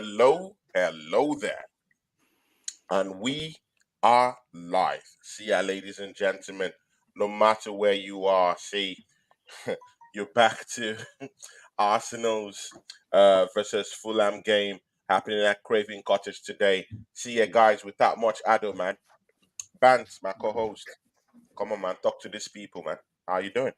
hello there. And we are live. See ya, ladies and gentlemen. No matter where you are, see, you're back to Arsenal's versus Fulham game happening at Craven Cottage today. See ya, guys, without much ado, man. Bance, my co-host. Come on, man. Talk to these people, man. How you doing?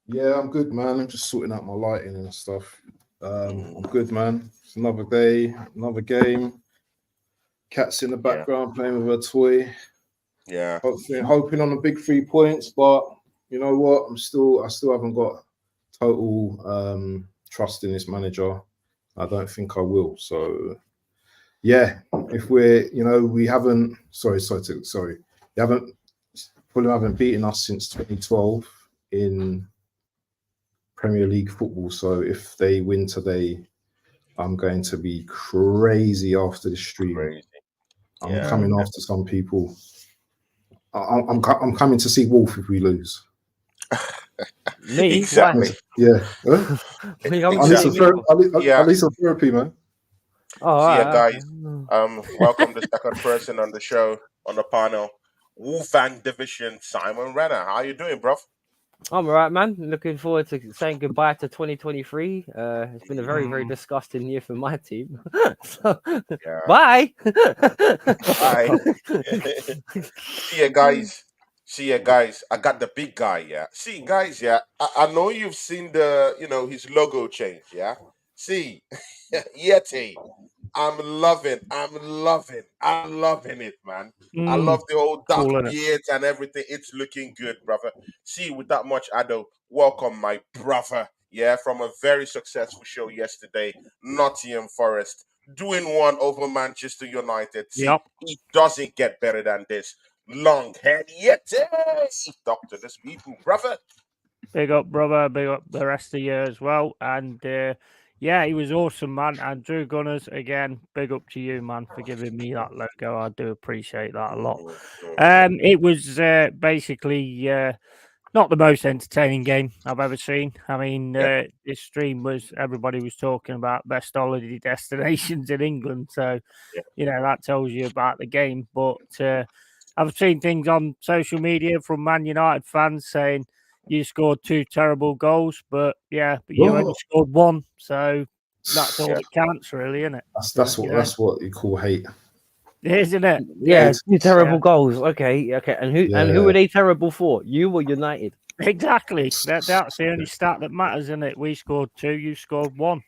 Yeah, I'm good, man. I'm just sorting out my lighting and stuff. I'm good, man. It's another day, another game. Cat's in the Yeah. background playing with her toy. Yeah. Hoping on the big 3 points, but you know what? I still haven't got total trust in this manager. I don't think I will. So yeah, if we haven't. Sorry. Fulham haven't beaten us since 2012 in Premier League football. So if they win today, I'm going to be crazy after the stream. Crazy. I'm Yeah. coming after some people. I'm coming to see Wolf if we lose. Me? Exactly. Yeah. I need some therapy, man. Oh, see ya, guys. Welcome the second person on the show, on the panel. Wolfgang Division, Simon Renner. How you doing, bro? I'm all right, man. Looking forward to saying goodbye to 2023. It's been a very, very disgusting year for my team. So, bye. Bye. See ya, guys. I got the big guy, yeah. See, guys, yeah. I know you've seen his logo change, yeah. See, Yeti. I'm loving it, man. I love the old dark beards and everything. It's looking good, brother. See, without much ado, welcome my brother. Yeah, from a very successful show yesterday, Nottingham Forest, doing one over Manchester United. See, it doesn't get better than this. Long head yet. Talk to this people, brother. Big up, brother. Big up the rest of the year as well. And yeah, he was awesome, man. And Drew Gunners, again, big up to you, man, for giving me that logo. I do appreciate that a lot. It was basically not the most entertaining game I've ever seen. I mean, this stream everybody was talking about best holiday destinations in England. So, that tells you about the game. But I've seen things on social media from Man United fans saying, you scored 2 terrible goals, but you only scored 1, so that's all that counts, really, isn't it? That's what you call hate, isn't it? Yeah, 2 terrible goals. Okay, and who are they terrible for? You or United? Exactly. That's the only stat that matters, isn't it? We scored 2, you scored 1.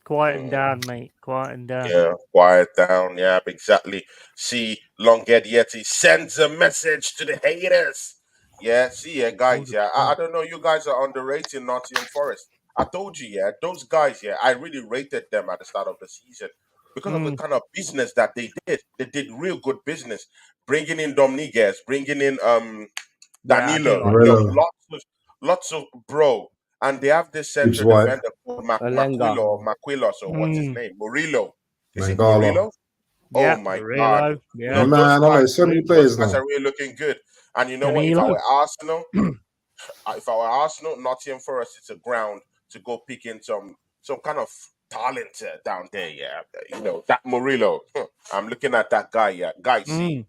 Quieten down, mate. Quieten down. Yeah, quiet down. Yeah, exactly. See, Longhead Yeti sends a message to the haters. Yeah, see, guys. Yeah, I don't know. You guys are underrating Nottingham Forest. I told you, those guys. Yeah, I really rated them at the start of the season because of the kind of business that they did. They did real good business, bringing in Domínguez, bringing in Danilo. Lots of bro. And they have this central defender called Maquilos, or what's his name? Murillo. Is it Murillo? Yeah, oh my Murillo. God. Yeah. Man, I know so many players Those guys now. are really looking good. And you know what? If I were Arsenal, Nottingham Forest, it's a ground to go pick in some kind of talent down there. Yeah, that Murillo. I'm looking at that guy. Yeah, see,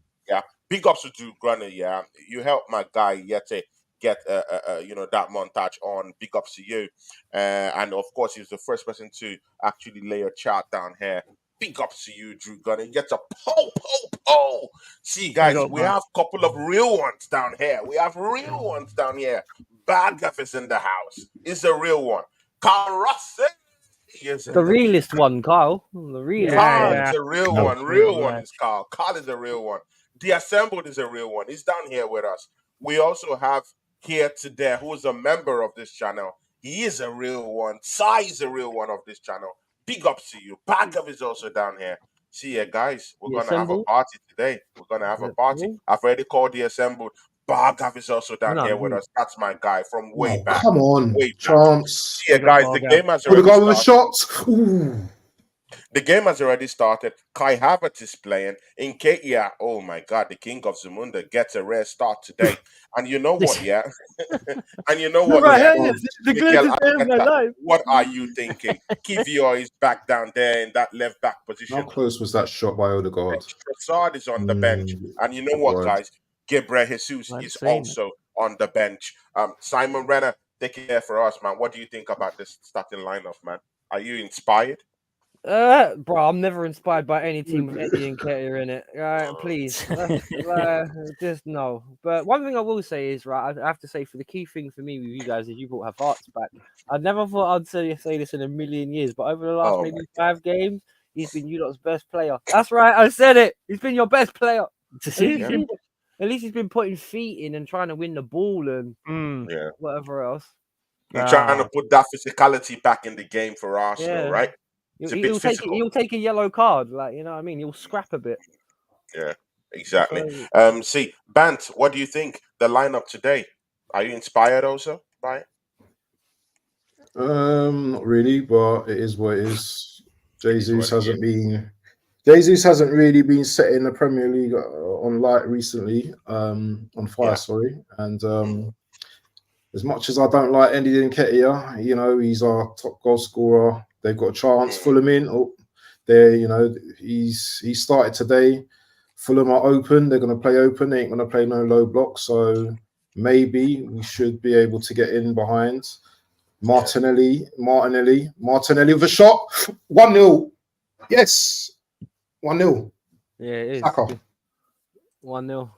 big ups to Drew Grunner. Yeah, you helped my guy Yete get that montage on. Big ups to you, and of course he's the first person to actually lay a chart down here. Big ups to you, Drew Gunner. He gets a po. See, guys, we have a couple of real ones down here. Bagaff is in the house. He's a real one. Carl Russell. The realest one, Carl. The realest Carl is a real one. Real one is Carl. Carl is a real one. The Assembled is a real one. He's down here with us. We also have here today who is a member of this channel. He is a real one. Sai is a real one of this channel. Big ups to you. Bagav is also down here. See ya, guys. We're going to have a party today. I've already called the Assembled. Bagav is also down here with us. That's my guy from way back. Come on. Chance. See ya, guys. The game has already started. With a shot. Ooh. The game has already started. Kai Havertz is playing. Nketiah, oh my God, the king of Zamunda gets a rare start today. And you know what, yeah? And you know what, Right, yeah? yeah, the Mikel greatest day of my Arteta, life. what are you thinking? Kivior is back down there in that left back How position. close was that shot by Odegaard? Trossard is on the bench. And you know what, guys? Gabriel Jesus I've is seen also on the bench. Simon Renner, take it there for us, man. What do you think about this starting lineup, man? Are you inspired? Bro, I'm never inspired by any team with Eddie and Nketiah in it. Right, please, just no. But one thing I will say is, right, I have to say, for the key thing for me with you guys is you brought Havertz back. I never thought I'd say this in a million years, but over the last Oh, maybe my 5 games, he's been you lot's best player. That's right, I said it. He's been your best player. Yeah. At least he's been putting feet in and trying to win the ball and Yeah. whatever else. You're trying to put that physicality back in the game for Arsenal, Yeah. right? It's a bit He'll take it. physical. He'll take a yellow card, like, you know what I mean. He'll scrap a bit. Yeah, exactly. So, See, Bant, what do you think? The lineup today. Are you inspired also by it? Not really, but it is what it is. Jesus what it hasn't been. Jesus hasn't really been setting the Premier League on light recently. On fire, Yeah. sorry. And as much as I don't like Eddie Nketiah, you know, he's our top goal scorer. They've got a chance. Fulham in. Oh, they, you know, he started today. Fulham are open. They're going to play open. They ain't going to play no low block. So maybe we should be able to get in behind. Martinelli with a shot. 1-0. Yes. 1-0. yeah, it is. Saka. 1-0.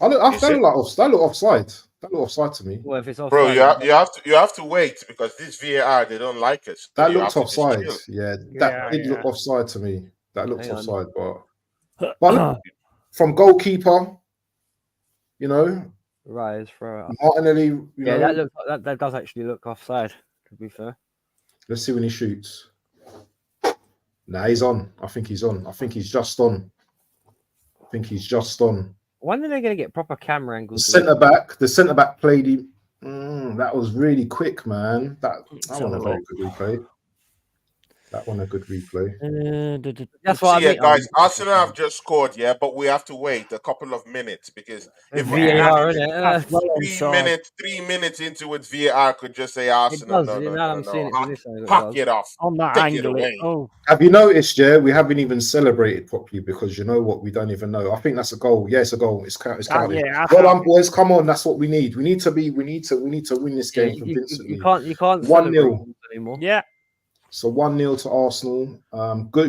That look offside. That look offside to me. Well, if it's offside, Bro, you have to wait because this VAR they don't like it. So That you looked have to just offside. chill. Yeah, that did look offside to me. That looked Hang on. offside, but from goalkeeper, you know, Rise for Martinelli. You yeah, know, that does actually look offside. To be fair, let's see when he shoots. Nah, he's on. I think he's on. I think he's just on. when are they going to get proper camera The angles? centre back played him. That was really quick, man. That one a very good replay. That's what I mean. Guys, Arsenal have just scored, yeah, but we have to wait a couple of minutes because if we VAR, do innit? 3 minutes into it, VAR could just say It Arsenal. does. I'm seeing it from this side. Pack it off. on that Take it angle. away. Have you noticed? Yeah, we haven't even celebrated properly because you know what? We don't even know. I think that's a goal. Yeah, it's a goal. It's counted. Well done, boys. Come on, that's what we need. We need to win this game convincingly. You can't 1-0 anymore. Yeah. So 1-0 to Arsenal.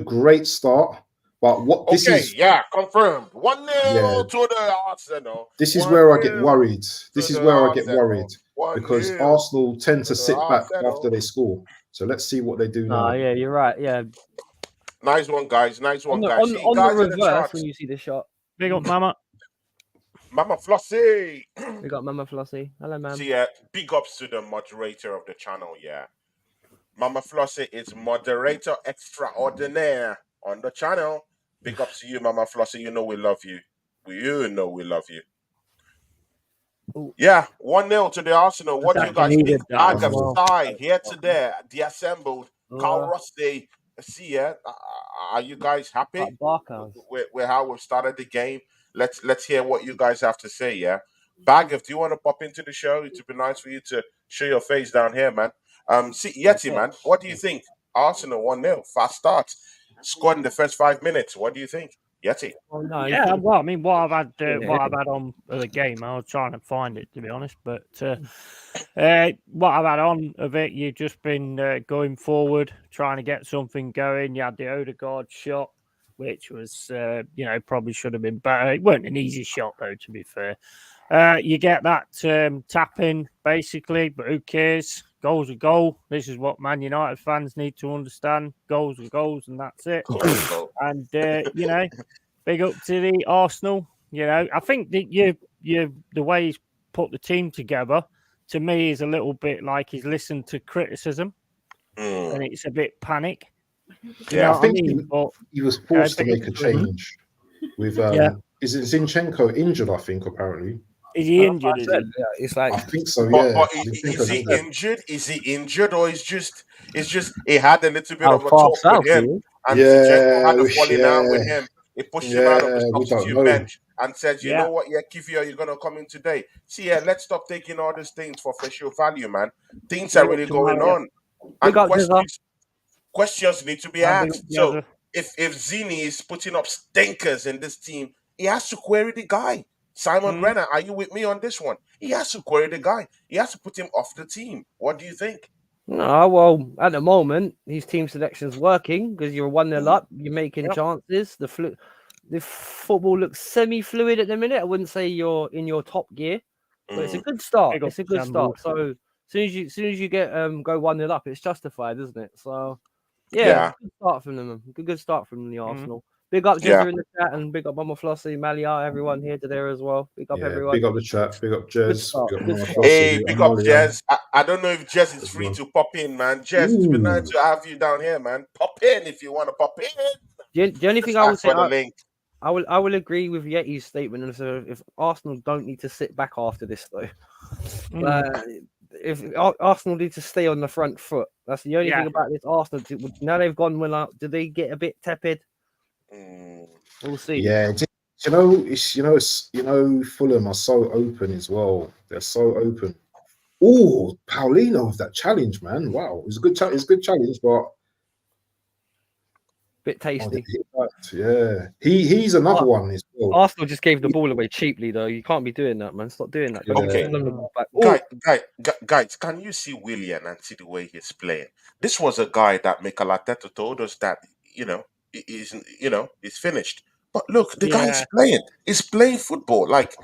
Great start. But what this is? Yeah, confirmed. 1-0 to the Arsenal. This is where I get worried. Because Arsenal tend to sit back after they score. So let's see what they do now. Yeah, you're right. Yeah. Nice one, guys. Nice one, guys. On the reverse, when you see the shot. Big up, Mama. Mama Flossie. We got Mama Flossie. Hello, ma'am. See, big ups to the moderator of the channel, yeah. Mama Flossie is moderator extraordinaire on the channel. Big ups to you, Mama Flossie. You know we love you. You know we love you. Ooh. Yeah, 1-0 to the Arsenal. What do you guys think? Bag of side here today, the assembled. Carl Rusty. See, are you guys happy with how we've started the game? Let's hear what you guys have to say, yeah? Bag, if do you want to pop into the show, it would be nice for you to show your face down here, man. See, Yeti, man, what do you think? Arsenal 1-0, fast start. Scored in the first 5 minutes. What do you think? Yeti. Oh, no, yeah, well, I mean, what I've had on the game, I was trying to find it, to be honest, but what I've had on of it, you've just been going forward, trying to get something going. You had the Odegaard shot, which was, probably should have been better. It wasn't an easy shot, though, to be fair. You get that tap in, basically, but who cares? Goal's a goal. This is what Man United fans need to understand. Goals are goals, and that's it. And big up to the Arsenal. I think that the way he's put the team together, to me, is a little bit like he's listened to criticism, and it's a bit panic. Yeah, I think he was forced to make a change. With is it Zinchenko injured? I think apparently. Is he injured? It's like I think so. Yeah. But is he injured? Is he injured, or is just he had a little bit of a talk with him, and Zinchenko had a Yeah, falling out with him. He pushed him out of the yeah, we don't substitute know. bench and said, "You Yeah. know what? Yeah, Kivio, you're gonna come in today. See, yeah, let's stop taking all these things for facial value, man. Things are Big up really to going Malia. on, Big and up, Jezza. questions need to be And big up asked. So Jazza. if Zini is putting up stinkers in this team, he has to query the guy. Simon Mm. Brenner, are you with me on this one? He has to query the guy. He has to put him off the team. What do you think? No, well, at the moment, his team selection's working because you're 1-0 up. You're making Yep. chances. The football looks semi-fluid at the minute. I wouldn't say you're in your top gear, but it's a good start. Big up It's a good Sam start. Wood. So soon as you get go 1-0 up, it's justified, isn't it? So yeah, Yeah. good start from them. Good start from the Arsenal. Big up Yeah. Jezza in the chat and big up Mama Flossie, Malia, everyone here today as well. Big up Yeah, everyone. big up the chat, big up Good Jez, start. big up Good Mama start. Flossie, Hey, big up pick up Amalia. Jez. I don't know if Jez is free to pop in, man. Jez, it's been nice to have you down here, man. Pop in if you want to pop in. The only Just thing I would ask say, for the link. I will agree with Yeti's statement. And so if Arsenal don't need to sit back after this, though, if Arsenal need to stay on the front foot, that's the only Yeah. thing about this Arsenal. Now they've gone well out. Do they get a bit tepid? Mm, We'll see. Yeah, Fulham are so open as well. They're so open. Oh, Paulino with that challenge, man! Wow, it's a good challenge. It's a good challenge, but Bit tasty. yeah, he's another one as well. Arsenal just gave the ball away cheaply, though. You can't be doing that, man. Stop doing that. Don't Okay. send them the ball back. Guys, can you see Willian and see the way he's playing? This was a guy that Mikel Arteta told us that he's finished. But look, the guy's playing. He's playing football. Like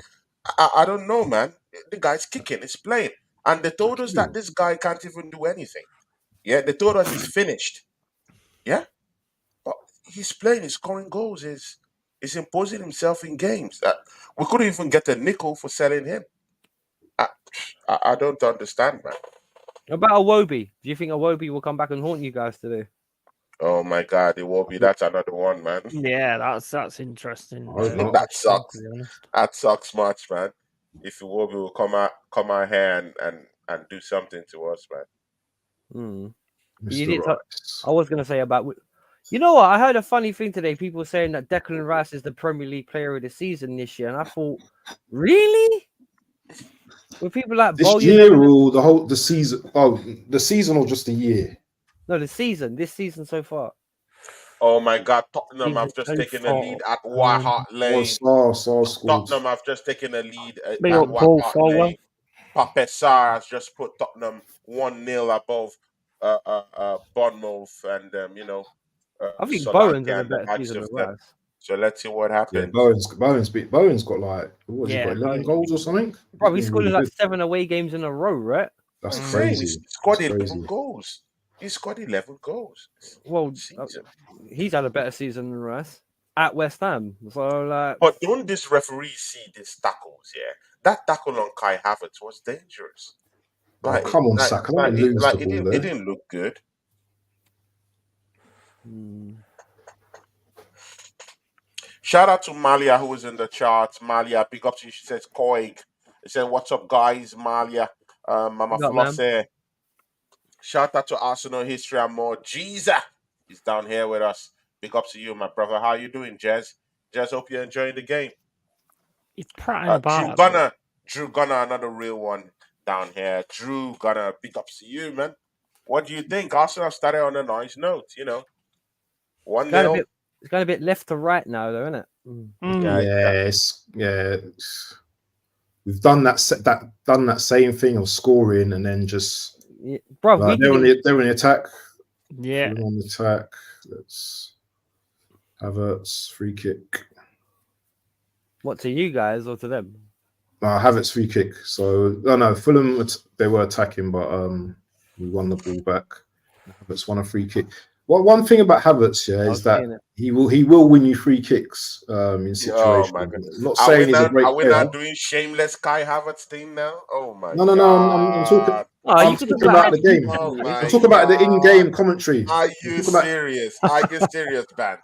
I don't know, man. The guy's kicking. He's playing, and they told us that this guy can't even do anything. Yeah, they told us he's finished. Yeah, but he's playing. He's scoring goals. He's imposing himself in games. We couldn't even get a nickel for selling him. I don't understand, man. About Iwobi, do you think Iwobi will come back and haunt you guys today? Oh my God, it will be. That's another one, man. Yeah, that's interesting. That sucks. That sucks much, man. If Iwobi will come out here and do something to us, man. You did I was gonna say about. You know what? I heard a funny thing today. People saying that Declan Rice is the Premier League Player of the Season this year, and I thought, really? With people like this year or the season? Oh, the season or just a year? No, the season. This season so far. Oh my God, Tottenham have just taken a lead at White Hart Lane. Tottenham have just taken a lead at White Hart Lane. Pape Sarr has just put Tottenham 1-0 above Bournemouth, and I think Solanke Bowen's had a and the better likes season of than them. Rice. So let's see what happens. Yeah, Bowen's got like he got 11 goals or something. Bro, he's scoring like 7 away games in a row, right? That's crazy. He's scored 11 goals. He scored 11 goals. Well, he's had a better season than Rice at West Ham. So, but don't this referee see these tackles? Yeah, that tackle on Kai Havertz was dangerous. Like, come on, Saka! It didn't look good. Shout out to Malia, who was in the charts. Malia, big up to you. She says, Koig. She said, what's up, guys? Malia, Mama Flosse. Shout out to Arsenal History and more. Jesus is down here with us. Big up to you, my brother. How you doing, Jez? Jez, hope you're enjoying the game. He's prattling about. Drew Gunner, another real one down here. Drew Gunner, big ups to you, man. What do you think? Arsenal started on a nice note, 1-0. It's going a bit left to right now, though, isn't it? Yeah. We've done that same thing of scoring and then just bro. They're on the attack. Yeah, on the attack. Let's Havertz free kick. What, to you guys or to them? Havertz free kick. So no, Fulham they were attacking, but we won the ball back. Havertz won a free kick. Well, one thing about Havertz, is that he will win you free kicks in situations. Oh my God. Not saying he's a great player. Are we not doing shameless Kai Havertz thing now? Oh my God. No. I'm talking. I'm talking about the game. I'm talking about the in-game commentary. Are you serious? Are you serious, Bant?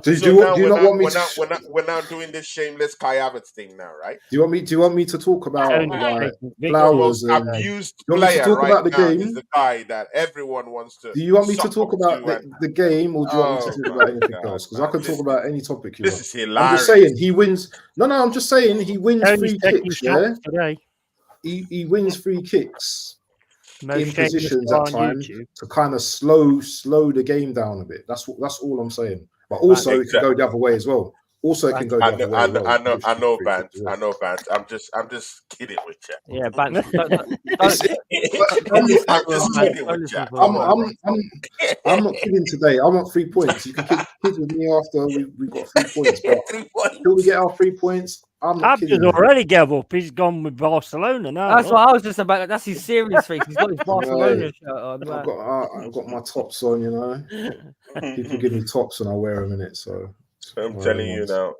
Do So you now not want me to? we're now doing this shameless Kai Havertz thing now, right? Do you want me to talk about Tony's like taking The flowers most victory. and? abused You want me to player talk right about the now is game? the guy that everyone wants to Do you want me to suck talk up about to. And the game, or do you want me to oh talk my about anything god, else? Because I man, can talk about any topic you this want. is I'm just hilarious. saying he wins. No, I'm just saying he wins Tony's free taking kicks. Yeah, shots today. he wins free kicks Most in shameless positions guy at on times YouTube. to kind of slow the game down a bit. That's all I'm saying. But also it can go the other way as well. Also, it can go the other way as well. I know, Free Bant. kicks as well. I know, Bant. I'm just kidding with you. Yeah, Bants. Don't listen I'm to him, just man. kidding Don't with you. listen to Come him, on, man. bro. I'm not kidding today. I want 3 points. You can kid with me after we got 3 points, but 3 points. till we get our 3 points, I'm not Abdul's kidding. Man. already gave up. He's gone with Barcelona now. That's look. what I was just about. That's his serious face. He's got his Barcelona shirt on. I've Man. got my tops on, you know. People give me tops and I wear them in it, so I'm telling you now.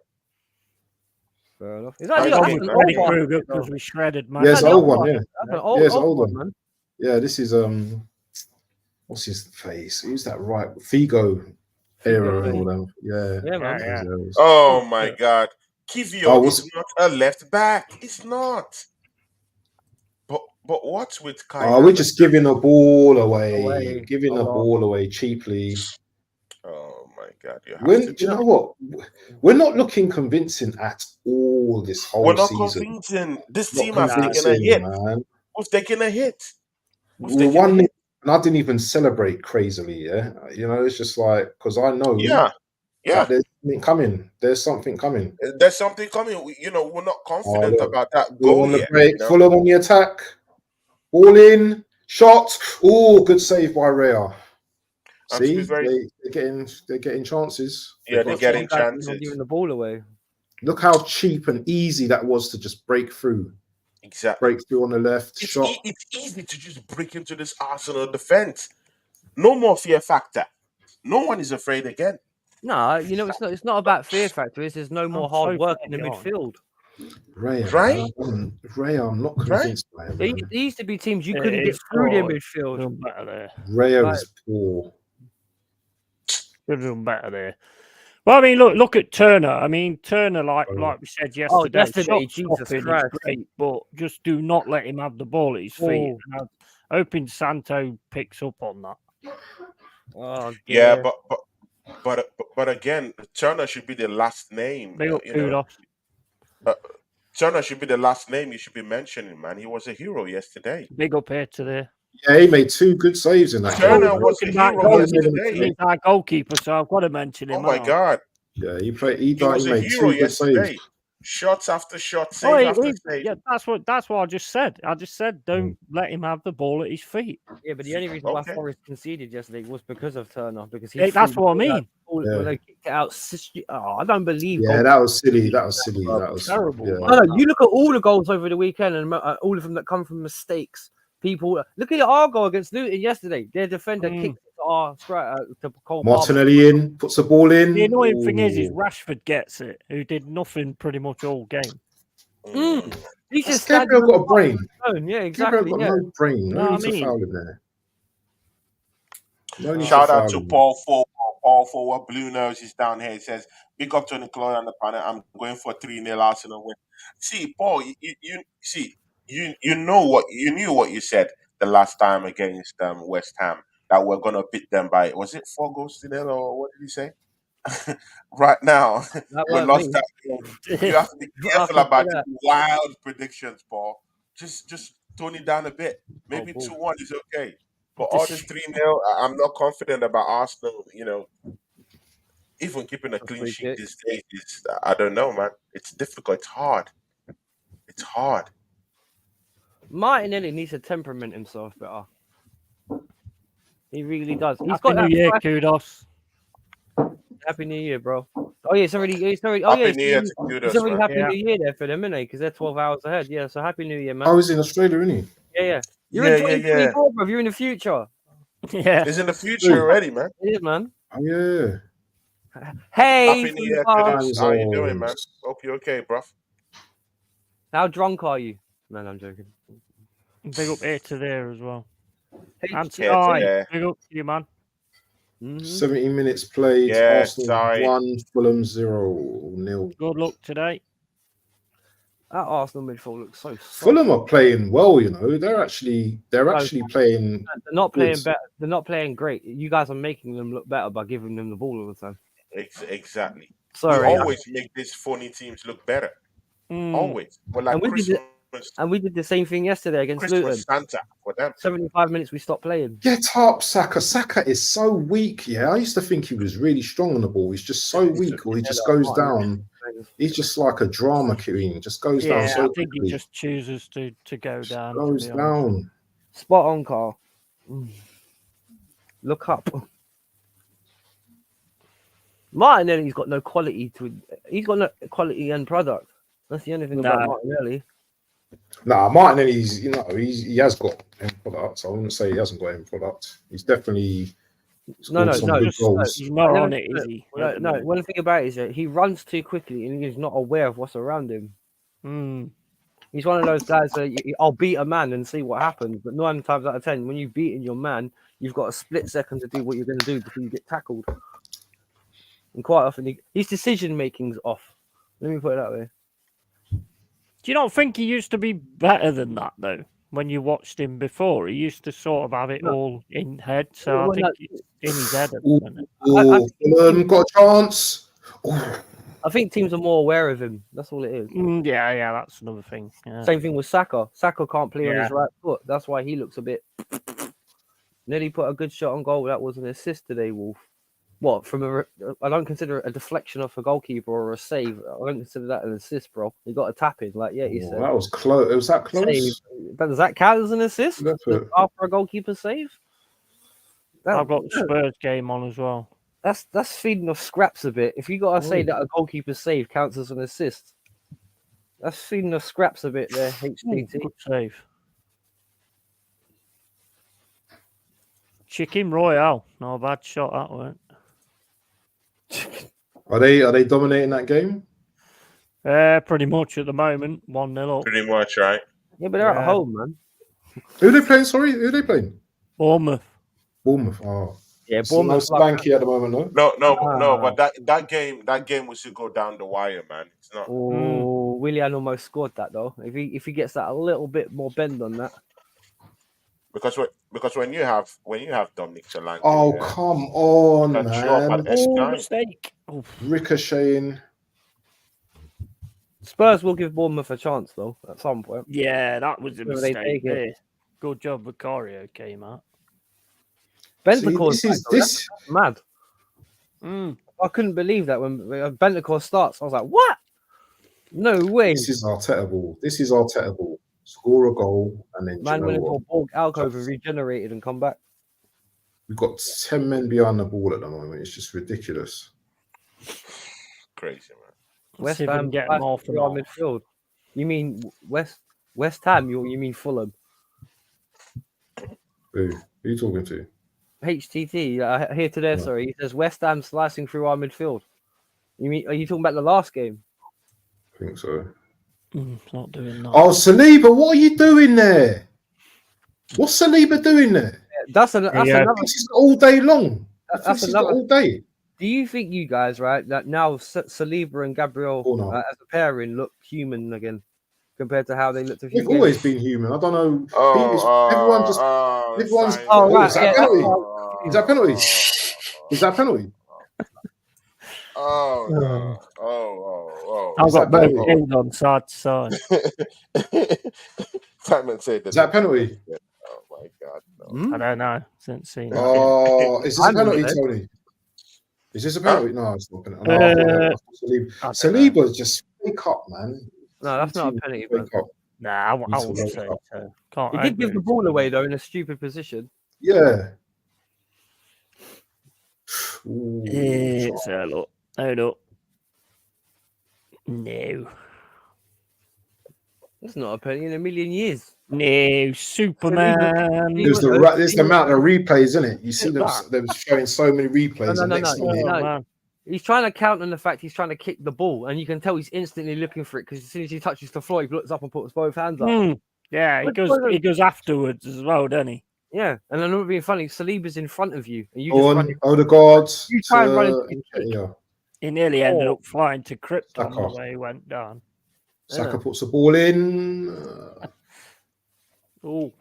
Fair enough. Is that Nice the Gone game, that's with an man. old Freddy Krueger basket, because though? we shredded, man. Yeah, Is it's that an the old one, yeah. That's an Yeah, it's an old old one, one. man. Yeah, this is what's his face? Who's that right? Figo era and all them. Yeah. Yeah, man. Yeah. Oh my god. Kivio Oh, is not a left back. It's not. But what's with Kai we're Havertz? just giving the ball away. Giving the Hold on. ball away cheaply. Oh my god, you have When to you know what? We're not looking convincing at all this whole We're not season. convincing. This Not team has taken a convincing, hit. man. We've taken a hit. We're one, and I didn't even celebrate crazily. Yeah, you know, it's just like because I know Yeah. that there's something coming. There's something coming. There's something coming. We're not Oh, confident look. about that Fulham goal on the yet. break. You know? Fulham on the attack. Ball in. Shot. Oh, good save by Rhea. And to be See, very they're getting chances. Yeah, they're What's getting you guys not chances. giving the ball away? Look how cheap and easy that was to just break through. Exactly. Break through on the left. Shot. It's easy to just break into this Arsenal defense. No more fear factor. No one is afraid again. No, you know it's not about fear factor. It's there's no more hard work in the midfield. Rhea, Right? Rhea, I'm not convinced by him. There Man. used to be teams you It couldn't get is through their poor. midfield. Done better there. Rhea Right. is poor. Could have done better there. Well, I mean, look at Turner. I mean, Turner, like we said yesterday, yesterday, shot Jesus stopping is Christ. great, but just do not let him have the ball at his feet. Oh. And I'm hoping Santo picks up on that. Oh, Yeah, dear. but again, Turner should be the last name. Big up You know, kudos. Turner should be the last name you should be mentioning, man. He was a hero yesterday. Big up here to the Yeah, he made 2 good saves in that Turner game. was a hero yesterday. He's our goalkeeper, so I've got to mention him. Oh my god. Yeah, he He was a made hero 2 good saves. yesterday. Shots after shot, Oh, save after save. yeah, that's what I just said. I just said don't let him have the ball at his feet. Yeah, but the only reason why Okay. Forest conceded yesterday was because of Turner. Because he That's threw what I the ball mean. out. Yeah. When they kicked it out. I don't believe. Yeah, that was silly. That was silly. That was Terrible, yeah. man. No, you look at all the goals over the weekend, and all of them that come from mistakes. People look at our goal against Luton yesterday. Their defender kicked to Cole Martinelli in, puts the ball in. The annoying thing is Rashford gets it, who did nothing pretty much all game. He's just Gabriel got a brain. Yeah, exactly. Gabriel got no brain. No need to foul him there. No need Shout to out foul to him. Paul Forward. Blue Nose is down here. He says, big up to Nicola on the panel. I'm going for 3-0 Arsenal win. See, Paul, you know what you knew what you said the last time against West Ham that we're gonna beat them by, was it 4-0 or what did he say? Right now, we lost that game. You have to be careful about the wild predictions, Paul. Just tone it down a bit. Maybe 2-1 is okay. But all this 3-0, I'm not confident about Arsenal. You know, even keeping a clean sheet these days is, I don't know, man. It's difficult. It's hard. It's hard. Martinelli needs to temperament himself better. He really does. He's Happy got New that Year, kudos. Happy New Year, bro. Oh yeah, it's already. Oh Happy yeah, New Year to kudos, it's already man. Happy New Year there for them, isn't it? Because they're 12 hours ahead. Yeah, so Happy New Year, man. I was in Australia, isn't he? Yeah. You're in 2024, bro. You're in the future. Yeah, it's in the future already, man. It is, man. Oh yeah. Hey, Happy New Year, kudos. How you doing, man? Hope you're okay, bruv. How drunk are you? No, I'm joking. Big up here to there as well. Hey, And Here to Sky, there. big up to you, man. Mhm. 70 minutes played. Yes, Arsenal 1, Fulham 0-0. Good luck today. That Arsenal midfield looks so soft. Fulham are playing well, you know. They're actually playing. They're not playing good. better. They're not playing great. You guys are making them look better by giving them the ball all the time. exactly. Sorry, We always make these phony teams look better. Always. We're like and we did the same thing yesterday against Luton. Christmas Santa for them. 75 minutes we stopped playing. Get up, Saka. Saka is so weak. Yeah, I used to think he was really strong on the ball. He's just so weak, or he just goes down. He's just like a drama queen. Just goes down. So I think quickly. he just chooses to go down. Goes down. Spot on, Carl. Look up. Martinelli's got no quality to. He's got no quality end product. That's the only thing about Martinelli. Nah, Martinelli's, you know, he has got end products. I wouldn't say he hasn't got end product. He's definitely No, he's not on it, is he? No, one thing about it is that he runs too quickly and he's not aware of what's around him. He's one of those guys that I'll beat a man and see what happens, but 9 times out of 10, when you've beaten your man, you've got a split second to do what you're going to do before you get tackled. And quite often, his decision making's off. Let me put it that way. Do you not think he used to be better than that, though? When you watched him before, he used to sort of have it all in head. So I think it's in his head at the minute. Got a chance. I think teams are more aware of him. That's all it is. Yeah, that's another thing. Yeah. Same thing with Saka. Saka can't play on his right foot. That's why he looks a bit. Nearly put a good shot on goal. That was an assist today, Wolf. What I don't consider it a deflection off a goalkeeper or a save. I don't consider that an assist, bro. You got a tap in, like he said. That was close. Was that close? Save. But does that count as an assist after a goalkeeper save? I've got the Spurs game on as well. That's feeding off scraps a bit. If you gotta say that a goalkeeper save counts as an assist, that's feeding off scraps a bit there. HTT. Good save. Chicken Royale. No bad shot that weren't. Are they dominating that game? Pretty much at the moment. 1-0 up. Pretty much, right? Yeah, but they're at home, man. Who are they playing? Sorry, who are they playing? Bournemouth. Oh, yeah, Bournemouth. No spanky at the moment, no. No. But that game was to go down the wire, man. It's not. Oh, Willian almost scored that though. If he gets that a little bit more bend on that. Because when you have Dominic Solanke, come on, man! Mistake. Ricocheting. Spurs will give Bournemouth a chance though at some point. Yeah, that was a mistake. Good job, Vicario came out. Bentancur, this mad. I couldn't believe that when Bentancur starts. I was like, what? No way. This is Arteta ball. Score a goal and then man went into a ball alcove and regenerated and come back. We've got 10 men behind the ball at the moment. It's just ridiculous. Crazy, man. West Ham get them off midfield. You mean West Ham? You mean Fulham? Who are you talking to? HTT here today. Sorry, he says West Ham slicing through our midfield. Are you talking about the last game? I think so. Not doing that. Oh, Saliba, what are you doing there? What's Saliba doing there? That's another. It's all day long. That's another all day. Do you think you guys that now Saliba and Gabriel as a pairing look human again compared to how they looked a few? They've always been human. I don't know. Everyone's. Is that penalty? Is that penalty? I've got both ends on side to side. Simon said is that penalty? Oh my God! No. I don't know. Since seen. Oh, is this a penalty, Tony? Is this a penalty? No, it's not a penalty. Saliba just wake up, man. No, that's not a penalty. Nah, I wouldn't say so. He did give the ball away though in a stupid position. Yeah. It's a lot. No. No. That's not a penalty in a million years. No, Superman. There's the amount of replays, isn't it? You see them showing so many replays. No. He's trying to count on the fact he's trying to kick the ball, and you can tell he's instantly looking for it because as soon as he touches the floor, he looks up and puts both hands up. Yeah, he goes afterwards as well, doesn't he? Yeah, and I'm not being funny. Saliba's in front of you, and you Go just on, run. Odegaard You try and run into to his kick. Nketiah. He nearly ended Oh. up flying to Krypton Saka. the way he went down. Saka puts the ball in. Oh,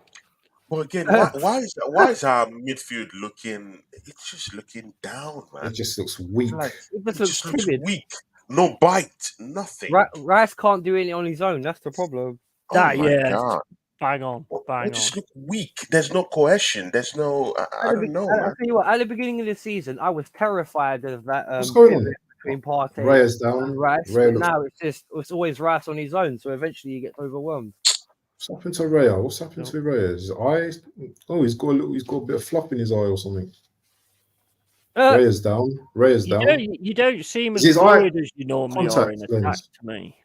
But again, why is our midfield looking? It's just looking down, man. It just looks weak. Like, it It just looks just looks timid. weak. No bite, nothing. Rice can't do it on his own. That's the problem. Oh that my yeah, god! bang on, They bang on. just look weak. There's no cohesion. There's no. I don't know, I'll man. tell you what. At the beginning of the season, I was terrified of that What's going on? pivot between Partey Raya's down. and Rice. Raya But looks- now it's always Rice on his own. So eventually he gets overwhelmed. What's happened to Raya? What's happened to Raya? His eyes? Oh, he's got a bit of flop in his eye or something. Raya's down. Raya's down. You don't seem Is as his eye fluid as you normally are in contact attack lens? to me.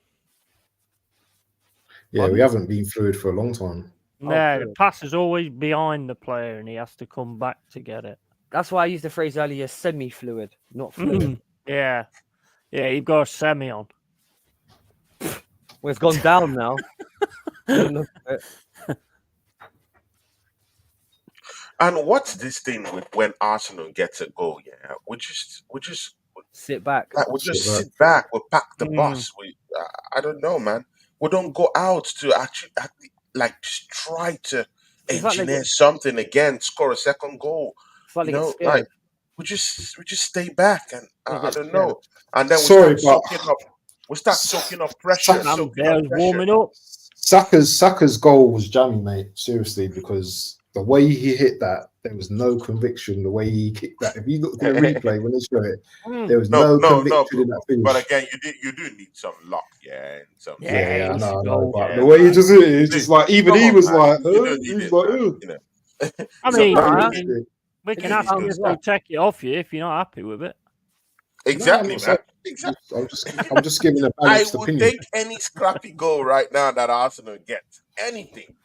Yeah, we haven't been fluid for a long time. No, the pass is always behind the player, and he has to come back to get it. That's why I used the phrase earlier: semi-fluid, not fluid. Yeah, you've got a semi on. Well, it's gone down now. And what's this thing with when Arsenal gets a goal? Yeah, we just sit back. Like, we just sit back. We pack the bus. We I don't know, man. We don't go out to actually like just try to engineer something again, score a second goal. You know, like we just stay back, and I don't know. And then we start soaking up pressure. Warming up. Saka's goal was jammy, mate. Seriously, because the way he hit that, there was no conviction. The way he kicked that, if you look at the replay when they show it, there was no conviction in that finish. But again, you do need some luck, yeah. I know. But the way he just hit it, it's just like even he was like, I mean, we can ask him to take it off you if you're not happy with it. Exactly, man. Exactly. I'm just giving a balanced opinion. I would take any scrappy goal right now that Arsenal gets. Anything,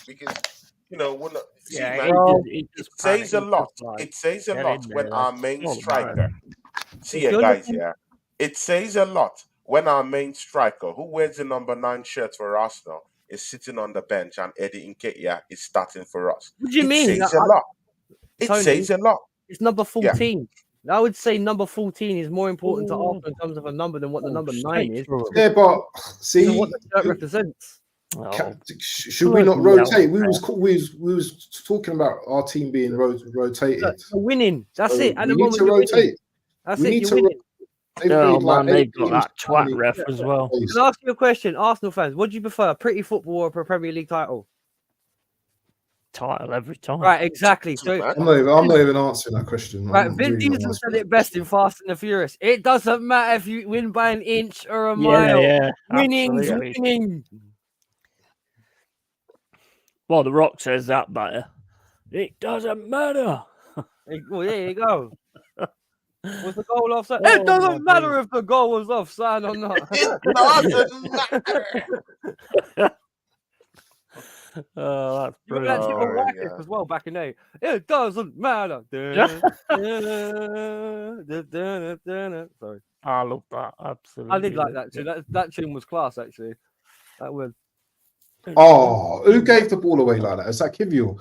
because we're not. It says a lot. It says a lot when our main striker. It says a lot when our main striker, who wears the number 9 shirt for Arsenal, is sitting on the bench and Eddie Nketiah is starting for us. What do you mean? It says a lot. It says a lot. It's number 14. I would say number 14 is more important to Arsenal in terms of a number than what the number 9 is. Yeah, but see what the shirt represents. Should we not rotate? We was talking about our team being rotated. Winning. That's it. We need to rotate. That's it. You're winning. They've got that twat ref as well. Can I ask you a question, Arsenal fans? What do you prefer, pretty football or a Premier League title? Title every time. Right, exactly. So I'm not even answering that question. Right, Vin Diesel said it best in Fast and the Furious. It doesn't matter if you win by an inch or a mile. Yeah, Winning's winning. Well, The Rock says that better. It doesn't matter. Well, there you go. Was the goal offside? It doesn't matter if the goal was offside or not. It doesn't matter. Oh, that's brilliant. As well back in the day. It doesn't matter. Sorry. I love that. Absolutely. I did like that too. That tune was class, actually. That was. Oh, who gave the ball away like that? Is that Kivior?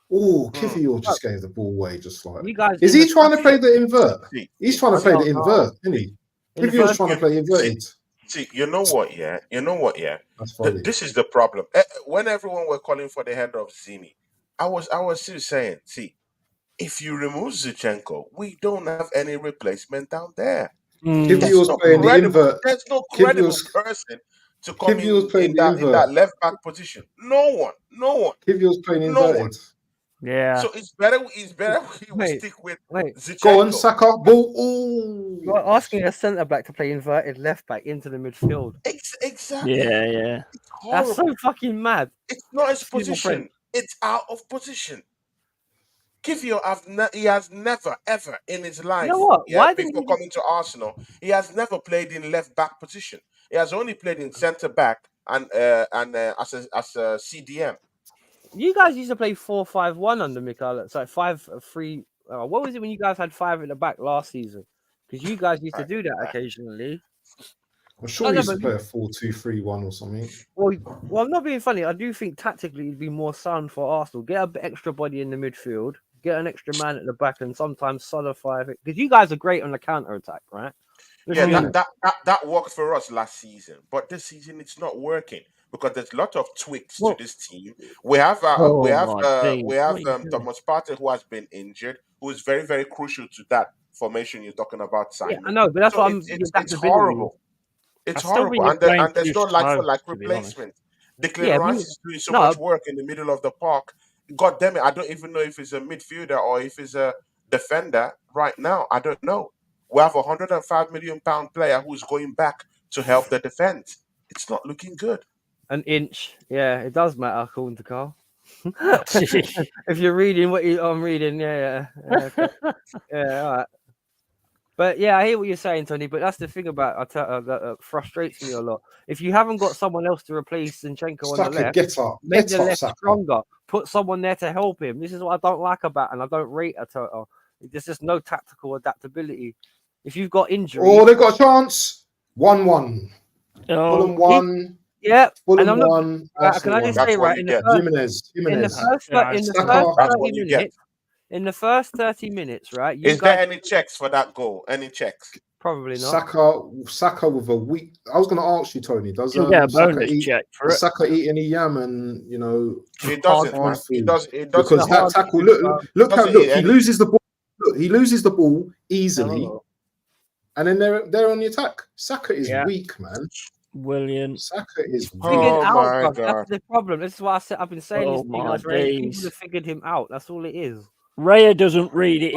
Oh, Kivior just gave the ball away just like. Is he trying to play the invert? He's trying to play the invert, isn't he? Kivior's trying to play inverted. See, you know what? Yeah. That's funny. This is the problem. When everyone were calling for the head of Zini, I was still saying, see, if you remove Zinchenko, we don't have any replacement down there. Kivior's playing the invert. There's no credible person to come in that left back position. No one. Kivior's playing inverted. Yeah. So it's better we stick with Zinchenko. Go on, Saka. Ball. Ooh. You're asking a centre back to play inverted left back into the midfield. Exactly. Yeah. That's so fucking mad. It's not his position. It's out of position. Kivior he has never ever in his life. You know what? Why before coming to Arsenal, he has never played in left back position. He has only played in centre back and as a CDM. You guys used to play 4-5-1 under Mikel. It's like 5-3. What was it when you guys had 5 at the back last season? Because you guys used to do that occasionally. I'm sure he used to play a 4-2-3-1 or something. Well, I'm not being funny. I do think tactically it'd be more sound for Arsenal. Get a bit extra body in the midfield, get an extra man at the back, and sometimes solidify it. Because you guys are great on the counter attack, right? Yeah, that worked for us last season, but this season it's not working because there's a lot of tweaks to this team. We have Thomas Partey who has been injured, who is very very crucial to that formation you're talking about, Simon. Yeah, I know, but that's so what it's horrible. It's horrible, and there's no like for like replacement. Declan Rice is doing so much work in the middle of the park. God damn it, I don't even know if he's a midfielder or if he's a defender right now. I don't know. We have a £105 million player who's going back to help the defense. It's not looking good. An inch, yeah, it does matter according to Carl. If you're reading what I'm reading, yeah, all right. But yeah, I hear what you're saying, Tony. But that's the thing about that frustrates me a lot. If you haven't got someone else to replace Zinchenko on the left, make the left stronger. Put someone there to help him. This is what I don't like about, and I don't rate Arteta. There's just no tactical adaptability. If you've got injury, they've got a chance. 1-1. Fulham 1. Yeah, Fulham and I'm not. 1. Can I just say, right, in the first 30 minutes, right? Is there any checks for that goal? Any checks? Probably not. Saka with a weak. I was going to ask you, Tony. Does Saka eat any yam? And he doesn't. He doesn't. Because that tackle. Look! He loses the ball. Look, he loses the ball easily, and then they're on the attack. Saka is weak, man. William. Saka is weak. God. That's the problem. This is why I've been saying this thing. People have figured him out. That's all it is. Raya doesn't read it.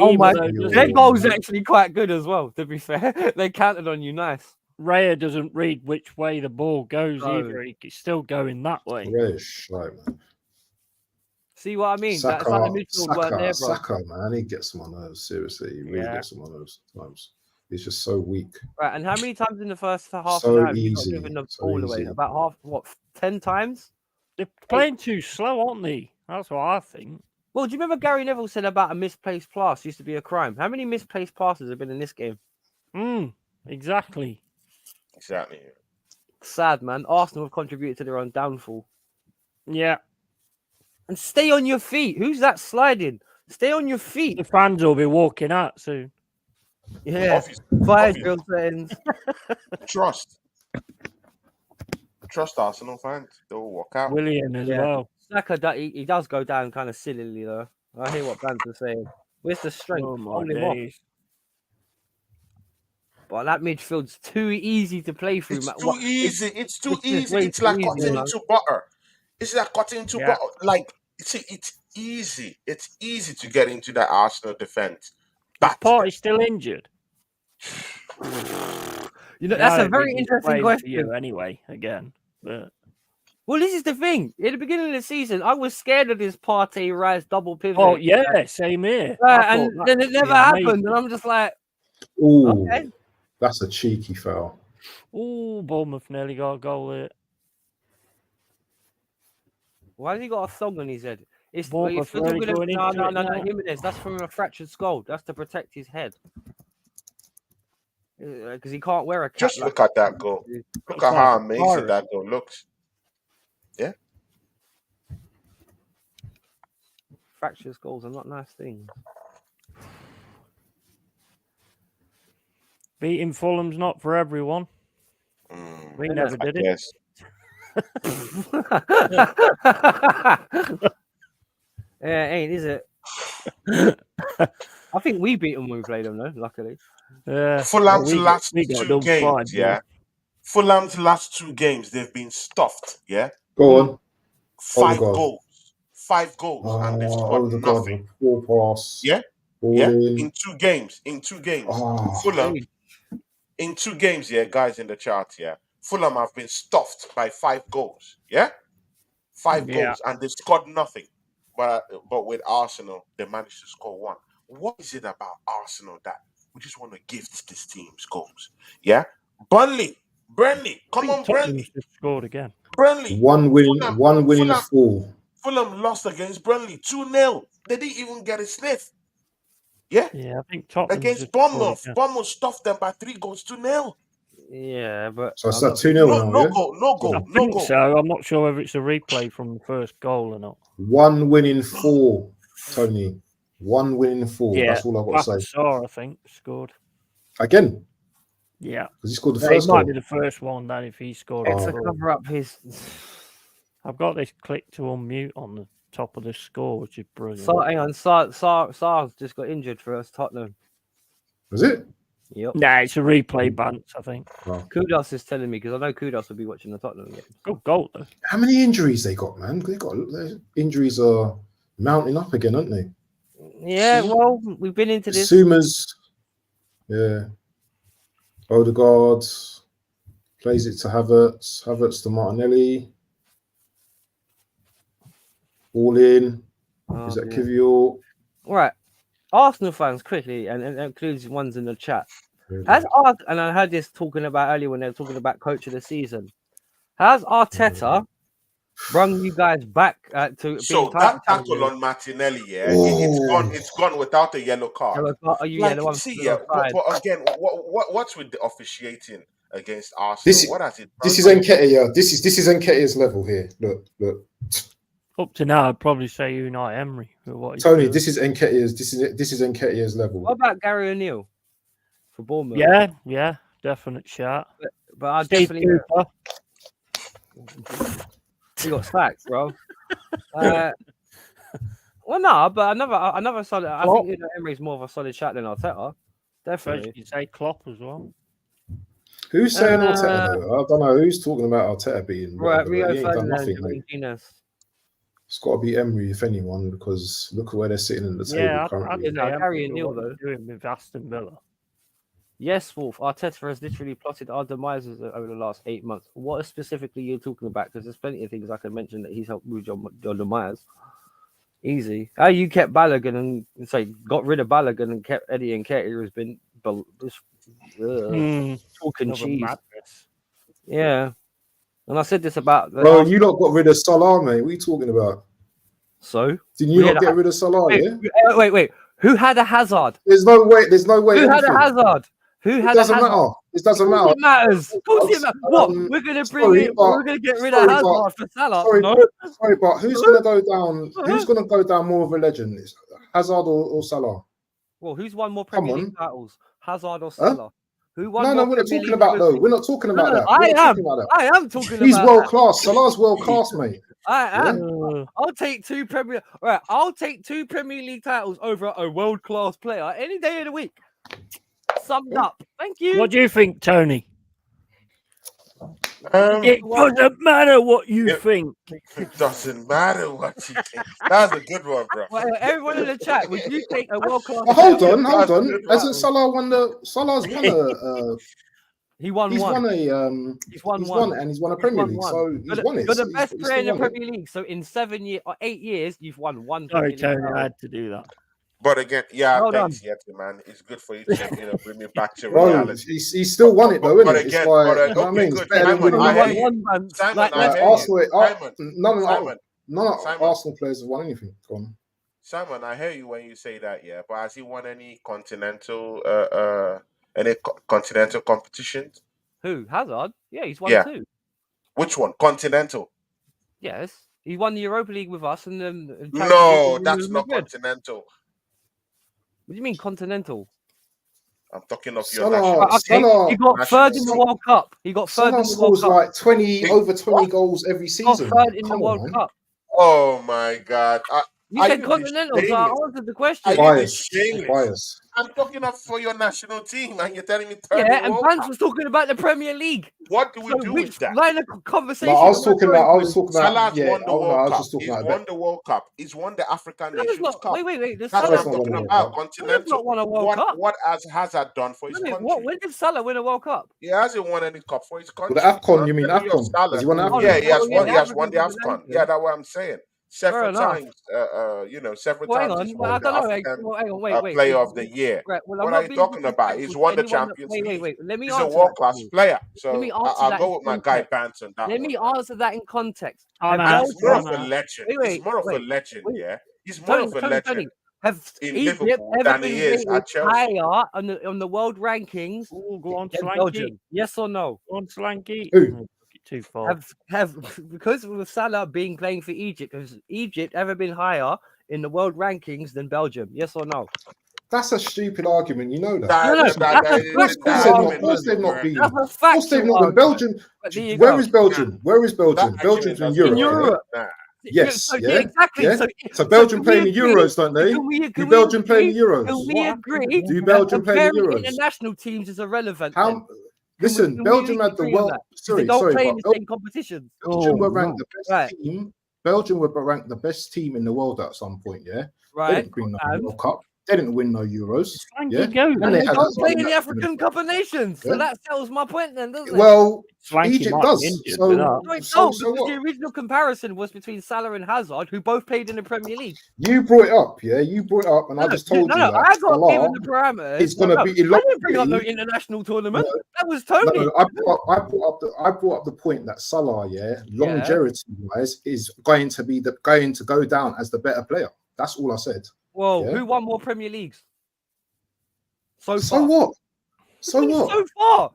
Their goal's actually quite good as well, to be fair. They counted on you nice. Raya doesn't read which way the ball goes either. He's still going that way. Right, man. See what I mean? Saka, that's like the midfield weren't there, bro. Saka, man, he gets on my nerves. Seriously, he really gets on my nerves sometimes. He's just so weak. Right, and how many times in the first half so an hour easy, have you given the ball away? About 10 times? They're playing too slow, aren't they? That's what I think. Well, do you remember Gary Neville said about a misplaced pass used to be a crime? How many misplaced passes have been in this game? Exactly. Sad, man. Arsenal have contributed to their own downfall. Yeah. And stay on your feet. Who's that sliding? Stay on your feet. The fans will be walking out soon. Yeah. Fire drill settings. Trust Arsenal fans. They'll walk out. William as well. Saka, he does go down kind of sillily, though. I hear what fans are saying. Where's the strength? But that midfield's too easy to play through. It's too easy. It's like cutting into butter. It's like cutting into butter. Like, see, it's easy. It's easy to get into that Arsenal defense. That Partey's still injured. That's a very interesting question. Anyway, again, but. Well, this is the thing. At the beginning of the season, I was scared of this Partey Rice double pivot. Oh, yeah, same here. And then it never happened. And I'm just like, okay. That's a cheeky foul. Oh, Bournemouth nearly got a goal here. Why has he got a thong on his head? No, Jimenez. That's from a fractured skull. That's to protect his head. Because he can't wear a cap. Just look at that goal. Look at how amazing that goal looks. Yeah. Fractured skulls are not nice things. Beating Fulham's not for everyone. We never did it. Yeah, it ain't, is it? I think we beat them when we played them, though, luckily. Fulham's last 2 games, Fulham's last 2 games, they've been stuffed, yeah? Go on. 5 goals. 5 goals, and they've scored nothing. 4 pass. Yeah? In 2 games. Fulham, in 2 games, guys in the chart, Fulham have been stuffed by 5 goals, 5 goals, and they've scored nothing. But with Arsenal, they managed to score 1. What is it about Arsenal that we just want to gift these teams goals? Yeah? Burnley, come on, Burnley. Just scored again. Burnley. One win in 4. Fulham lost against Burnley 2-0. They didn't even get a sniff. Yeah? Yeah, I think Tottenham against Bournemouth. Bournemouth stuffed them by 3 goals 2-0. Yeah, but So it's I'm that not- 2-0 No, now, no yeah? goal, no I goal, no think goal. so. I'm not sure whether it's a replay from the first goal or not. 1 win in 4, Tony. 1 win in 4. Yeah, That's all I've got to say. Saw, I think, scored. Again, Yeah. because he scored the Yeah, he first might goal. be the first one then if he scored. It's the to goal. cover up his. I've got this click to unmute on the top of the score, which is brilliant. Hang on, Sar's just got injured for us, Tottenham. Was it? Yep. Nah, it's a replay bounce, I think. Oh. Kudos is telling me because I know Kudos will be watching the Tottenham game. Good goal, though. How many injuries they got, man? Their injuries are mounting up again, aren't they? Yeah, well, we've been into this. Suma's, yeah. Odegaard plays it to Havertz. Havertz to Martinelli. All in. Is that dear. Kivior? Right. Arsenal fans, quickly, and includes ones in the chat. And I heard this talking about earlier when they were talking about coach of the season. Has Arteta brought you guys back to So being that title tackle on Martinelli, yeah, Oh. it's gone without a yellow card. Are you the one See, for yeah, the offside? but again, what's with the officiating against Arsenal? This is- What has it? This is Nketiah. This is Nketiah's level here. Look. Up to now, I'd probably say Unai Emery. For what he's Tony, doing. this is Nketiah's level. What about Gary O'Neill for Bournemouth? Yeah, definite shot. But I Steve definitely Cooper. he got sacked, bro. Well, no, but another solid. I Klopp. think Emery's more of a solid shot than Arteta. Definitely. You say Klopp as well. Who's saying Arteta though? I don't know. Who's talking about Arteta being Right, whatever. Rio He ain't done Ferdinand, nothing, mate. Martinez. It's got to be Emery, if anyone, because look at where they're sitting at the table Yeah, currently. I'd say Gary O'Neill, though. Doing with Aston Villa. Yes, Wolf. Arteta has literally plotted our demises over the last 8 months. What specifically you're talking about? Because there's plenty of things I can mention that he's helped with your demise. Easy. How you kept Balogun and got rid of Balogun and kept Eddie Nketiah has been talking cheese. Madness. Yeah. And I said this about the Bro, you lot got rid of Salah, mate. What are you talking about? So Didn't you We not had get rid of Salah, yeah? wait. Who had a Hazard? There's no way. Who had a anything. Hazard? Who It had a doesn't Hazard? matter. It doesn't Of course matter. it matters. Of course it matters. What? We're gonna we're gonna get rid of Hazard for Salah. Sorry, but who's gonna go down? Who's gonna go down more of a legend? Is Hazard or Salah? Well, who's won more Come Premier on. League titles? Hazard or Salah? Who won No, more we're not Premier talking League about titles? though. We're not talking about that. I am talking He's about world that. class. Salah's world class, mate. I am. I'll take two Premier League titles over a world class player any day of the week. Summed up. Thank you. What do you think, Tony? It doesn't matter what you think. It doesn't matter what you think. That's a good one, bro. Well, everyone in the chat, would you take a world class? Hold on. Hasn't Salah won the? Salah's won a. He won He's one. won a. He's won He's one. won and he's won a Premier League. So he's won it. You're the best He's player in the still won it. Premier League. So in 7 years or 8 years, you've won one. Sorry, Premier League Tony, title. I had to do that. But again, yeah, Well thanks, Yeti, man. It's good for you to bring me back to Bro, reality. he's still won it though, isn't it? It's again, like, but, you know what I mean? good. It's better than Simon, winning I the hear league. you. Simon, Like, I hear Arsenal, you. Simon, none of Simon. Arsenal players have won anything. Go on. Simon, I hear you when you say that, yeah. But has he won any continental competitions? Who? Hazard? Yeah, he's won Yeah. 2. Which one? Continental? Yes, he won the Europa League with us, and then No, that's not continental. What do you mean continental? I'm talking of your Salah, national. He got third in the World Cup. He got third in Salah the World scores Cup. like over 20 goals every He got season. third in the Come World on, Cup. Oh my God! You Are said you continental, so I shameless? answered the question. Are you bias, shameless? bias. I'm talking of for your national team, and you're telling me third Yeah, in and World Vance Cup. was talking about the Premier League. What do we So do which with that? line of conversation? No, I was am talking going about. with? Salah's Yeah, won the I World was Cup. just talking He's about. won the World Cup. He's won the African Salah's Nations not, Cup. wait. The That's Salah, what I'm not talking won the about. World Cup. Salah's not won a World Cup. What has Hazard done for his Wait, country? when did Salah win a World Cup? He hasn't won any cup for his country. With the AFCON, I'm you mean telling you of AFCON? Salah. Has he won AFCON? Yeah, he has won. yeah, He has won the African AFCON. Nations. Yeah, that's what I'm saying. Several enough. times, several Well, hang times on. he's Well, won I the don't know. African Hang on. Wait. Player of the Year. Right. Well, What I'm are not you being talking about? He's disrespectful won to the anyone Champions Wait. League. Let me He's a answer world-class that. player. Let So me answer I'll that go in with my guy context. Bance on that Let one. me answer that in context. Time Have out. He's more of Time a out. legend. Wait, He's more of a wait. legend, Wait. yeah. He's more of a legend. Tony, Have in Egypt Liverpool ever than been he is rated at Chelsea. higher on the world rankings Oh, go on, than Slanky. Belgium? Yes or no? Go on, Slanky. Who? Took it too far. Have because with Salah being playing for Egypt, has Egypt ever been higher in the world rankings than Belgium? Yes or no? That's a stupid argument. You know that. That, No, that, that's a that, Of that course factual they've not. Of argument argument. course they've doesn't not work. been. That's a Of course they've factual not been. argument. Belgium. But there you Where go. is Belgium? Where is That Belgium? argument Belgium's in doesn't In Europe. work. Europe. Nah. Yes. So, Yeah. exactly. Yeah. So So Belgium can play we in the agree? Euros, don't they? Can we Do Belgium play in the agree? Euros? Can we agree Do that Belgium play in the comparing Euros? international teams is irrelevant? Then? How? Listen, Can Belgium we had the agree on world. that? Because they don't play in the same competitions. Belgium were right. ranked the best Right. team. Belgium were ranked the best team in the world at some point. Yeah, they Right. didn't bring no World Cup. They didn't win no Euros. Slanky, Yeah, go. and And they they had don't play in the that- African Cup of Nations. So Yeah. that settles my point then, doesn't it? Well, Slanky Egypt might be does. injured So, with that. No, it so, don't, so because the what? original comparison was between Salah and Hazard, who both played in the Premier League. You brought it up, yeah. You brought it up, and I just told you that I got Salah given the parameters. is going to be. I didn't bring up no international tournament. That was Tony. No, I brought up the point that Salah, yeah, longevity wise, is going to go down as the better player. That's all I said. Well, Yeah. who won more Premier Leagues? So far. So what? So what? So far.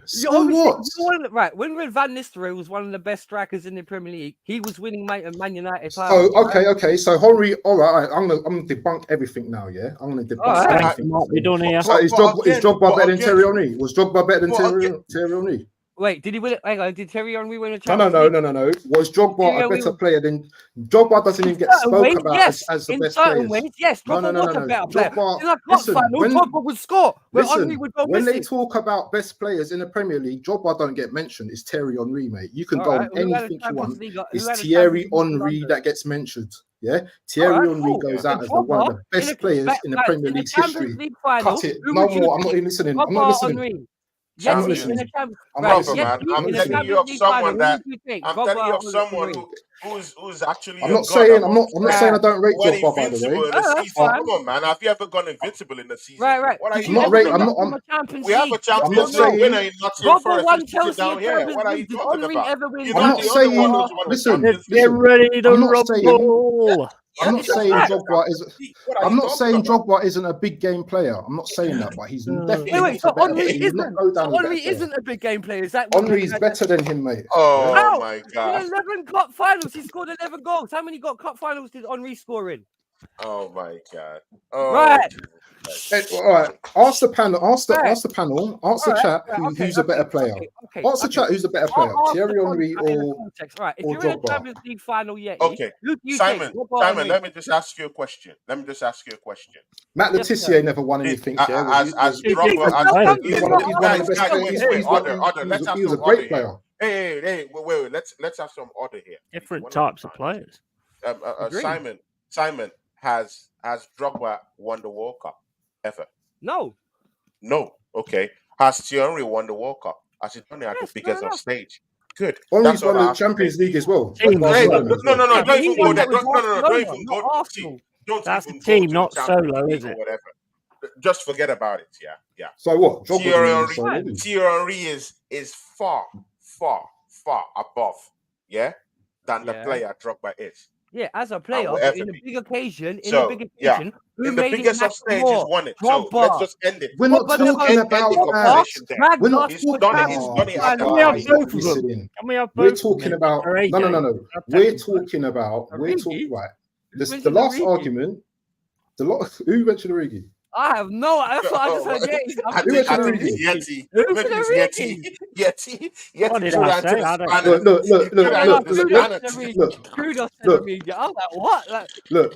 So what? Right, when Van Nistelrooy was one of the best strikers in the Premier League, he was winning Man United Oh, titles. okay. So Henry, all right. I'm gonna debunk everything now. Yeah, I'm gonna debunk right. everything. Might be done here. So is Drogba better than Thierry Henry? Was Drogba better than Thierry Henry? Wait, did he win it? Hang on, did Thierry Henry win a Champions No. League? Was Drogba a better player than Drogba? Doesn't even get spoke about as the best players. In certain ways, yes. Drogba was a better player. In a cup final, Drogba would score. Henry would go when they missing. talk about best players in the Premier League, Drogba don't get mentioned. It's Thierry Henry, mate. You can go on anything you want. It's Thierry Henry that gets mentioned. Yeah, Thierry Henry goes out as one of the best players in the Premier League's history. Cut it. No more. I'm not even listening. I'm not listening. Yes, I'm listening. I'm telling you of someone that who's actually. I'm not saying I don't rate Drogba, by the way. Come on, man. Have you ever gone invincible in the season? Right. What are you I'm not rating. We have a Champions League winner in Nottingham Forest down here. What are you talking about? I'm not saying. Listen, get ready to rumble. I'm not saying Drogba is. I'm not saying Drogba isn't a big game player. I'm not saying that, but he's definitely. Wait, so Henry isn't isn't a big game player. Is that Henry's better than him, mate? Oh my God! 11 cup finals. He scored 11 goals. How many cup finals did Henry score in? Oh my God! Right. All right. Ask the panel. Ask the chat who's a better player. Ask the chat who's a better player, Thierry Henry or right? If you're Drogba. in the Champions League final yet, okay. Simon, let me just ask you a question. Matt Letizia never won anything. As Drogba, he was a great player. Hey, wait. Let's have some order here. Different types of players. Simon, has Drogba won the World Cup ever? No. Okay. Has Thierry won the World Cup? Has he done it at the biggest of stage? Good. Henry's won the Champions League as well. No, don't even go there. Don't even go. That's the team, not solo, is it? Whatever. Just forget about it. Yeah. So what? Thierry Henry is far above, than the player Drogba is. Yeah, as a player, but in a big occasion, in the biggest of stages, he's won it. So let's just end it. We're not talking about that. We're not He's done it. He's done it. Can we have both? We're talking about no. We're talking right. The last argument. Who mentioned Origi? I have no. That's what I just heard. Yeti. What did I say? I don't Look.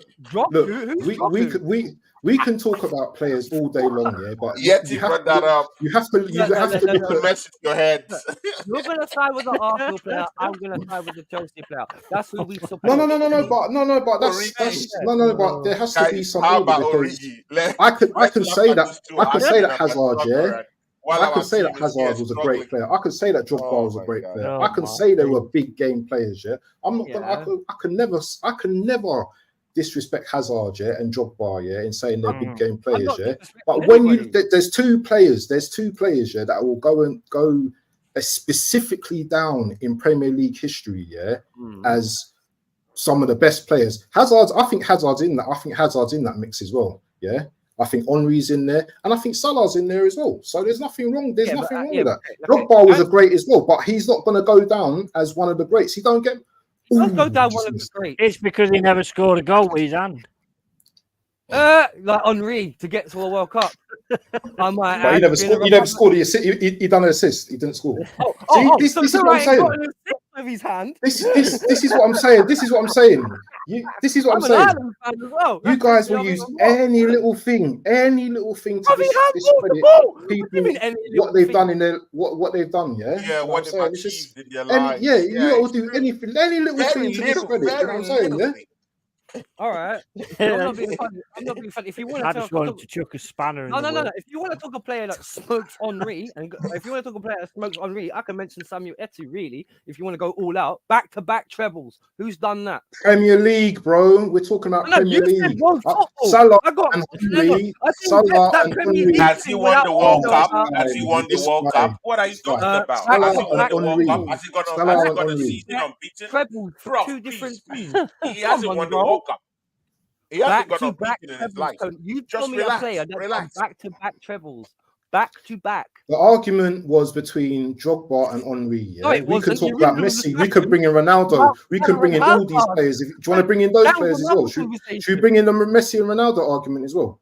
We can talk about players all day long, but Yeti brought that up. You have to mess with your head. You're gonna side with the Arsenal player. I'm gonna side with the Chelsea player. That's who we support. No. But but there has to be some order because I can say that Hazard, I can say that Hazard was a great player. I can say that Drogba was a great player. I can say they were big game players. I'm not gonna. I can never disrespect Hazard, and Drogba, in saying they're big game players, But when there's two players, that will go specifically down in Premier League history, as some of the best players. I think Hazard's in that. I think Hazard's in that mix as well. Yeah. I think Henry's in there, and I think Salah's in there as well. So there's nothing wrong. There's nothing wrong with that. Drogba was a great as well, but he's not going to go down as one of the greats. He don't get. Let's go down one of the greats. It's because he never scored a goal with his hand. Like Henry to get to a World Cup. I might. But he never scored. He done an assist. He didn't score. This is what I'm saying. With his hand. This is what I'm saying. This is what I'm saying. This is what I'm saying. Well. You guys will use any little thing to discredit people. What they've done in their what they've done. Yeah. Yeah. What they've achieved in their lives. Yeah. You will do anything, any little thing to discredit. You know what I'm saying? Yeah. All right. I'm not being funny. If you want I just wanted to chuck a spanner in No. If you want to talk a player that smokes Henry, and if you want to talk a player that smokes Henry, I can mention Samuel Eto'o, really, if you want to go all out. Back-to-back trebles. Who's done that? Premier League, bro. We're talking about Premier League. Salah and Henry. Has he won the World Cup? Has he won the World Cup? What are you talking about? Has he won the World Cup? Has he got a season unbeaten? Trebles, two different teams. He hasn't won the World Cup. He hasn't got no beating in his life. You tell me a player that's back-to-back trebles. Back-to-back. The argument was between Drogba and Henry. Yeah? We could talk about Messi. We could bring in Ronaldo. We could bring in all these players. Do you want to bring in those players as well? Should we bring in the Messi and Ronaldo argument as well?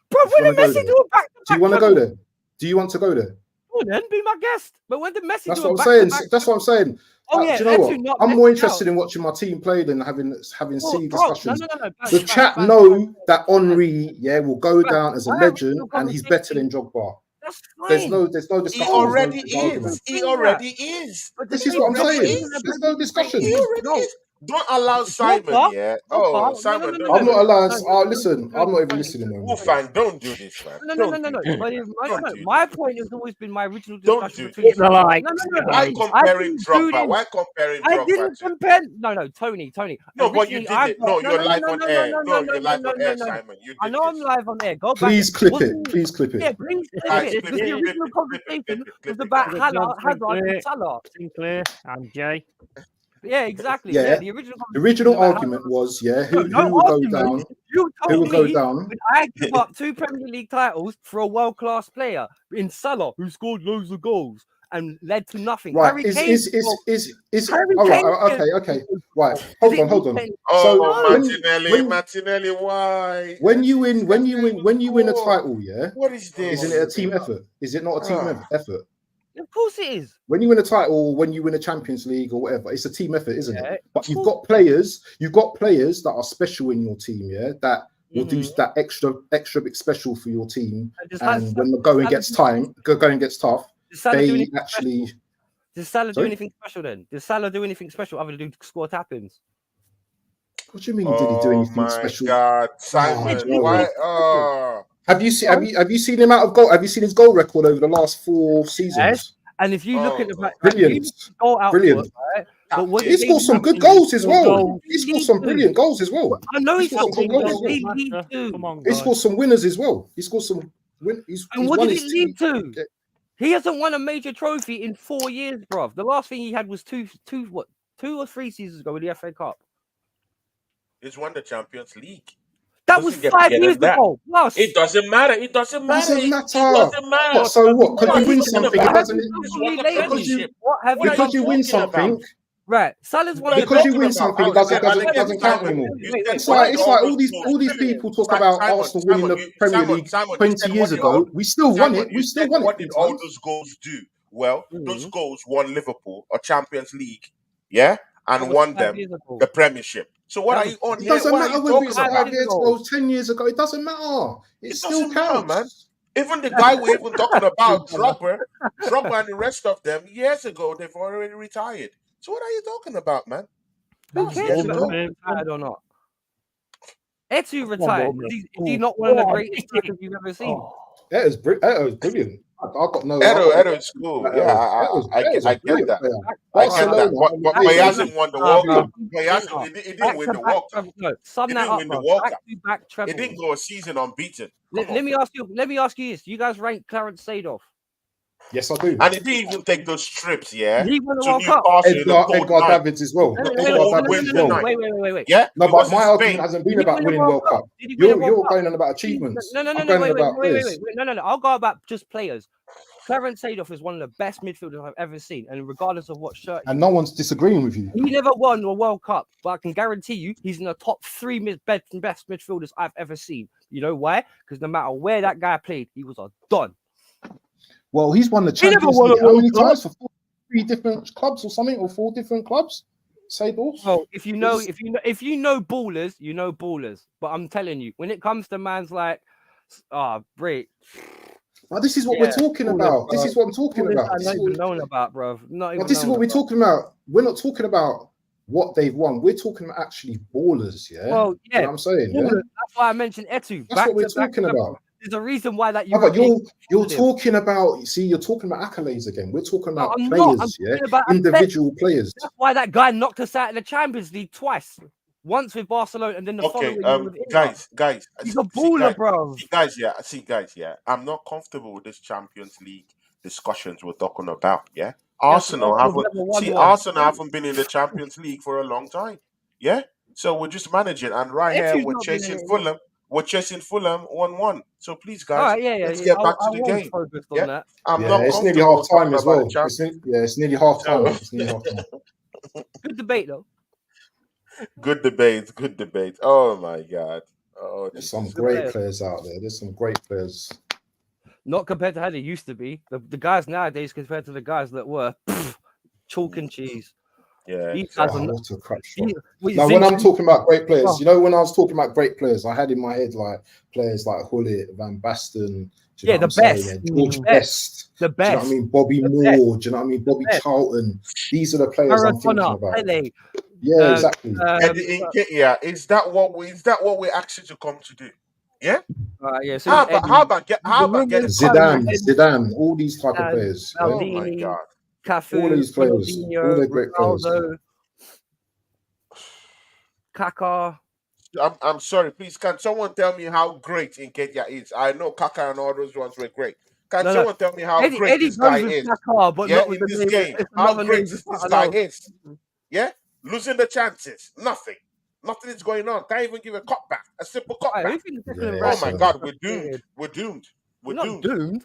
Bro, when did Messi do a back-to-back? Do you want to go there? Do you want to go there? Well, then be my guest. But when did Messi That's do what I'm saying. That's what I'm saying. Oh, yeah, do you know what? I'm more interested in watching my team play than having silly discussions. No. The chat know that Henry, will go down as a legend, and he's better than Drogba. That's fine. There's no discussion. He already is. He already is. But this is what I'm saying. There's no discussion. He already is. Don't allow Simon, Simon. I'm not allowing. Listen, I'm not even listening. Wolfgang, don't do this, man. No. My point has always been my original discussion. Why comparing Drogba? Why comparing Drogba? I didn't compare. No, Tony. No, but you did it. No, you're live on air. No, you're live on air, Simon. I know I'm live on air. Go back. Please clip it. Please clip it. Yeah, please clip it. The original conversation was about Hazard and Salah. Sinclair and Jay. Yeah, exactly. Yeah. The original argument was, who will go down? You who will go down? I give up 2 Premier League titles for a world-class player in Salah, who scored loads of goals and led to nothing. Right? Is all right? Okay. Right. Hold on. Martinelli, why? When you win a title, What is this? Isn't it a team effort? Is it not a team effort? Of course it is. When you win a title, when you win a Champions League or whatever, it's a team effort, isn't it? But you've got players that are special in your team, that will do that extra bit special for your team. And when the going gets tough, they actually. Does Salah do anything special then? Does Salah do anything special other than score tap-ins? What do you mean? Did he do anything special? God, Simon, why? Have you seen him out of goal? Have you seen his goal record over the last 4 seasons? Yes. And if you look at the brilliant. But he scored some good goals as well. He scored some brilliant goals as well. I know he scored some goals. He scored some winners as well. He scored some win. And what did it lead to? He hasn't won a major trophy in 4 years, bruv. The last thing he had was two or 3 seasons ago with the FA Cup. He's won the Champions League. That was 5 years ago. Plus. It doesn't matter. It doesn't matter. What, so what? Because you win something, it doesn't. Because you win something. Right. Salah's one because you win something, it doesn't count anymore. It's like all these people talk about Arsenal winning the Premier League 20 years ago. We still won it. What did all those goals do? Well, those goals won Liverpool a Champions League, and won them the Premiership. So what are you on here? It doesn't matter whether it's 5 years ago, 10 years ago. It doesn't matter. It still counts, man. Even the guy we're even talking about, Drogba and the rest of them, years ago, they've already retired. So what are you talking about, man? Who cares if retired or not? Eto'o retired. Is he not one of the greatest strikers you've ever seen? Eto'o's brilliant. I got no. Eto'o's cool. I get that. But he hasn't won the World Cup. He didn't win the World Cup. Sum that up. He didn't go a season unbeaten. Let me ask you this: you guys rank Clarence Seedorf? Yes, I do. And he didn't even take those trips, yeah, He won the to World Cup. Newcastle in the cold Edgar night. Davids as well. The Wait, cold Edgar Davids as winter well. night. Wait. Yeah, No, it but was in my argument Spain. hasn't Did been he about win the winning World World Cup? Cup. Did he win the World You're Cup? going on about achievements. No. I'm going on about players. No. I'll go about just players. Clarence Seedorf is one of the best midfielders I've ever seen, and regardless of what shirt, And no one's disagreeing with you. he never won a World Cup, but I can guarantee you he's in the top 3 best midfielders I've ever seen. You know why? Because no matter where that guy played, he was a don. Well, he's won the He never Champions won a League how World many Cup. times? For 3 different clubs or something, or 4 different clubs? Seedorf. Well, if you know ballers, you know ballers. But I'm telling you, when it comes to man's like, great. Well, this is what we're talking about. This is what I'm talking about. I'm not even known about, bro. This is what we're talking about. We're not talking about what they've won. We're talking about actually ballers, yeah? Well, yeah. You know what I'm saying? Yeah? That's why I mentioned Etu. That's what we're talking about. There's a reason why that But you're talking about, you're talking about accolades again. We're talking about players, individual players. That's why that guy knocked us out in the Champions League twice. Once with Barcelona and then the following year with Inter. guys. He's a baller, bro. Guys, I'm not comfortable with this Champions League discussions we're talking about, yeah? Arsenal haven't been in the Champions League for a long time, yeah? So we're just managing, and here we're chasing Fulham. We're chasing Fulham 1-1. So please, guys, let's get back to the game. Yeah? It's nearly half time as well. It's nearly half time. Good debate, though. Good debate. Oh my God. Oh, there's some great players out there. There's some great players. Not compared to how they used to be. The guys nowadays compared to the guys that were chalk and cheese. Yeah. What a crap shot. Now, when I'm talking about great players, when I was talking about great players, I had in my head like players like Hullet, Van Basten. The best. George Best. The best. Do you know what I mean? Bobby Moore. Do you know what I mean? Bobby Charlton. These are the players I'm thinking about. Yeah, exactly. Is that what we actually to come to do? Yeah. So how about getting Zidane, all these type of players. Oh my God. Cafu, all these players, all the great players. Kaká. I'm sorry, please. Can someone tell me how great Nketiah is? I know Kaká and all those ones were great. Can someone tell me how great this guy is? Kaká, but not in this game, how great this guy is? Yeah, losing the chances, nothing is going on. Can't even give a cutback, a simple cutback. Oh my God, we're doomed. We're doomed.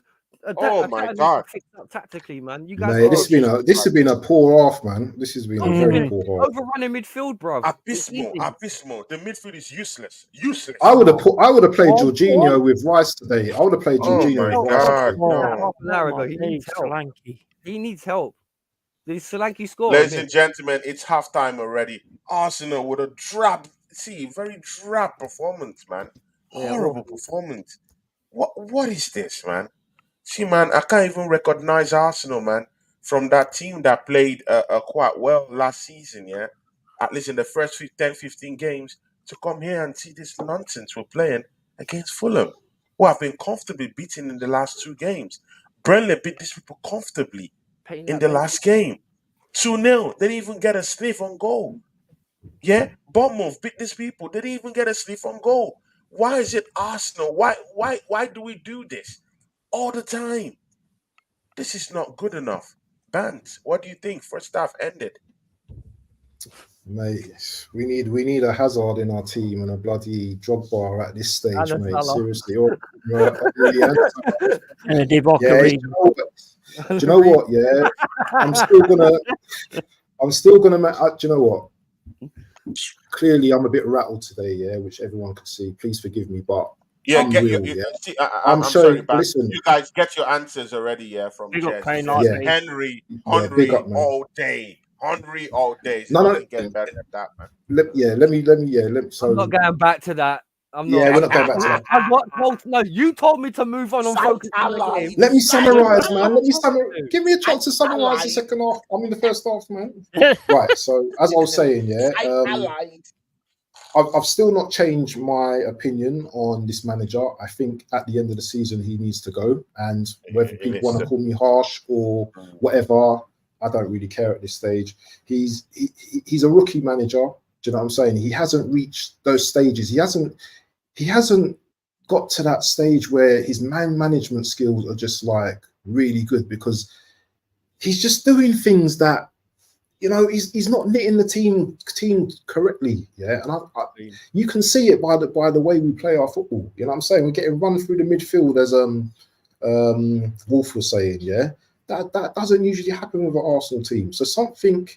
Oh my God! Tactically, man, you guys. This has been a poor half, man. This has been a very poor half. Overrunning midfield, bro. Abysmal. The midfield is useless. I would have played Jorginho with Rice today. I would have played Jorginho with Rice. Half an hour ago, he needs help. The Solanke score. Ladies and gentlemen, it's halftime already. Arsenal with a very drab performance, man. Horrible performance. What is this, man? See, man, I can't even recognize Arsenal, man, from that team that played quite well last season, yeah? At least in the first 10, 15 games, to come here and see this nonsense we're playing against Fulham, who have been comfortably beaten in the last 2 games. Burnley beat these people comfortably in the last game. 2-0. They didn't even get a sniff on goal. Yeah? Bournemouth beat these people. They didn't even get a sniff on goal. Why is it Arsenal? Why do we do this all the time? This is not good enough. Bant, what do you think? First half ended. Mate, we need a Hazard in our team and a bloody Drogba at this stage, mate. Seriously. Do you know what? Yeah, I'm still gonna. Do you know what? Clearly, I'm a bit rattled today. Yeah, which everyone can see. Please forgive me, but yeah, I'm sorry, but listen, you guys get your answers already. Yeah, from Henry all day. Henry all day. No, get better at that, man. Let me. So I'm not going back to that. I'm not. Yeah, we're not going back to that. No, you told me to move on focus on the game. Let me summarize, man. Give me a chance to summarize the second half. I mean, the first half, man. Right. So, as I was saying, yeah, I've still not changed my opinion on this manager. I think at the end of the season, he needs to go. And whether people want to call me harsh or whatever, I don't really care at this stage. He's a rookie manager. Do you know what I'm saying? He hasn't reached those stages. He hasn't got to that stage where his man management skills are just like really good because he's just doing things that, you know, he's not knitting the team correctly. Yeah, and you can see it by the way we play our football. You know what I'm saying? We're getting run through the midfield as Wolf was saying. Yeah, that doesn't usually happen with an Arsenal team. So something,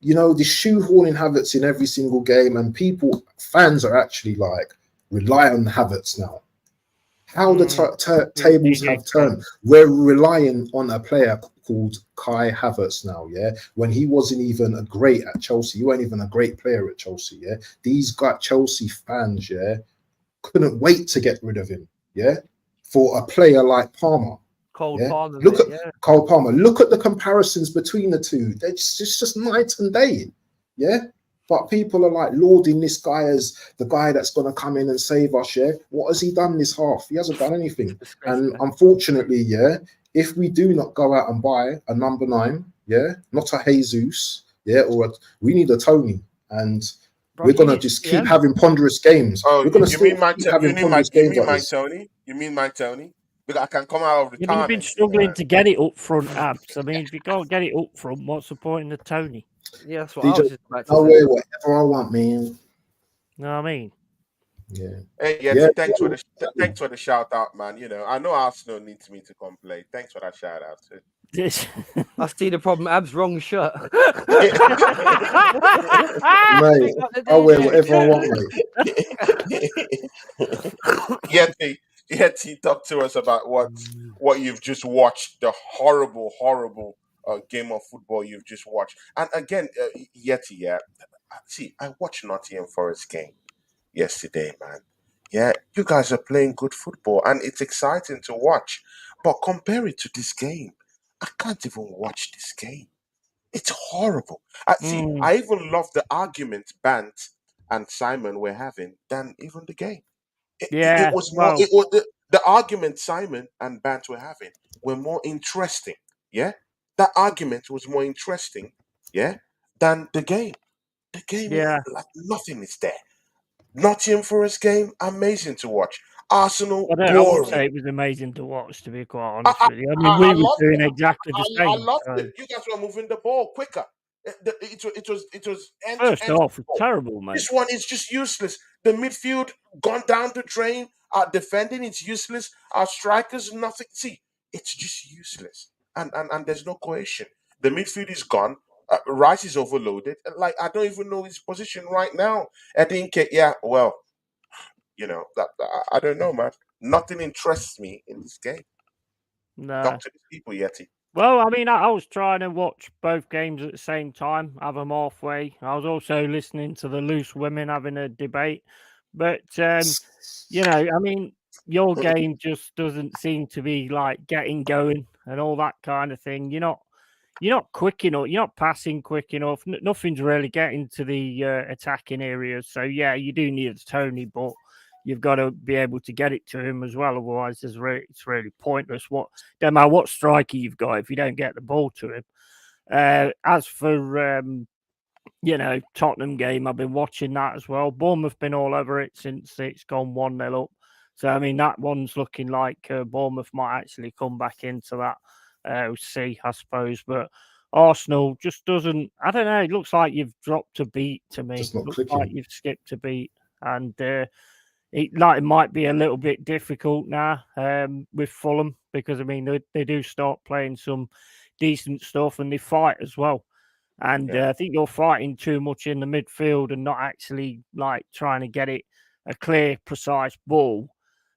you know, the shoehorning Havertz in every single game, and fans are actually like rely on Havertz now. How the tables have turned. We're relying on a player called Kai Havertz now, yeah? When he wasn't even a great at Chelsea. He wasn't even a great player at Chelsea, yeah? These Chelsea fans, yeah, couldn't wait to get rid of him, yeah? For a player like Palmer. Palmer. Look at Cole Palmer. Look at the comparisons between the two. It's just night and day, yeah? But people are like lauding this guy as the guy that's going to come in and save us, yeah? What has he done this half? He hasn't done anything. And unfortunately, yeah, if we do not go out and buy a number 9, yeah, not a Jesus, yeah, we need a Tony. And we're going to just keep having ponderous games. Oh, we're going to you mean my Tony? You mean my Tony? Because I can come out of retirement. You've been struggling to get it up front, Abs. I mean, if you can't get it up front, what's the point in the Tony? Yeah, that's what I was just about to I'll say. wear whatever I want, man. You know what I mean? Yeah. Hey, thanks for the shout out, man. You know, I know Arsenal needs me to complain. Thanks for that shout out. I see the problem. Abs wrong shirt. Mate, I'll wear whatever I want, mate. Yeti, talk to us about what you've just watched. The horrible game of football you've just watched. And again, Yeti, yeah. See, I watched Nottingham Forest game yesterday, man. Yeah, you guys are playing good football, and it's exciting to watch. But compare it to this game. I can't even watch this game. It's horrible. I even love the argument Bant and Simon were having than even the game. It was more. It was the argument Simon and Bant were having were more interesting. Yeah, that argument was more interesting. Yeah, than the game. The game, like nothing is there. Nottingham Forest game, amazing to watch. Arsenal, I would say boring. it was amazing to watch, to be quite honest with you. I mean, we were doing exactly the same. I loved it. You guys were moving the ball quicker. It was First half was terrible, mate. This one is just useless. The midfield gone down the drain. Our defending is useless. Our strikers nothing. See, it's just useless. And there's no cohesion. The midfield is gone. Rice is overloaded. Like I don't even know his position right now. I think, yeah, well, you know that I don't know, man. Nothing interests me in this game. No. Talk to these people, Yeti. Well, I mean, I was trying to watch both games at the same time, have them halfway. I was also listening to the loose women having a debate. But, you know, I mean, your game just doesn't seem to be like getting going and all that kind of thing. You're not quick enough. You're not passing quick enough. Nothing's really getting to the attacking areas. So, yeah, you do need Tony, but you've got to be able to get it to him as well. Otherwise, it's really pointless. Don't matter what striker you've got if you don't get the ball to him. As for you know, Tottenham game, I've been watching that as well. Bournemouth been all over it since it's gone 1-0 up. So I mean, that one's looking like Bournemouth might actually come back into that. We'll see, I suppose, but. Arsenal just doesn't. I don't know. It looks like you've dropped a beat to me. Just not looks clicking. like you've skipped a beat, and it might be a little bit difficult now with Fulham because I mean they do start playing some decent stuff and they fight as well. And I think you're fighting too much in the midfield and not actually like trying to get it a clear, precise ball,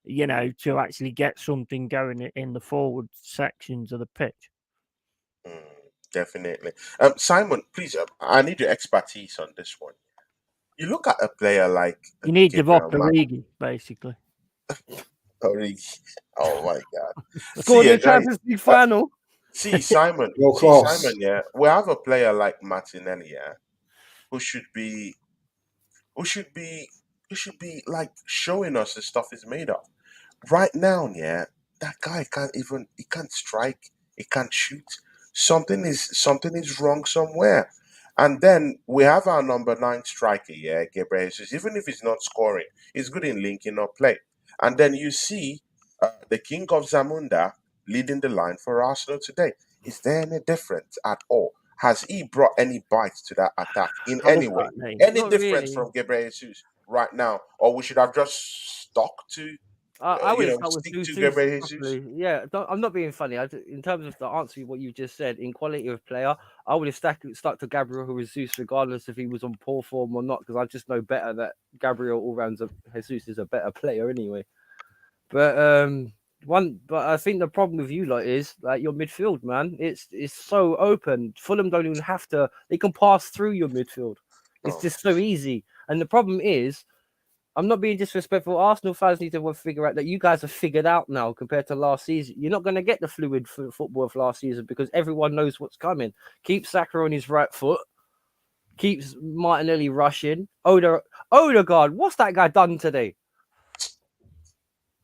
you know, to actually get something going in the forward sections of the pitch. Definitely. Simon, please, I need your expertise on this one. You look at a player like You need Gabriel Divock Origi, basically. Origi. Oh my God! Scored the Champions League final. See, Simon. Yeah, we have a player like Martinelli, yeah, who should be like showing us the stuff he's made of. Right now, yeah, that guy he can't strike, he can't shoot. Something is wrong somewhere. And then we have our number 9 striker, yeah, Gabriel Jesus. Even if he's not scoring, he's good in linking up play. And then you see the king of Zamunda leading the line for Arsenal today. Is there any difference at all? Has he brought any bites to that attack in any way? Any Not difference really. from Gabriel Jesus right now? Or we should have just stuck to, I would have stuck with stick to Jesus Gabriel Jesus? properly. Yeah, I'm not being funny. In terms of the answer to what you just said, in quality of player, I would have stuck to Gabriel Jesus, regardless if he was on poor form or not, because I just know better that Gabriel all rounds Jesus is a better player anyway. But but I think the problem with you lot is like your midfield, man. It's so open. Fulham don't even have to. They can pass through your midfield. It's Oh, just so easy. And the problem is, I'm not being disrespectful. Arsenal fans need to figure out that you guys are figured out now compared to last season. You're not going to get the fluid football of last season because everyone knows what's coming. Keep Saka on his right foot. Keeps Martinelli rushing. Odegaard, what's that guy done today?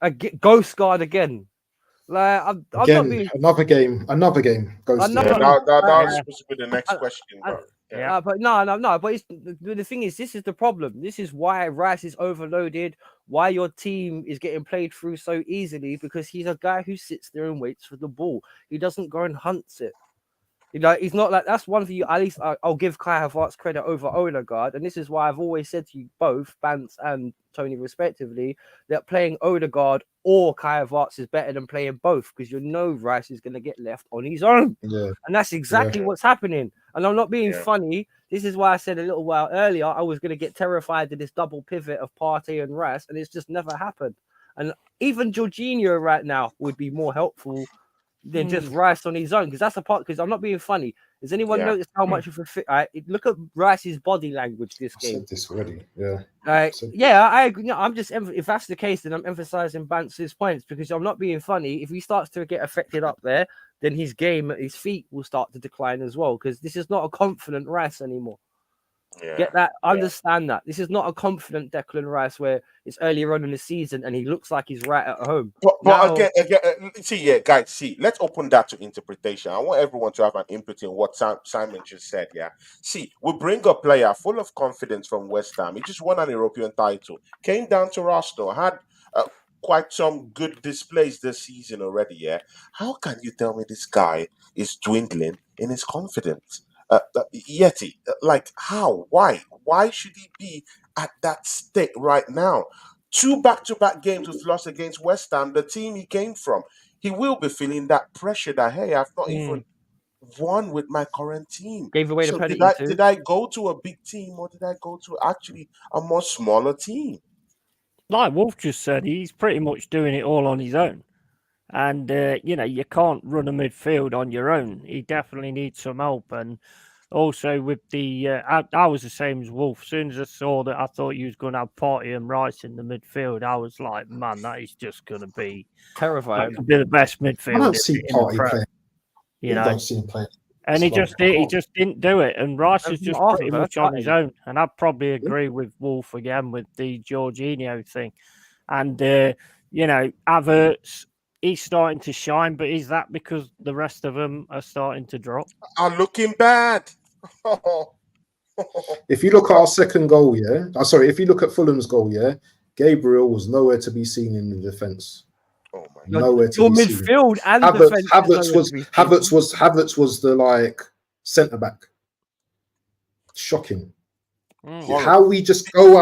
A ghost guard again. Like I'm not being another game. Goes know, yeah, again. that was Yeah. supposed to be the next question, but yeah. But no. But the thing is, this is the problem. This is why Rice is overloaded. Why your team is getting played through so easily because he's a guy who sits there and waits for the ball. He doesn't go and hunts it. He's not like that's one for you. At least I'll give Kai Havertz credit over Odegaard, and this is why I've always said to you both, Bance and Tony, respectively, that playing Odegaard or Kai Havertz is better than playing both because you know Rice is going to get left on his own, and that's exactly what's happening. And I'm not being funny. This is why I said a little while earlier I was going to get terrified of this double pivot of Partey and Rice, and it's just never happened. And even Jorginho right now would be more helpful than just Rice on his own, because that's a part. Because I'm not being funny. Has anyone noticed how much of a fit? Look at Rice's body language this game. I said this already. Yeah. I agree. No, I'm just if that's the case, then I'm emphasizing Bance's points because I'm not being funny. If he starts to get affected up there, then his game at his feet will start to decline as well. Because this is not a confident Rice anymore. Get that? Understand that. This is not a confident Declan Rice where it's earlier on in the season and he looks like he's right at home. But again, guys, let's open that to interpretation. I want everyone to have an input in what Simon just said. Yeah, we bring a player full of confidence from West Ham. He just won an European title, came down to Arsenal, had quite some good displays this season already. Yeah, how can you tell me this guy is dwindling in his confidence? Yeti, like how? Why should he be at that state right now? 2 back-to-back games we've lost against West Ham, the team he came from. He will be feeling that pressure that hey, I've not even won with my current team. Gave away the So penalty too. did I go to a big team or did I go to actually a more smaller team? Like Wolf just said, he's pretty much doing it all on his own. And, you can't run a midfield on your own. He definitely needs some help. And also with I was the same as Wolf. As soon as I saw that, I thought he was going to have Partey and Rice in the midfield. I was like, man, that is just going to be terrifying. That could be the best midfield. I don't see Partey playing. You know, don't see him playing. And he just didn't do it. And Rice is just pretty much on his own. And I'd probably agree with Wolf again with the Jorginho thing. And, Havertz, he's starting to shine, but is that because the rest of them are starting to drop? Are looking bad. If you look at our second goal, if you look at Fulham's goal, Gabriel was nowhere to be seen in the defence. Oh my! Nowhere to be midfield seen. And Havertz was the centre back. Shocking. How we just go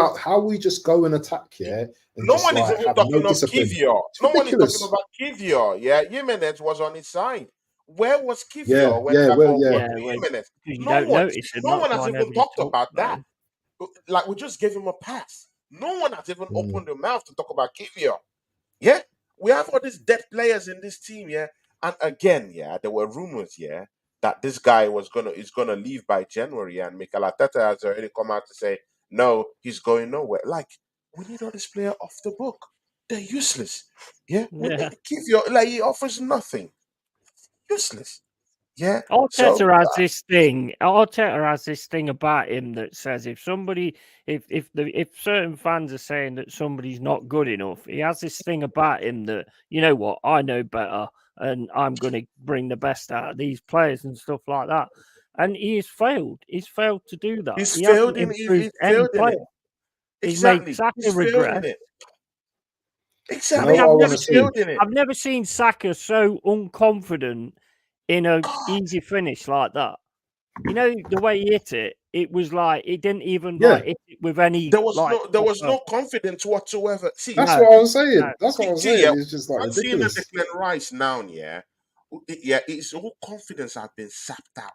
and attack, and no one is even talking about Kivior. No one is talking about Kivior. Yeah, Jimenez was on his side. Where was Kivior when that ball got to Jimenez? No one has even talked about that. Like we just gave him a pass. No one has even opened their mouth to talk about Kivior. Yeah, we have all these dead players in this team. Yeah, and again, there were rumors. That this guy is gonna leave by January, and Mikel Arteta has already come out to say no, he's going nowhere. Like we need all this player off the book. They're useless. Kivior, he offers nothing. Useless. Yeah. Arteta has this thing about him that says if certain fans are saying that somebody's not good enough, he has this thing about him that, you know what, I know better and I'm going to bring the best out of these players and stuff like that. And he has failed. He's failed to do that. He's failed in it. Exactly. He's made Saka regret. Exactly. You I mean, know I've what I never want to see? Building it. I've never seen Saka so unconfident in a God. easy finish like that. You know the way he hit it. It was like it didn't even Yeah. like hit it with any. There was like, no confidence whatsoever. See, That's No, what I was saying. no. That's what I was see, saying. It's just like I'm seeing the ridiculous. Declan Rice now, yeah, his whole confidence has been sapped out.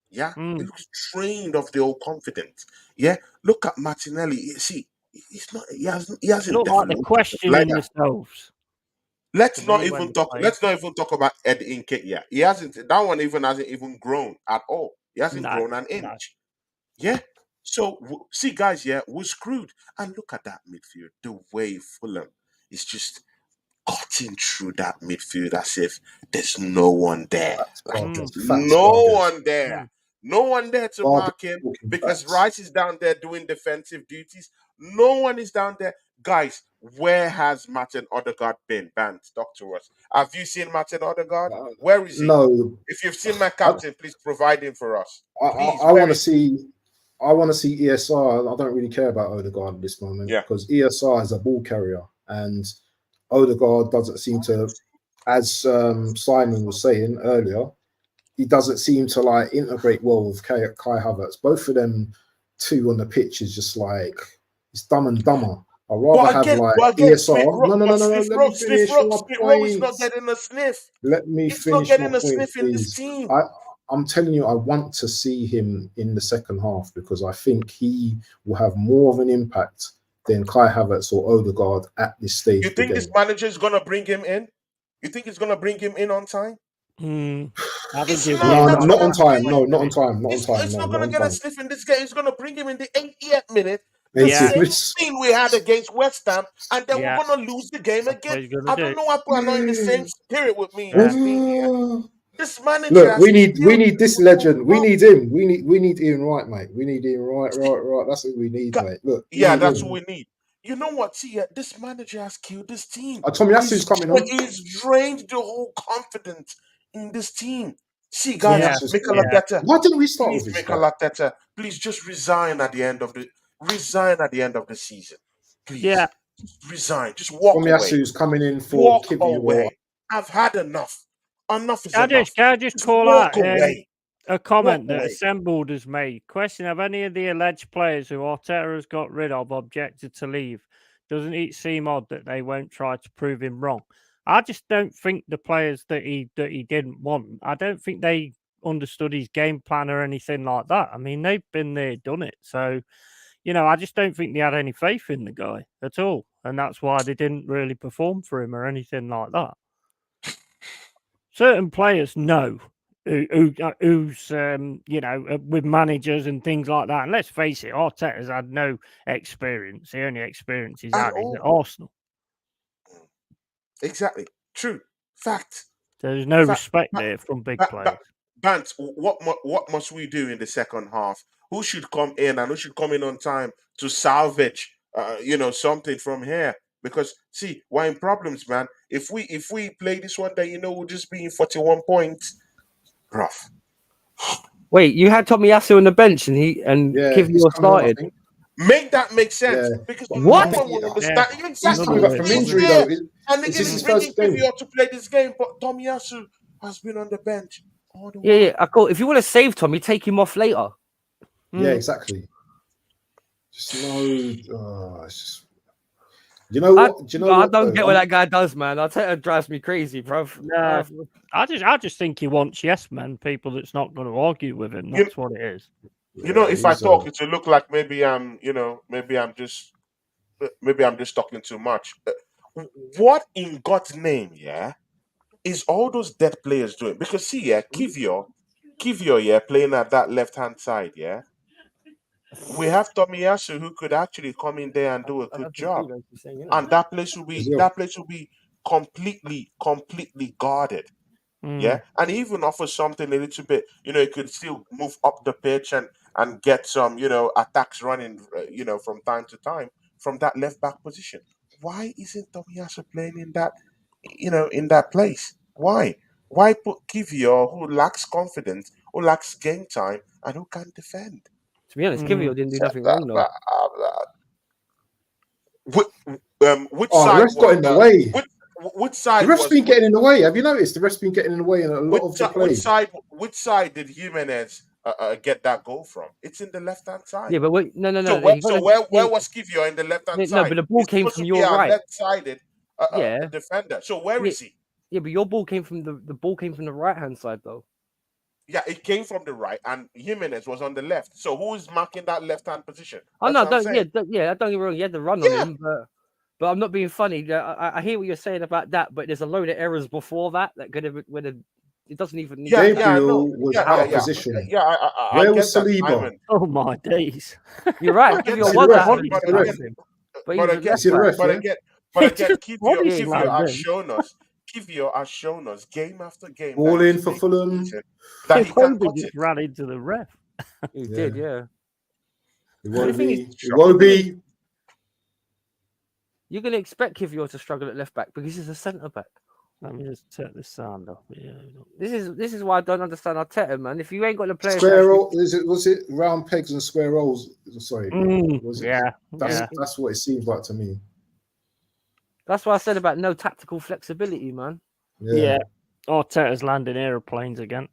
Yeah, he looks drained of the old confidence. Yeah, look at Martinelli. See, he's not. He hasn't Look like they're developed as a questioning player. themselves Let's to not me when even they talk. play. Let's not even talk about Ed Nketiah. He hasn't. That one even hasn't even grown at all. He hasn't No, grown an no. inch. Yeah. So see, guys, yeah, we're screwed. And look at that midfield. The way Fulham is just cutting through that midfield as if there's no one there. Facts, Like buggers. there's Facts, no buggers. one there. Mm. No one there to Garbage mark him talking because facts. Rice is down there doing defensive duties. No one is down there. Guys, where has Martin Odegaard been? Bant, talk to us. Have you seen Martin Odegaard? Where is he? No, If you've seen my I, captain, please provide him for us. Please, I where want to is he? see. I want to see ESR. I don't really care about Odegaard at this moment Yeah. because ESR is a ball carrier, and Odegaard doesn't seem to, as Simon was saying earlier, he doesn't seem to like integrate well with Kai Havertz. Both of them two on the pitch is just like it's dumb and dumber. I'd rather have like But again, ESR. No, no, no, no, no. Let me finish my Smith Rowe is not points. getting a sniff. Let me He's not finish my getting a point, sniff in this please. team. I'm telling you, I want to see him in the second half because I think he will have more of an impact than Kai Havertz or Odegaard at this stage You of the think game. this manager is gonna bring him in? You think he's gonna bring him in on time? I think It's he'll not. No, get no, That's not what on I'm time. saying. No, not on time. Not on time. It's No, not not gonna on get a time. sniff in this game. He's gonna bring him in the 80th minute. The Yeah. 80th same minutes. thing we had against West Ham, and then Yeah. we're gonna lose the game That's what again. he's gonna I do. don't know why people are not in the same spirit with me in Yeah. this team here. This manager Look, has we killed need this legend. We need him. We need Ian Wright, mate. We need Ian Wright, right. That's what we need, mate. Look, we Yeah, need that's him. what we need. You know what? See, this manager has killed this team. Tomiyasu's coming on. He's drained the whole confidence in this team. See, guys, Yeah. Tomiyasu's make a coming lot on. better. Why didn't we start Please with this make guy? a lot better. Please just resign at the end of the season. Please. Yeah. Just resign. Just walk away. Tomiyasu's coming in for Walk Kivior. away. I've had enough. Enough is Can enough. I just Just call walk out away. a Walk comment that away. Assembled has made? Question: have any of the alleged players who Arteta has got rid of objected to leave? Doesn't it seem odd that they won't try to prove him wrong? I just don't think the players that he didn't want. I don't think they understood his game plan or anything like that. I mean, they've been there, done it. So, I just don't think they had any faith in the guy at all, and that's why they didn't really perform for him or anything like that. Certain players know who's with managers and things like that. And let's face it, Arteta's had no experience. The only experience he's At had is at all. Arsenal. Exactly. True. Fact. There's no Fact. respect there from big players. Bant, what must we do in the second half? Who should come in and who should come in on time to salvage, something from here? Because see, we're in problems, man. If we play this one day, we'll just be in 41 points, rough. Wait, you had Tomiyasu on the bench and Yeah, Kivior he's coming on, I started. think. Make that make sense Yeah. because What? no one will understand. Yeah. He's Exactly, coming back from he's injury, there, though. and they're Is this his bringing first game? Kivior to play this game, but Tomiyasu has been on the bench all the Yeah, while. yeah. I call. If you want to save Tommy, take him off later. Yeah, exactly. Just no. It's just. Do you know what? Do you know I what? don't though? get what that guy does, man. It drives me crazy, bro. No, I just think he wants yes men, people that's not going to argue with him. That's what it is. If I talk, it will look like maybe maybe I'm just talking too much. What in God's name, is all those dead players doing? Because see, Kivior, playing at that left hand side, we have Tomiyasu who could actually come in there and do a good job, and that place will be completely guarded. Yeah, and even offers something a little bit. It could still move up the pitch and get some attacks running. From time to time from that left back position. Why isn't Tomiyasu playing in that? In that place? Why? Why put Kivior, who lacks confidence, who lacks game time, and who can't defend? To be honest, Kivior didn't do nothing That- wrong though. that- uh, Which Oh, the side ref's got in the was way. which The side ref's was been getting in the way. Have you noticed? The ref's been getting in the way in a lot of the play. which side did Jimenez get that goal from? It's in the left hand side. Yeah, but wait, no. So where was Kivio in the left hand No, side? but the ball He's came supposed from to be your our right. left sided Yeah. defender. So where Yeah. is he? Yeah, but your ball came from the ball came from the right hand side though. Yeah, it came from the right, and Jimenez was on the left. So who is marking that left hand position? Oh That's no, what I'm saying. don't get me wrong. You had to run on him, but I'm not being funny. I hear what you're saying about that, but there's a load of errors before that could have when it doesn't even need. Gabriel was out of position. I Where get was that, Saliba? Simon. Oh my days! You're right. I get Kivio that. was ref. out of Is the ref? position, but he But was a again, left See the back. ref, but yeah? again, but again, Body Yeah, Kivio has slammed in. shown us. Kivio has shown us game after game Ball that in he's for big Fulham. season, that he can Iwobi cut just it. ran into the ref. He did, yeah. It The won't thing is, be. It won't be. you're going to expect Kivio to struggle at left back because he's a centre back. Let me just turn the sound off. Yeah. This is why I don't understand Arteta, man. If you ain't got the players, Square roll. Was it round pegs and square rolls? Sorry. Was it? Yeah. That's what it seems like to me. That's what I said about no tactical flexibility, man. Yeah. Arteta's landing aeroplanes again.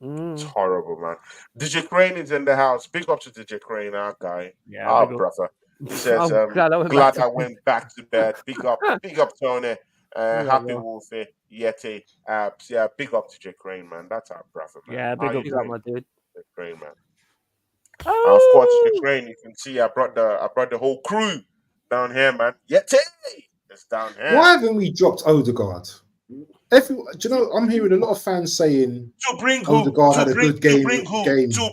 It's horrible, man. DJ Crane is in the house. Big up to DJ Crane, our guy. Yeah, Our big up. brother. He says, glad I went back to bed. Big up Tony. Happy bro. Wolfie, Yeti. Yeah, big up to DJ Crane, man. That's our brother, man. Yeah, How big you up, doing, my dude. DJ Crane, man. Oh! Of course, DJ Crane. You can see I brought the whole crew down here, man. Yeti, it's down here. Why haven't we dropped Odegaard? Do you know? I'm hearing a lot of fans saying to bring who? Odegaard had a good game. To bring who?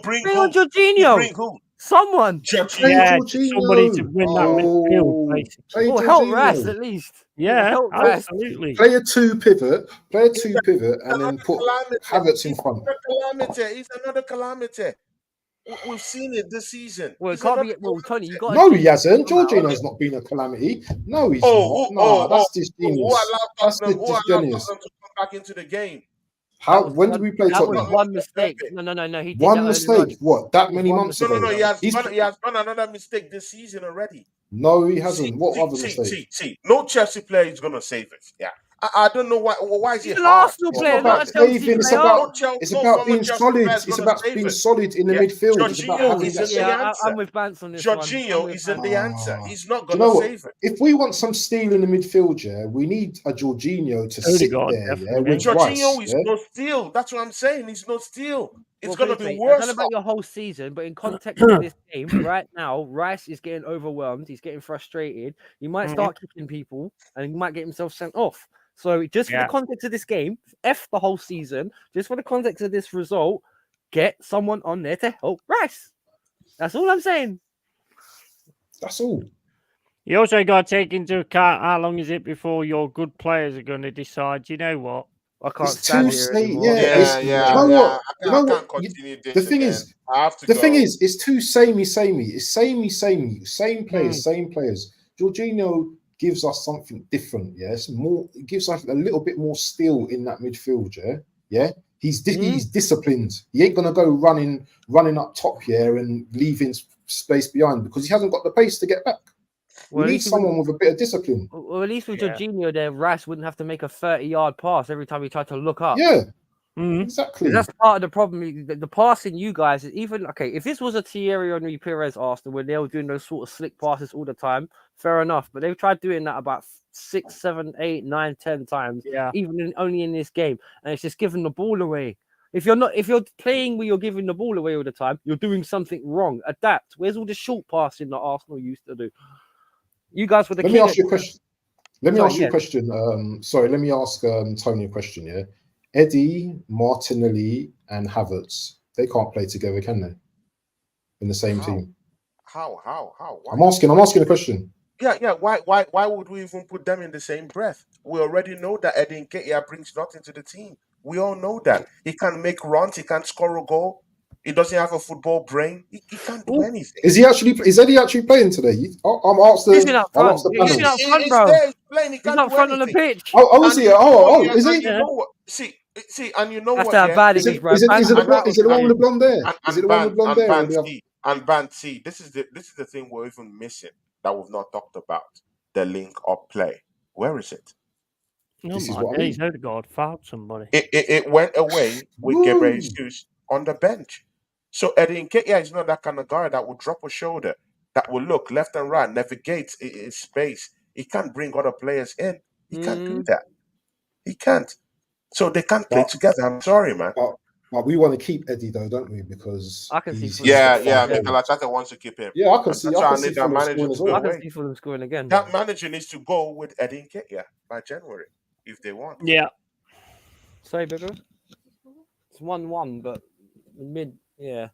Bring on Jorginho. Bring who? Someone. Yeah, somebody to win that midfield, basically. Play help Rice Jorginho. at least. Yeah, help Rice. absolutely. Play a two pivot, and then put Havertz in front. He's another calamity. We've seen it this season. Well, it can't be. Well, Tony, you got. No, he hasn't. Jorginho's not been a calamity. No, he's not. That's disgenius. That's disgenius. Tottenham to come back into the game? When did we play That Tottenham? was one mistake. No. He did one mistake. What? That many months ago? No. He has done another mistake this season already. No, he hasn't. What other mistake? See. No Chelsea player is gonna save it. Yeah. I don't know why. Why is he He's an hard? Arsenal player, not a Chelsea player. It's about being solid. It's about being solid in the midfield. Jorginho is in the answer. I'm with Bance on this one. Jorginho is in the answer. He's not Do going you know to save it. If we want some steel in the midfield, yeah, we need a Jorginho to sit there. Yeah, with Jorginho Rice, is no steel. That's what I'm saying. He's no steel. It's going to be I worse. don't know about your whole season, but in context of this game right now, Rice is getting overwhelmed. He's getting frustrated. He might start kicking people, and he might get himself sent off. So just for the context of this game, F the whole season, just for the context of this result, get someone on there to help Rice. That's all I'm saying. That's all. You also got to take into account how long is it before your good players are going to decide, you know what? I can't stand here anymore. Yeah. You know what? Continue this. The thing is, it's too samey. It's samey. Same players. Jorginho gives us something different. Yes, more. It gives us a little bit more steel in that midfield. Yeah. He's disciplined. He ain't gonna go running up top here and leaving space behind because he hasn't got the pace to get back. We need someone with a bit of discipline. Well, at least with Jorginho there, Rice wouldn't have to make a 30-yard pass every time he tried to look up. Yeah, exactly. That's part of the problem. The passing, you guys, is even okay. If this was a Thierry Henry Perez Arsenal where they were doing those sort of slick passes all the time, fair enough. But they've tried doing that about 6, 7, 8, 9, 10 times. Yeah. Only in this game, and it's just giving the ball away. If you're playing where you're giving the ball away all the time, you're doing something wrong. Adapt. Where's all the short passing that Arsenal used to do? You guys were the. Let me ask you a question. Let me ask Tony a question. Yeah, Eddie, Martinelli, and Havertz, they can't play together, can they? In the same team. How? Why? I'm asking a question. Yeah. Why would we even put them in the same breath? We already know that Eddie Nketiah brings nothing to the team. We all know that. He can't make runs. He can't score a goal. He doesn't have a football brain. He can't do anything. Is Eddie actually playing today? I'm asked He's been up front. He's been up front, bro. He's playing. He can't He's up front on the pitch. Oh, is he? Is he? You know what? See, and you know That's what? how bad it is, bro. Is it the one with the blonde hair? Is it the one with the blonde hair? And Band, see, this is the thing we're even missing that we've not talked about. the link up play. Where is it? No, This is my what I days, mean. Odegaard fouled somebody. It went away with Gabriel Woo! Jesus on the bench. So Eddie Nketiah is not that kind of guy that will drop a shoulder, that will look left and right, navigate in space. He can't bring other players in. He can't do that. He can't. So they can't play But, together. I'm sorry, man. but we want to keep Eddie though, don't we? Because I can see he's Fulham Yeah, got yeah. 5 Mikel goals. Arteta wants to keep him. Yeah, I can And see. that's I why can I see need that Fulham manager scoring to as go I well. can away. see Fulham scoring again. That manager needs to go with Eddie Nketiah by January if they want. Yeah. Sorry, Bigger. It's 1-1, but mid, yeah.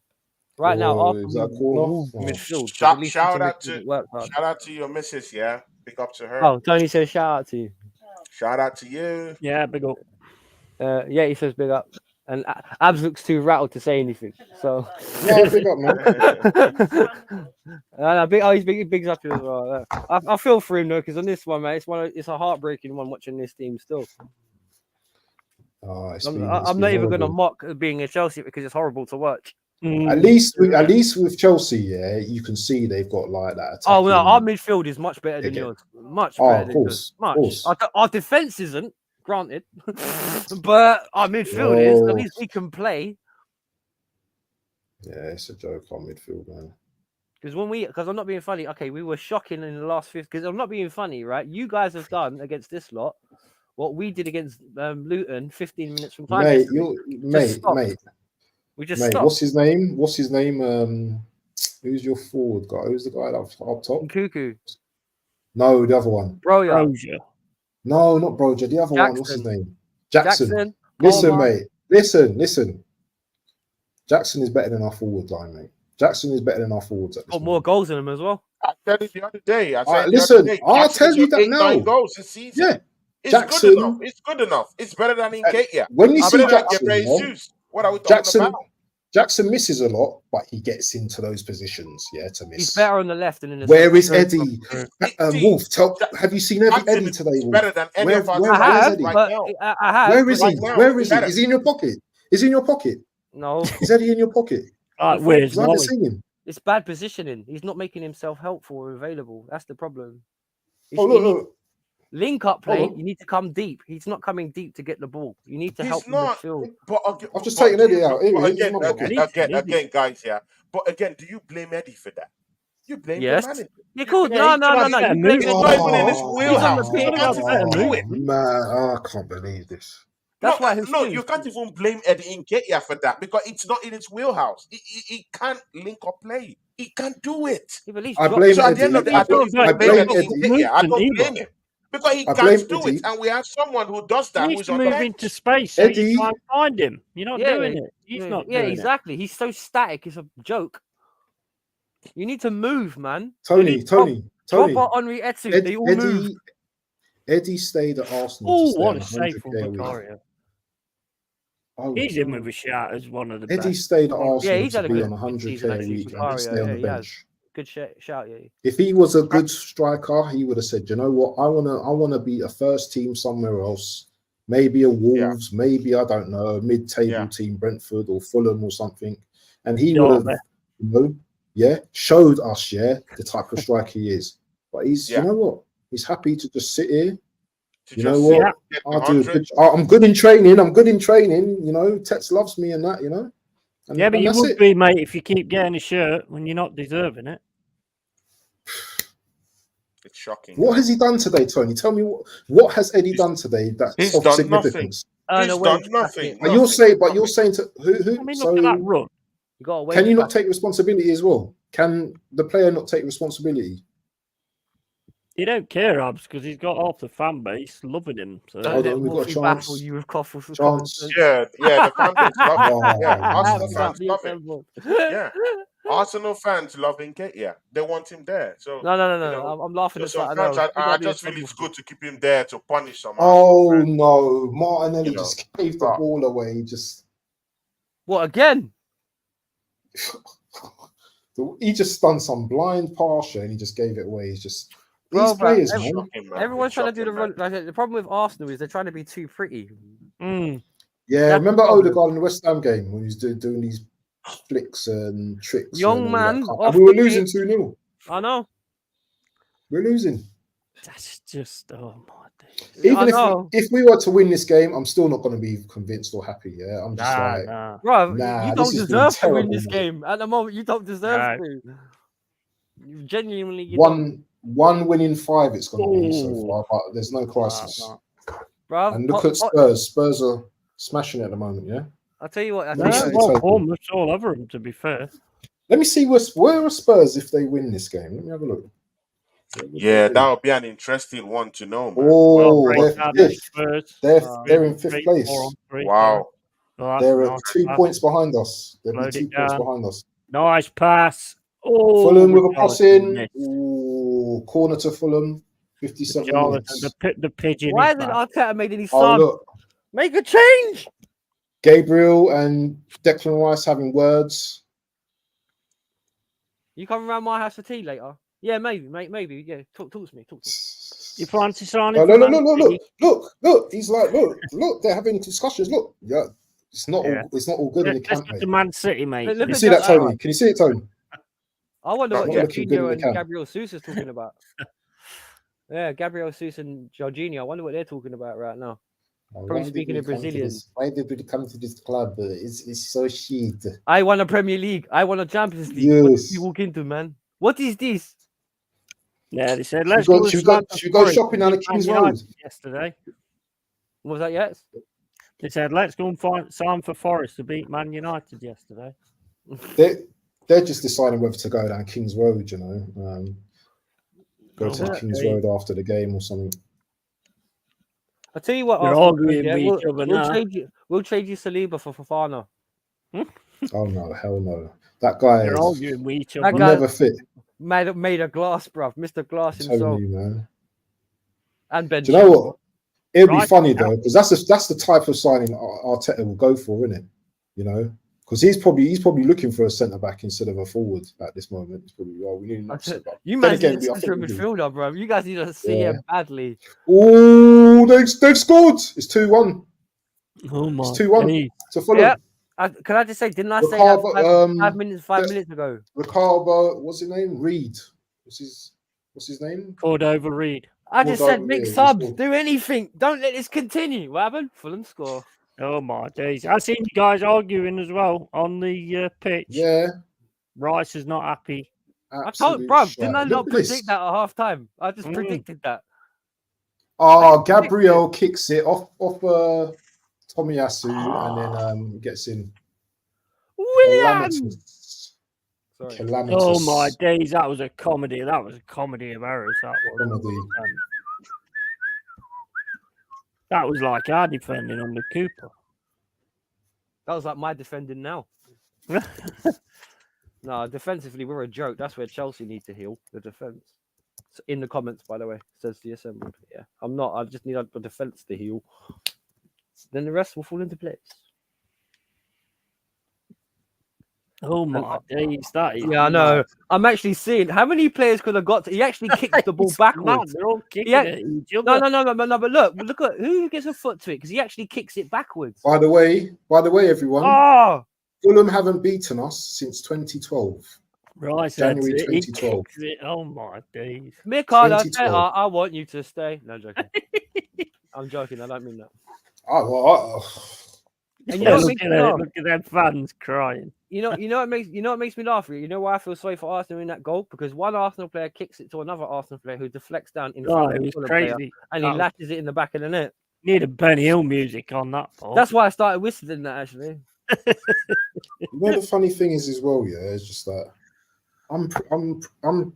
Right now, Is that a Arsenal corner? Wolves Oh. midfield. So at least Shout out midfield to it worked hard. your missus, yeah. Pick up to her. Oh, Tony says shout out to you. Shout out to you. Yeah, big up. Yeah, he says big up. And Abs looks too rattled to say anything. So Yeah, big up, man. he's bigs up you as well. I feel for him though, because on this one, mate, it's a heartbreaking one watching this team still. Oh, I'm been not even going to horrible. mock being a Chelsea because it's horrible to watch. At least with Chelsea, yeah, you can see they've got like that. Oh no, our attacking- midfield is much better than Again. yours. Much Oh, better of than course, yours. of Much. course. Our defense isn't, granted, but our midfield is. At Oh. least we can play. Yeah, it's a joke on midfield, man. Because I'm not being funny. Okay, we were shocking in the last 5th. Because I'm not being funny, right? You guys have done against this lot what we did against Luton 15 minutes from time. Mate, mate. We just stopped. What's his name? Who's your forward guy? Who's the guy up top? Cuckoo. No, the other one. Broja. No, not Broja. The other one. What's his name? Jackson. Listen, Palmer. mate. Listen. Jackson is better than our forward line, mate. Jackson is better than our forwards. At this Got more goals than him as well. I said it the other day. I'll tell you that now. 9 goals this season. Yeah. It's Jackson, good enough. It's good enough. It's better than Nketiah. When you see better than Jackson, Gabriel yeah, Jesus. What are we talking about? Jackson misses a lot, but he gets into those positions, to miss. He's better on the left than in the Where is center. Eddie? Wolf, have you seen Eddie today, Wolf? Better than any of our I have, Eddie? but I have. Where is he? now, Where is he? better. Is he in your pocket? Is he in your pocket? No, Is Eddie in your pocket? Where's I haven't seen him. it's bad positioning. He's not making himself helpful or available. That's the problem. Oh, look. Link up play. Hold on. You need to come deep. He's not coming deep to get the ball. You need to He's help not. midfield. I've just taken Eddie out. Again, guys, yeah. But again, do you blame Eddie for that? You blame Yes. the manager. You could. No. Yeah, You blame He's him. not even in his Oh, wheelhouse. He's on the You can't even do it. Man, I can't believe this. That's why his No, team- you can't even blame Eddie Nketiah for that because it's not in his wheelhouse. He can't link up play. He can't do it. He at least I dropped- blame So at the end of the day, I don't I even blame blame Eddie Eddie. Nketiah. I don't blame him because he I blame can't do Eddie. it, and we have someone who does He that. needs Who's to on the move bench. into space so Eddie- you try and find him. You're not Yeah, doing it. He's not Yeah, doing exactly. He's so static. It's a joke. You need to move, man. Tony. Drogba, Henry, Etsu. They all move. Eddie stayed at it. Arsenal. Oh, to stay what on a save from 100K a week. Vicario. Oh, He's in with a shout as one of the Eddie best. stayed at Arsenal he's had to a be good on 100K season, a actually, week and Vicario, stay on the he has. bench. Good shout, yeah. If he was a good striker, he would have said, "You know what? I wanna be a first team somewhere else. Maybe a Wolves, maybe I don't know, a mid-table team, Brentford or Fulham or something." And he would have, showed us, the type of striker he is. But he's, you know what? He's happy to just sit here. You know what? I'm good in training. You know, Tex loves me and that. You know. And, yeah, but and you that's would it. be, mate, if you keep getting a shirt when you're not deserving it. It's shocking. What has he done today, Tony? Tell me what has Eddie done today that's of done significance? He's done nothing. But you're saying to who? I mean, So look at that run. can you not take responsibility as well? Can the player not take responsibility? He don't care, Abs, because he's got half the fan base loving him. So. Hold on, we've got a chance. You with Chance. Yeah, the fan base love him. Yeah, Oh, Arsenal fans love him. Yeah, Arsenal fans love Nketiah. They want him there. So no. you know, I'm laughing at some that. fans, I just feel it's good to keep him there to punish some. Oh Arsenal fans. no, Martinelli You know, just gave the ball away. Just What again? he just done some blind pass and he just gave it away. He's just Bro, these players, man. Shocking, man. Everyone's trying to do the Shocking, run. Like, the problem with Arsenal is they're trying to be too pretty. Yeah, That's remember the problem. Odegaard in the West Ham game when he was doing these flicks and tricks? Young and man, all that off and we were the losing pitch. 2-0. I know. We're losing. That's just oh my days. Even know. if we were to win this game, I'm still not going to be convinced or happy. Yeah, I'm just like, Nah. Bro, nah, you this don't has been deserve to win terrible, this mate. game. At the moment, you don't deserve No. to. You genuinely, you don't. One win in 5 it's going to be so Ooh. far, but there's no crisis. Bro, And look at Spurs. Spurs are smashing it at the moment, yeah? I'll tell you what. Let me see the Well, total. Bournemouth's all over them, to be fair. Let me see where are Spurs if they win this game. Let me have a look. Yeah, that would be an interesting one to know, man. Oh, they're fifth. Spurs. They're in fifth place. Wow. They're 2 points behind us. They'll be 2 points behind us. Nice pass. Oh, Fulham with a crossing. missed. Ooh, corner to Fulham. 57 minutes. The pigeon. Why hasn't Arteta made any Oh, subs? look. Make a change. Gabriel and Declan Rice having words. You come around my house for tea later? Yeah, maybe, mate. Maybe. Yeah, talk to me. Talk to me. You fancy signing? Oh, look. He's like, look. They're having discussions. Look, yeah, it's not all good in the camp, mate. The Man City, mate. Look Can you at see that, Tony? Can you see it, Tony? I wonder Not what looking good in Jorginho the and camp. Gabriel Sousa is talking about. Yeah, Gabriel Sousa and Jorginho. I wonder what they're talking about right now. Probably speaking in Brazilian. Why did we come to this club? It's so shit. I won a Premier League. I won a Champions League. Yes. What did you walk into, man? What is this? Yeah, they said Should we go shopping down the King's Road yesterday? What was that? Yes. They said let's go and sign for Forest to beat Man United yesterday. They're just deciding whether to go down King's Road. You know, go to the King's Road after the game or something. I'll tell you what. We'll trade you Saliba for Fofana. Oh no, hell no! That guy They're is arguing with each other. never fit. Made a glass, bruv. Mr. Glass I'm himself. telling you, man. And Ben. Do you know what? It'd be funny though, because that's the type of signing Arteta will go for, isn't it? You know, because he's probably looking for a centre back instead of a forward at this moment. It's probably we need an centre back. You man need a central midfielder, bro. You guys need to see him badly. Oh, they've scored. It's 2-1. Oh my! It's 2-1 to Fulham. Yeah. Can I just say? Didn't I say that 5 minutes ago? Ricardo, what's his name? Reed. What's his name? Cordova Reed. I just said make subs. Do anything. Don't let this continue. What happened? Fulham score. Oh my days! I seen you guys arguing as well on the pitch. Yeah. Rice is not happy. I told, bro, didn't I not predict that at half time? I just predicted that. Oh, Gabriel kicks it off Tomiyasu and then gets in. Williams! Calamitous. Oh my days, that was a comedy. That was a comedy of errors. That was. That was like our defending on the Cooper. That was like my defending now. No, defensively, we're a joke. That's where Chelsea need to heal the defense. In the comments, by the way, says the assembled. Yeah, I'm not. I just need a defense to heal. Then the rest will fall into place. Oh my days, that is. Yeah, I know. I'm actually seeing how many players could have got to. He actually kicked the ball backwards. They're all kicking it. No. But look at who gets a foot to it because he actually kicks it backwards. By the way, everyone. Oh! Fulham haven't beaten us since 2012. Right, January 2012. Oh my days. Mikhail, I want you to stay. No, I'm joking. I'm joking. I don't mean that. And look at them fans crying. You know what makes me laugh. You know why I feel sorry for Arsenal in that goal? Because one Arsenal player kicks it to another Arsenal player who deflects down in front of the player, and he lashes it in the back of the net. Need a Benny Hill music on that, Paul. That's why I started whistling that actually. You know the funny thing is as well, yeah, it's just that I'm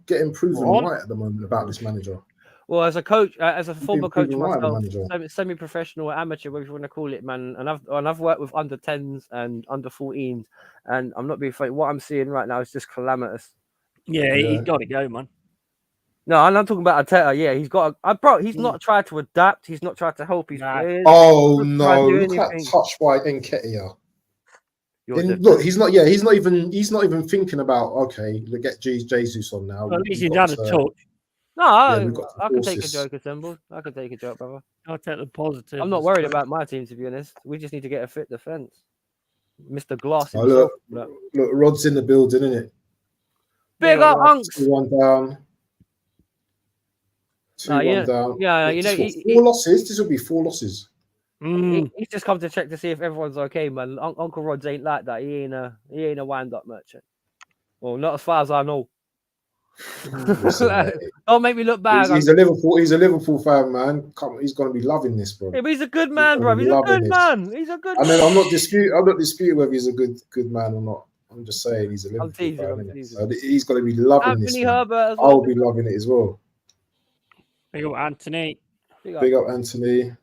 getting proven right at the moment about this manager. Well, as a coach, as a former coach myself, semi-professional, amateur, whatever you want to call it, man, and I've worked with under 10s and under 14s, and I'm not being fake. What I'm seeing right now is just calamitous. Yeah, he's got to go, man. No, I'm not talking about Arteta. Yeah, he's got. He's not tried to adapt. He's not tried to help his players. Oh no! Look at that touch by Nketiah. Look, he's not even thinking about get Jesus on now. Well, at least he's had a touch. No, I can take a joke, assembled. I can take a joke, brother. I'll take the positive. I'm not worried about my team, to be honest. We just need to get a fit defense. Mr. Glass himself. Look, Rod's in the building, isn't it? Big up, Hunks. 1 down. 2-1 yeah, down. yeah, What, you this know, what, 4 losses? This will be 4 losses. he's just come to check to see if everyone's okay, man. Uncle Rod's ain't like that. He ain't a wind-up merchant. Well, not as far as I know. Listen, mate. Don't make me look bad. He's a Liverpool fan, man. Come, he's gonna be loving this, bro. Yeah, but he's a good He's man, gonna bro. be He's a loving good this. man. He's a good I mean, man. I'm not disputing whether he's a good man or not. I'm just saying he's a Liverpool teasing, I'm fan, innit? teasing. So he's gonna be loving this. Anthony Man. Herbert as well. I'll be loving it as well. Big up Anthony. Big up Anthony.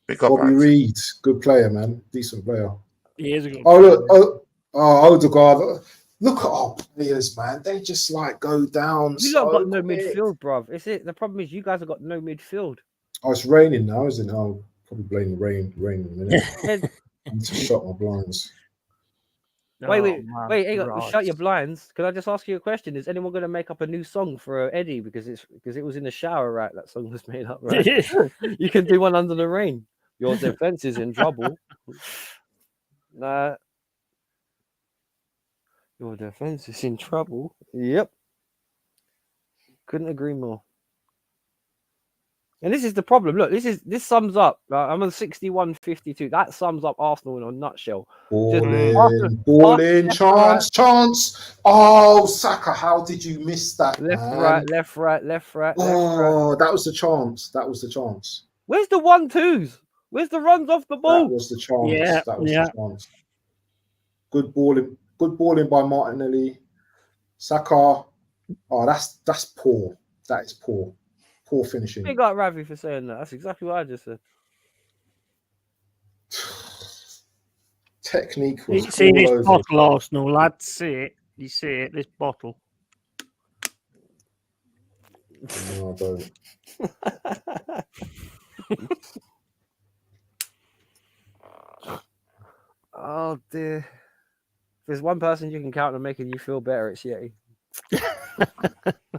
Pick up Bobby Ant. Reed, good player, man. Decent player. He is a good Oh player. look, Odegaard. Look at our players, man. They just like go down. You lot got no midfield, bruv. It's it. The problem is you guys have got no midfield. Oh, it's raining now, isn't it? I'll probably blame the rain in a minute. I need to shut my blinds. Wait, hang on. right. Shut your blinds. Can I just ask you a question? Is anyone going to make up a new song for Eddie because it was in the shower, right? That song was made up, right? You can do one under the rain. Your defense is in trouble. Nah. Your defense is in trouble. Yep. Couldn't agree more. And this is the problem. Look, this sums up. I'm on 61-52. That sums up Arsenal in a nutshell. Ball in, chance. Oh, Saka, how did you miss that? Left, man? left, right. Oh, that was the chance. Where's the 1-2s? Where's the runs off the ball? That was the chance. Yeah, that was the chance. Good balling by Martinelli. Saka. Oh, that's poor. That is poor. Poor finishing. Big up Ravi for saying that. That's exactly what I just said. Technique was You see all this over. bottle, Arsenal, lad. See it. You see it, this bottle. No, I don't. Oh dear. If there's one person you can count on making you feel better, it's Yeti.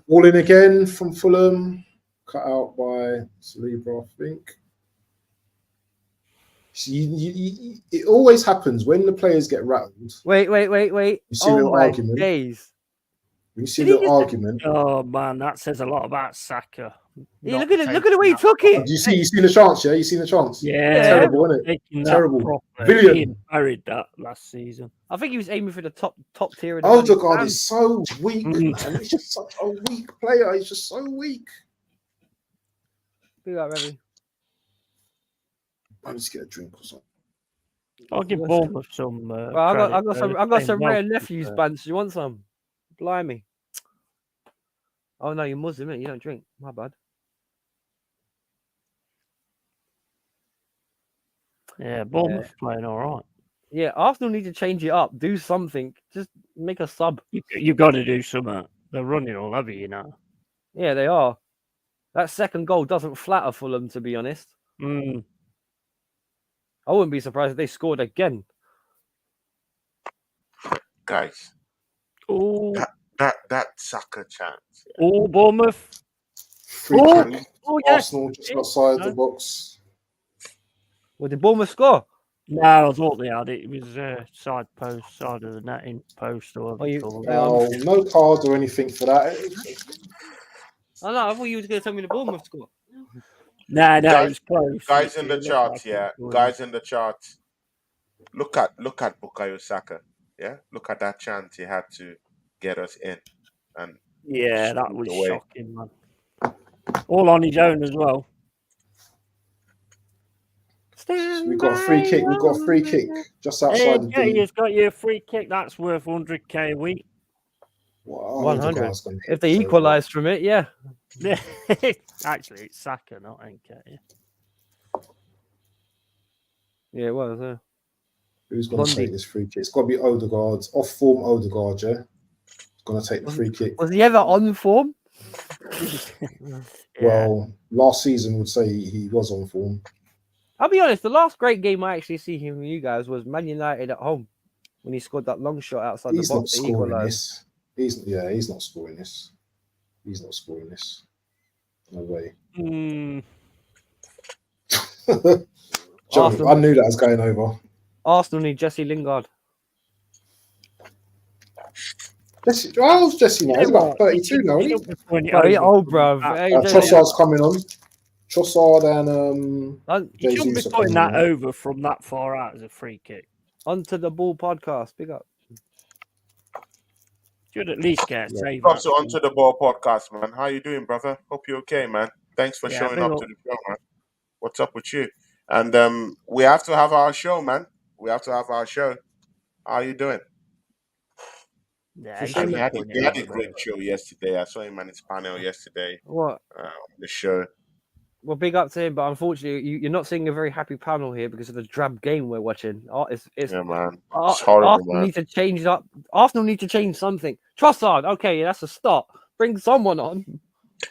Ball in again from Fulham. Cut out by Saliba, I think. See, it always happens when the players get rattled. Wait. You see a little argument. Days. When you see a little argument. Oh man, that says a lot about Saka. Yeah, look at the way he took it. You seen the chance, yeah? You seen the chance? Yeah, terrible, isn't it? Terrible. Brilliant. He buried that last season. I think he was aiming for the top tier. Odegaard is so weak, man. He's just such a weak player. He's just so weak. Be like Revy. I need to get a drink or something. I'll give Bournemouth some. I got some rare nephews, Bunch. You want some? Blimey. Oh no, you're Muslim, innit? You don't drink. My bad. Yeah, Bournemouth playing all right. Yeah, Arsenal need to change it up. Do something. Just make a sub. You've got to do something. They're running all over you now. Yeah, they are. That second goal doesn't flatter Fulham, to be honest. Mm. I wouldn't be surprised if they scored again. Guys, that Saka chance. Yeah. Oh, Bournemouth. Free kick. Yes. Arsenal just outside the box. Well, did Bournemouth score? No, I thought they had it. It was side of the netting post or whatever. No cards or anything for that. Oh no, I thought you were going to tell me the Bournemouth score. No, Guys, it was close. Guys in the chart, yeah. Guys in the chart. Look at Bukayo Saka. Yeah, look at that chance he had to get us in, and yeah, that was shocking, man. All on his own as well. We've got a free kick. We've got a free kick just outside the D. He's got you a free kick. That's worth 100k a week. Wow, 100. If they equalise from it, yeah. Actually, it's Saka, not NK. Yeah, it was. Yeah. Who's going to take this free kick? It's got to be Odegaard. Off form Odegaard, yeah? He's going to take the free kick. Was he ever on form? Well, last season would say he was on form. I'll be honest, the last great game I actually see him with you guys was Man United at home when he scored that long shot outside the box. Not scoring this. He's not scoring this. He's not scoring this. No way. John, I knew that was going over. Arsenal need Jesse Lingard. How old's Jesse now? He's about 32 now, isn't he? Bro, you're old, bruv. Hey, Trossard's coming on. Trossard and You shouldn't be Jesus putting that over from that far out as a free kick. Onto the ball podcast. Big up. Should at least get a save. Also onto the ball podcast, man. How you doing, brother? Hope you're okay, man. Thanks for showing up to the show, man. What's up with you? And we have to have our show, man. We have to have our show. How are you doing? Yeah, He had a great show yesterday. I saw him on his panel yesterday. What? On the show. Well, big up to him, but unfortunately, you're not seeing a very happy panel here because of the drab game we're watching. It's yeah, man. It's horrible, Arsenal man. need to change up. Arsenal need to change something. Trossard, okay, that's a start. Bring someone on.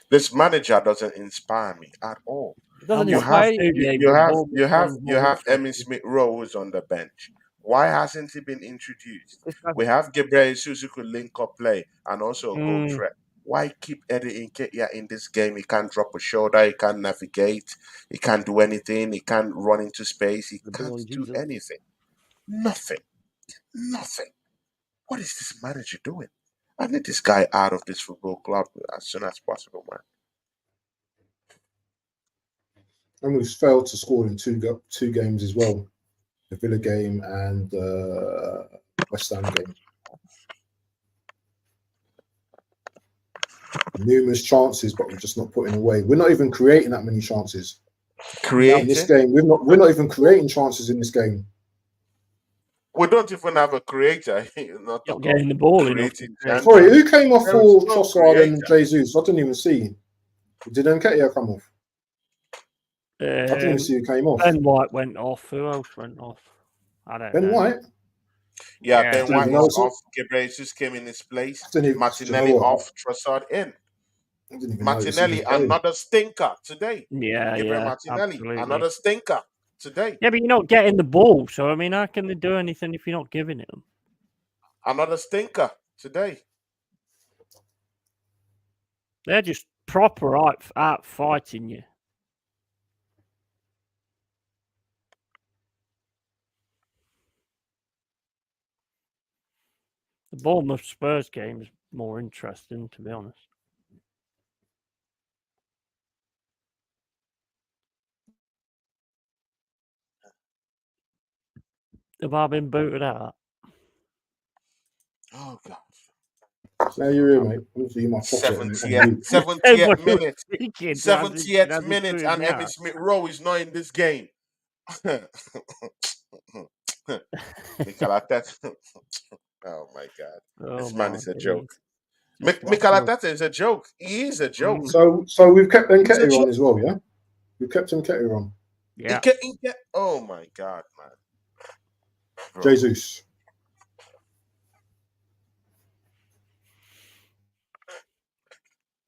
This manager doesn't inspire me at all. It doesn't You inspire have Emmy Smith Rose on the bench. Why hasn't he been introduced? We have Gabriel Jesus who could link up play and also a goal threat. Why keep Eddie Nketiah in this game? He can't drop a shoulder. He can't navigate. He can't do anything. He can't run into space. He can't do anything. Nothing. What is this manager doing? I need this guy out of this football club as soon as possible, man. And we've failed to score in two games as well. The Villa game and West Ham game. Numerous chances, but we're just not putting away. We're not even creating that many chances. In this game, we're not even creating chances in this game. We don't even have a creator. Not getting the ball in. Sorry, who came off for Trossard and Jesus? I didn't even see. Did Nketiah come off? I didn't even see who came off. Ben White went off. Who else went off? I don't know. Ben White? Yeah, Ben White was off. Gabriel Jesus came in his place. Martinelli off. Trossard in. Martinelli, another stinker today. Martinelli, absolutely. Another stinker today. Yeah, but you're not getting the ball. So, I mean, how can they do anything if you're not giving it them? Another stinker today. They're just proper out fighting you. The Bournemouth Spurs game is more interesting, to be honest. Have I been booted out? Oh, God. Now you're here, mate. Obviously, my 70th minute. 70th minute, and Emmy Smith Rowe is not in this game. Mikel Arteta. Oh my God, this man is a joke. Mikel Arteta is a joke. He is a joke. So we've kept Nketiah on as well, yeah. We've kept Nketiah on. Yeah. Oh my God, man. Bro. Jesus.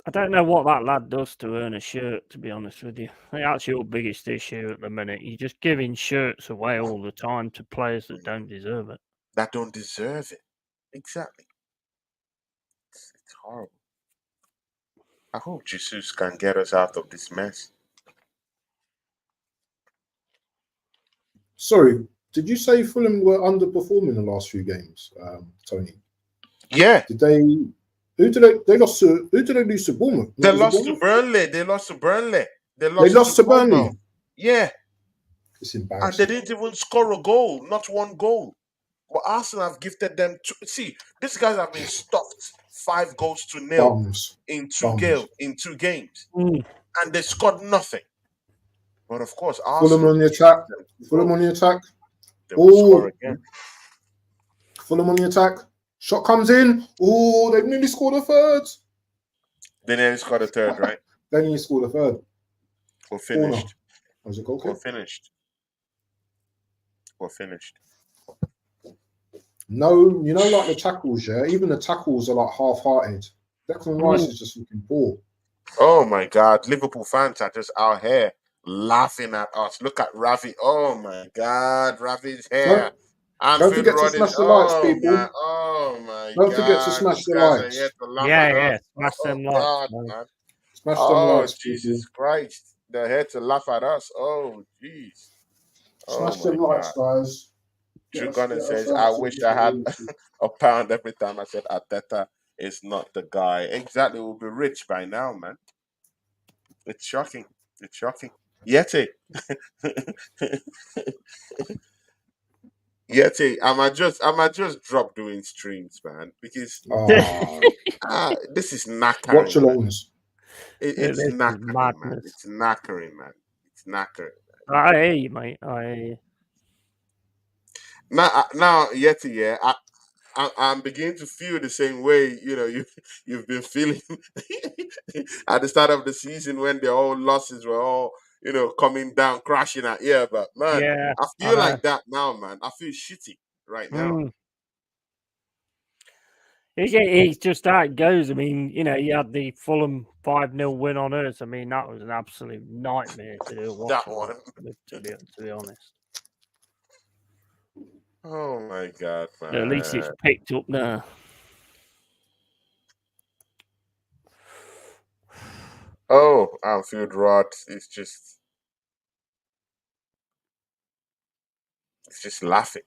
I don't know what that lad does to earn a shirt, to be honest with you. I think that's your biggest issue at the minute. You're just giving shirts away all the time to players that don't deserve it. That don't deserve it. Exactly. It's horrible. I hope Jesus can get us out of this mess. Sorry, did you say Fulham were underperforming the last few games, Tony? Yeah. Did they? Who did they lost to? Who did they lose to? Bournemouth. They lost to Burnley. They lost to Burnley. They lost to Burnley. Yeah. It's embarrassing. And they didn't even score a goal, not one goal. But Arsenal have gifted them two. See, these guys have been stuffed 5-0 in two games. And they scored nothing. But of course, Arsenal Fulham on the attack. Fulham on the attack. Fulham on the attack. Shot comes in. Oh, they've nearly scored a third. They nearly scored a third, right? They nearly scored a third. We're finished. Was it goal kick? We're finished. No, you know, like the tackles, yeah? Even the tackles are like half-hearted. Declan Rice is just looking poor. Oh, my God. Liverpool fans are just out here laughing at us. Look at Ravi. Oh, my God. Ravi's hair. Don't forget to smash the lights, people. Oh my God. Don't forget to smash the lights. Yeah. Smash them lights. Man. Smash them lights, Jesus Christ. They're here to laugh at us. Oh, jeez. Smash them lights, guys. Drew Gunner says, I wish I had a pound every time I said Arteta is not the guy. Exactly, we'll be rich by now, man. It's shocking. It's shocking. Yeti. Yeti, I might just drop doing streams, man, because Ah, this is knackering, watch man. alongs. It's This is knackering, man. madness. It's knackering, man. It's knackering. I hear you, mate. I hear you. Now, Yeti, yeah, I'm beginning to feel the same way. You've been feeling at the start of the season when the whole losses were all coming down, crashing at but man, Yeah, I I feel know. like that now, man. I feel shitty right now. Mm. It's just how it goes. I mean, you had the Fulham 5-0 win on us. I mean, that was an absolute nightmare to watch. That one. To be honest. Oh my god, At least it's man. picked up now. Oh, Anfield Rod. It's just laughing,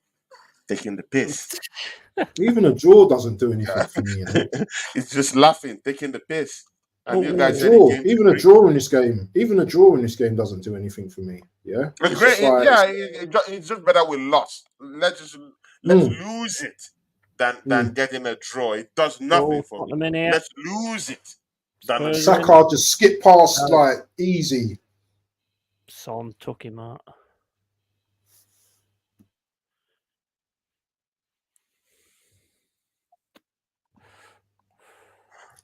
taking the piss. Even a draw doesn't do anything for me. It's just laughing, taking the piss. And you Even a guys said it draw, came to even a drink. draw in this game, doesn't do anything for me. Yeah, It's it's great. just like, It's just better we lost. Let's mm, lose it than mm. getting a draw. It does nothing Oh, for me. Tottenham in here. Let's lose it than a Spurs draw. in. Saka just skip past No. like easy. Son took him out.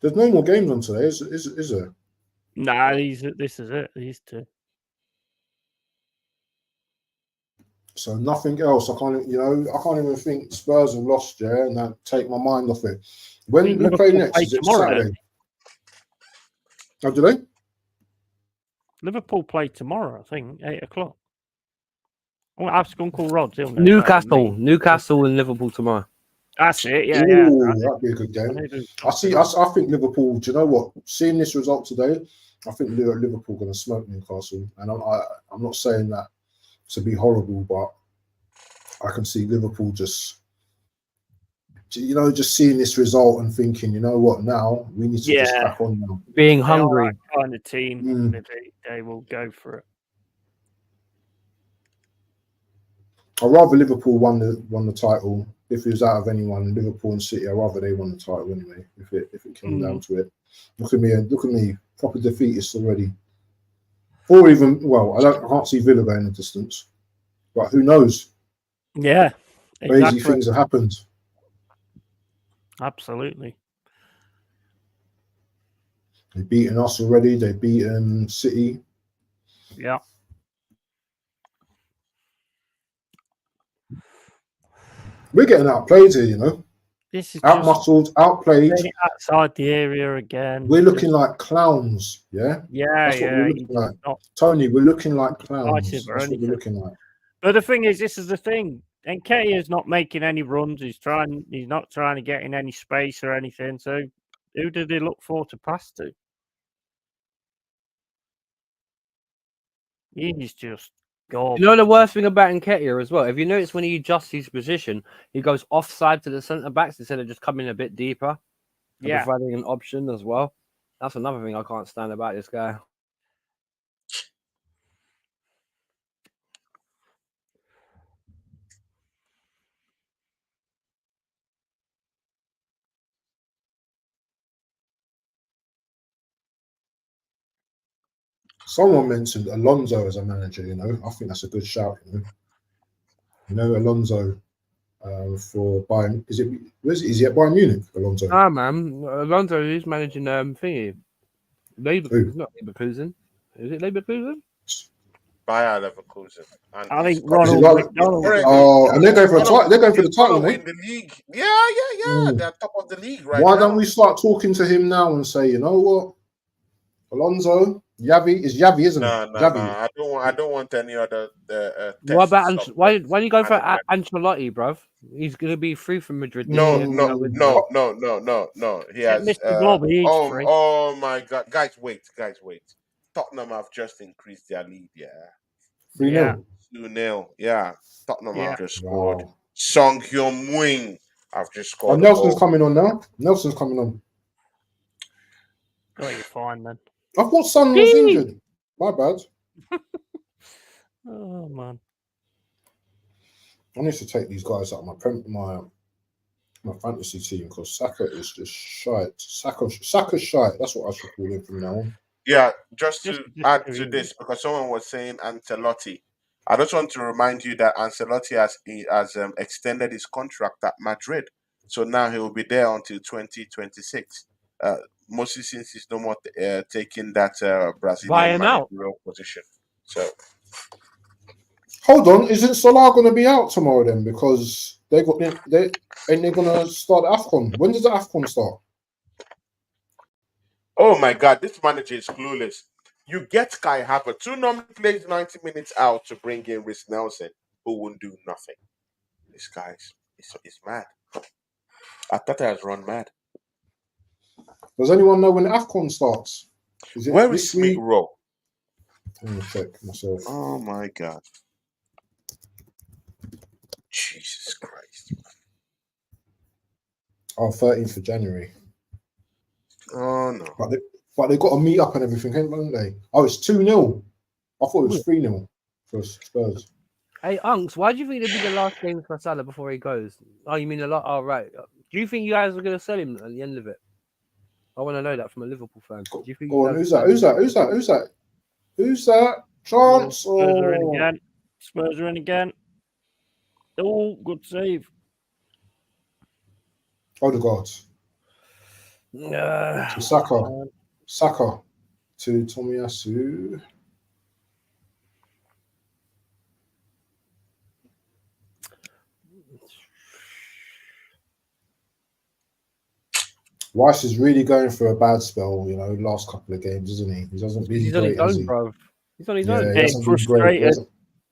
There's no more games on today, is there? Nah, this is it. These two. So nothing else. I can't even think Spurs have lost, yeah, and that take my mind off it. When think they play Liverpool next? play Is it tomorrow, don't Saturday? Oh, do they? Liverpool play tomorrow, I think, 8:00. I'll ask Uncle Rod. He'll know Newcastle and Liverpool tomorrow. That's it. Yeah, Ooh, that'd be a good I game. know who- I think Liverpool. Do you know what? Seeing this result today, I think Liverpool going to smoke Newcastle, and I'm not saying that to be horrible, but I can see Liverpool just seeing this result and thinking, you know what, now we need to just Yeah. crack on now. Being They are hungry. that kind of team. Mm. They will go for it. I'd rather Liverpool won the title. If it was out of anyone, Liverpool and City, I'd rather they won the title anyway. If it came down to it, look at me, proper defeatist already. Or even, well, I can't see Villa going the distance, but who knows? Yeah, Crazy exactly. things have happened. Absolutely. They've beaten us already. They've beaten City. Yeah. We're getting outplayed here, you know. This is Outmuscled, outplayed. outside the area again. We're looking like clowns, yeah? Yeah, That's what we're looking like. Not Tony, we're looking like clowns. decisive or That's what anything. we're looking like. But the thing is, this is the thing. Nketiah is not making any runs. He's not trying to get in any space or anything. So who do they look for to pass to? He's just garbage. You know the worst thing about Nketiah as well? If you notice when he adjusts his position, he goes offside to the centre backs instead of just coming a bit deeper. And Yeah. providing an option as well. That's another thing I can't stand about this guy. Someone mentioned Alonso as a manager, you know. I think that's a good shout, you know. You know, Alonso for Bayern. Is he at Bayern Munich, Alonso? Ah, man. Alonso is managing thingy. Not Leverkusen. Is it Leverkusen? Bayer Leverkusen. And I think he's Ronald like- McDonald. Oh, and they're going for the title, in mate. the league. Yeah. Mm. They're top of the league right Why now. don't we start talking to him now and say, you know what, Alonso, Xavi, isn't it? No. Xavi. I don't want any other. What about tests of why don't you go for management. Ancelotti, bruv? He's going to be free from Madrid. No. He Get has. Mr. Blob, he's free. Oh my God, guys, wait. Tottenham have just increased their lead. Yeah, 3-0. 2-0. Yeah, Tottenham Yeah. have just scored. Wow. Song Hyun Wing I've just Oh, scored a Nelson's goal. coming on now. Nelson's coming on. Oh, you're fine then. I thought Son was injured. My bad. Oh man. I need to take these guys out of my fantasy team because Saka is just shite. Saka's shite. That's what I should call him from now on. Yeah, just Just to add to agree. this, because someone was saying Ancelotti. I just want to remind you that Ancelotti has extended his contract at Madrid, so now he will be there until 2026. Mostly since he's no more taking that Brazilian Buying out. managerial position. So Hold on, isn't Salah going to be out tomorrow then? Because they're going to start AFCON. When does the AFCON start? oh my God, this manager is clueless. You get Kai Havertz, who normally plays 90 minutes out to bring in Rhys Nelson, who won't do nothing. This guy's is mad. Atata has run mad. Does anyone know when the AFCON starts? Is it Where is this Smith week? Rowe? Let me check myself. Oh my God. Jesus Christ. Oh, 13th of January. Oh no. But they got to meet up and everything, haven't they? Oh, it's 2-0. I thought it was 3-0 for Spurs. Hey, Unks, why do you think it'd be the last game for Salah before he goes? Oh, you mean a lot? Oh, right. Do you think you guys are going to sell him at the end of it? I want to know that from a Liverpool fan. Do you think? Go on, who's that? Chance Spurs are in or again. Spurs are in again. Oh, good save. Odegaard Uh, to Saka to Tomiyasu. Rice is really going for a bad spell, last couple of games, isn't he? He hasn't been he's on great, his has own, he? bro. He's on his Yeah, own. he hasn't been great. He Frustrated.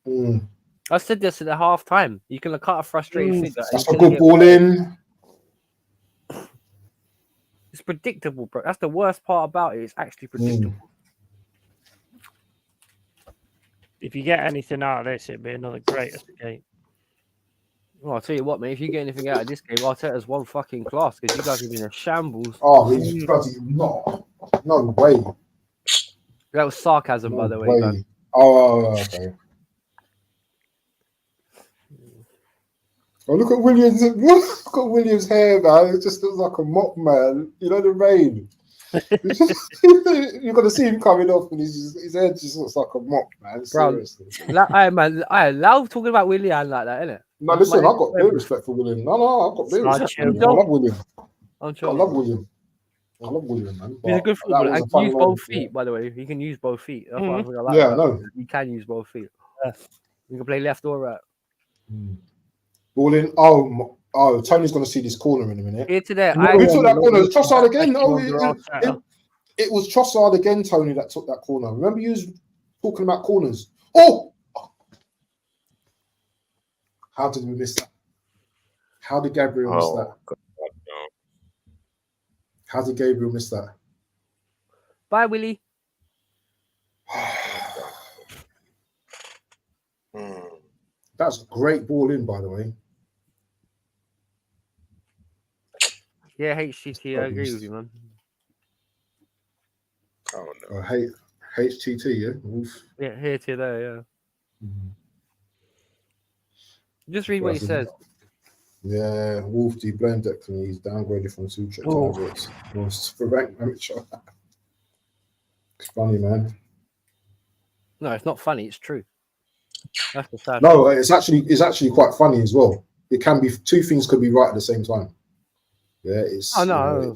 hasn't- I said this at the half time. You can cut a frustrated figure. and That's he's a gonna good get ball fired. in. It's predictable, bro. That's the worst part about it. It's actually predictable. If you get anything out of this, it'd be another great escape. Well, I'll tell you what, mate. If you get anything out of this game, Arteta's one fucking class because you guys have been a shambles. Oh, he's bloody not. No way. That was sarcasm, No by the way, way. guys. Oh, okay. Oh, look at Williams' hair, man. It just looks like a mop, man. You know the rain. You're gonna see him coming off, and his head just looks like a mop, man. Seriously. I love talking about Willian like that, innit? No, listen, I've got great respect for William. No, I've got great respect for William. I love William. I'm I sure. love William. I love William, man. He's a good That footballer. was And a can funny use moment, both feet, by the way. He can use both feet. That's what I think I like. Yeah, I about know. him. He can use both feet. He can play left or right. Ball in. Oh, Tony's going to see this corner in a minute. Here to there. Who took that corner? Trossard again? Oh, Arteta. it was Trossard again, Tony, that took that corner. Remember you was talking about corners. Oh! How did we miss that? How did Gabriel miss that? God, no. How did Gabriel miss that? Bye, Willie. That's a great ball in, by the way. Yeah, HCT, I agree with you, man. Oh no. HTT, yeah? Oof. Yeah, here to there, yeah. Just read what he says. Yeah, Wolf, do you blame Declan? He's downgraded from Sutra targets. Wants to rank amateur. It's funny, man. No, it's not funny. It's true. That's the sad. No, it's actually quite funny as well. It can be two things could be right at the same time. Yeah, it's. Oh no,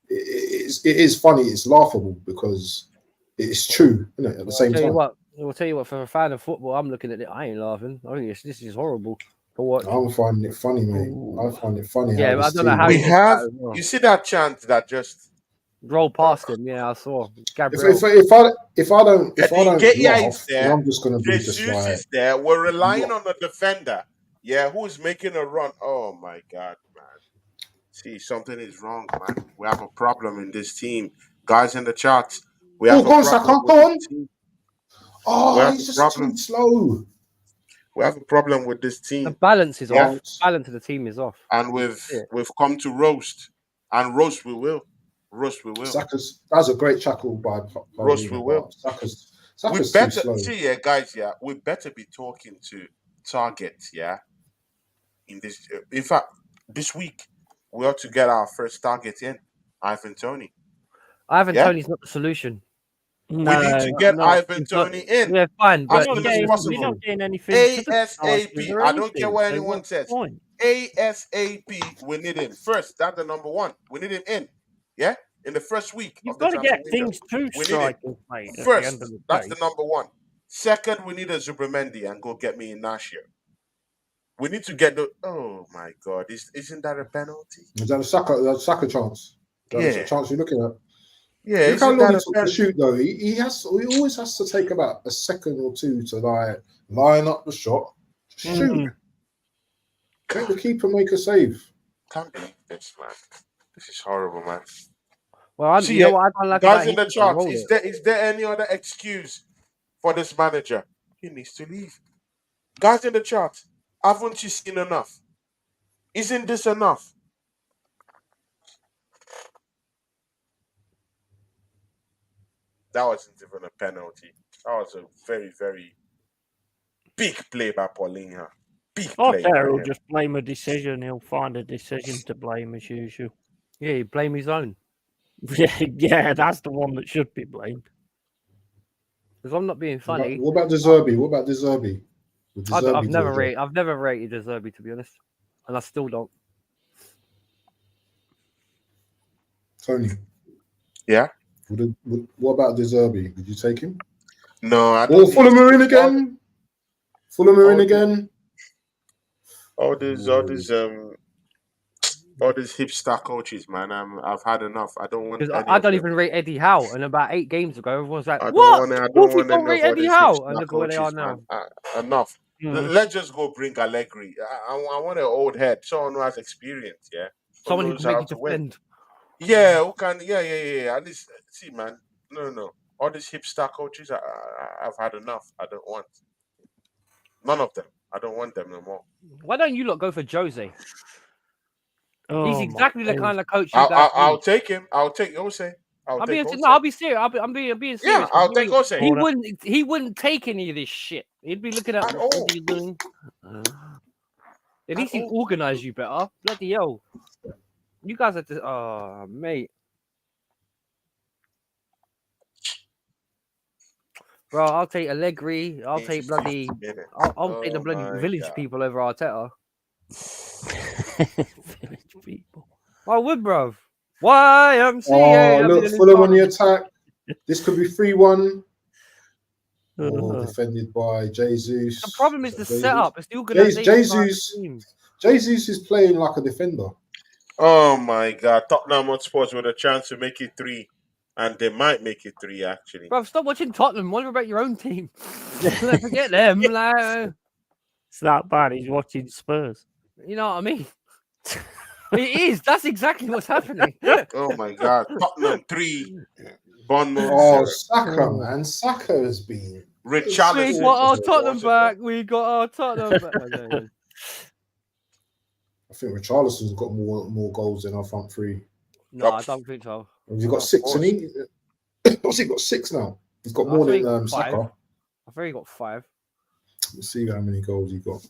it is funny. It's laughable because it's true, isn't it? At the same time. I'll tell you what. For a fan of football, I'm looking at it. I ain't laughing. I think this is horrible to watch. I'm finding it funny, mate. I find it funny. Yeah, I don't know how we have. You see that chant that just roll past him. Yeah, I saw. Gabriel. If I don't laugh, there, I'm just gonna be just Jesus like. is there. We're relying on the defender. Yeah, who is making a run? Oh my God, man. See, something is wrong, man. We have a problem in this team. Guys in the chat. We have Go on, Saka, go on. Oh, he's just too slow. We have a problem with this The team, balance is Yeah. off. Balance of the team is off. and we've come to roast, and roast we will. Roast we will. Saka's that's a great tackle by Roast we Paulino, will. but Saka's We too better slow. see, guys. Yeah, we better be talking to targets. Yeah, in this. In fact, this week we ought to get our first target in, Ivan Tony. Ivan Yeah? Tony's not the solution. We need to No, get not. Ivan He's not, Tony in yeah, fine, You're as but not soon as getting. You're possible. not getting anything to the starters ASAP. or I don't care anything. what So anyone what's the says. point? ASAP. We need him first. That's the number one. We need him in. Yeah, in the first week You've of the got to transfer get window. things to We need him. strikers, mate. At the end of First, the that's day. the number one. Second, we need a Zubramendi and go get me in Nashia. We need to get the. Oh my God! Isn't that a penalty? Is that a Saka chance? Is that Yeah. a chance you're looking at? Yeah, Look how isn't long that he a took to penalty? shoot though. He always has to take about a second or two to like line up the shot, shoot. Mhm. Let the keeper make a save. Can't believe this, man. This is horrible, man. well, See, you know what I don't like guys about in the him? chat, Roll is it. there any other excuse for this manager? He needs to leave. Guys in the chat, haven't you seen enough? Isn't this enough? That wasn't even a penalty. That was a very, very big play by Paulinho. Big play by Arteta will him. just blame a decision. He'll find a decision to blame as usual. Yeah, he blame his own. Yeah, that's the one that should be blamed. Because I'm not being funny. What about De Zerbi? What about De Zerbi? Would De I've Zerbi do never a job? rated. I've never rated De Zerbi, to be honest, and I still don't. Tony. Yeah. What about De Zerbi? Would you take him? No, I Oh, don't. Fulham are in again. Fulham are in again. All these hipster coaches, man. I've had enough. I don't want Because any I of don't them. even rate Eddie Howe. And about 8 games ago, everyone's like, I don't "What? want. I What don't if you want don't any rate of all Eddie these Howe?" And hipster look where they are coaches, now. man. Enough. Mhm. Let's just go bring Allegri. I want an old head, someone who has experience. Yeah, Someone who knows can make how you to win. defend. Yeah, who can? Yeah. At least, see, man. No. All these hipster coaches, I've had enough. I don't want none of them. I don't want them no more. Why don't you lot go for Jose? Oh, He's my exactly the days. kind of coach you guys I'll need. take him. I'll take Jose. I'll I'll take be Jose. no, I'll be serious. I'm being serious. I'll take Jose. He wouldn't take any of this shit. He'd be looking at At what all. are you doing. At least At he'd all. organize you better. Bloody hell. You guys are just mate. Bro, I'll take Allegri. I'll take bloody. I'll take the bloody village people over Arteta. Village people. I would, bro. YMCA. Oh, look, Fulham on the attack. This could be 3-1. Oh, defended by Jesus. The problem is the Jesus? setup. It's the organization. Jesus is playing like a defender. Oh my God! Tottenham Hotspur with a chance to make it 3, and they might make it 3 actually. Bro, stop watching Tottenham. Wonder about your own team. Forget them. Like, It's that bad. He's watching Spurs. you know what I mean? It is. That's exactly what's happening. Oh my God! Tottenham 3, Bournemouth Oh, 0. Saka, man. Saka has been. We Richarlison. got our Tottenham back. We got our Tottenham back. I think Richarlison's got more goals than our front three. No, I don't think so. Has he got 6 in he? What's he got 6 now? He's got more than Saka. I think he got 5. Let's see how many goals he got.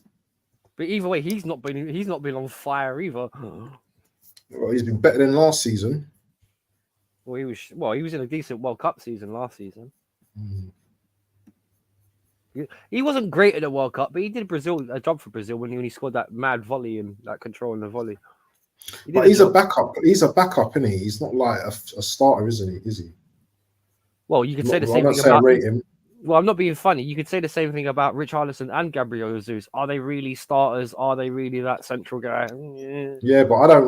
But either way, he's not been on fire either. Well, he's been better than last season. Well, he was in a decent World Cup season last season. He wasn't great at the World Cup, but he did a job for Brazil when he scored that mad volley and that controlling the volley. But he's a backup. He's a backup, isn't he? He's not like a starter, isn't he? Is he? Well, you could say the I same don't thing say I about. rate him. Well, I'm not being funny. You could say the same thing about Richarlison and Gabriel Jesus. Are they really starters? Are they really that central guy? Yeah, but I don't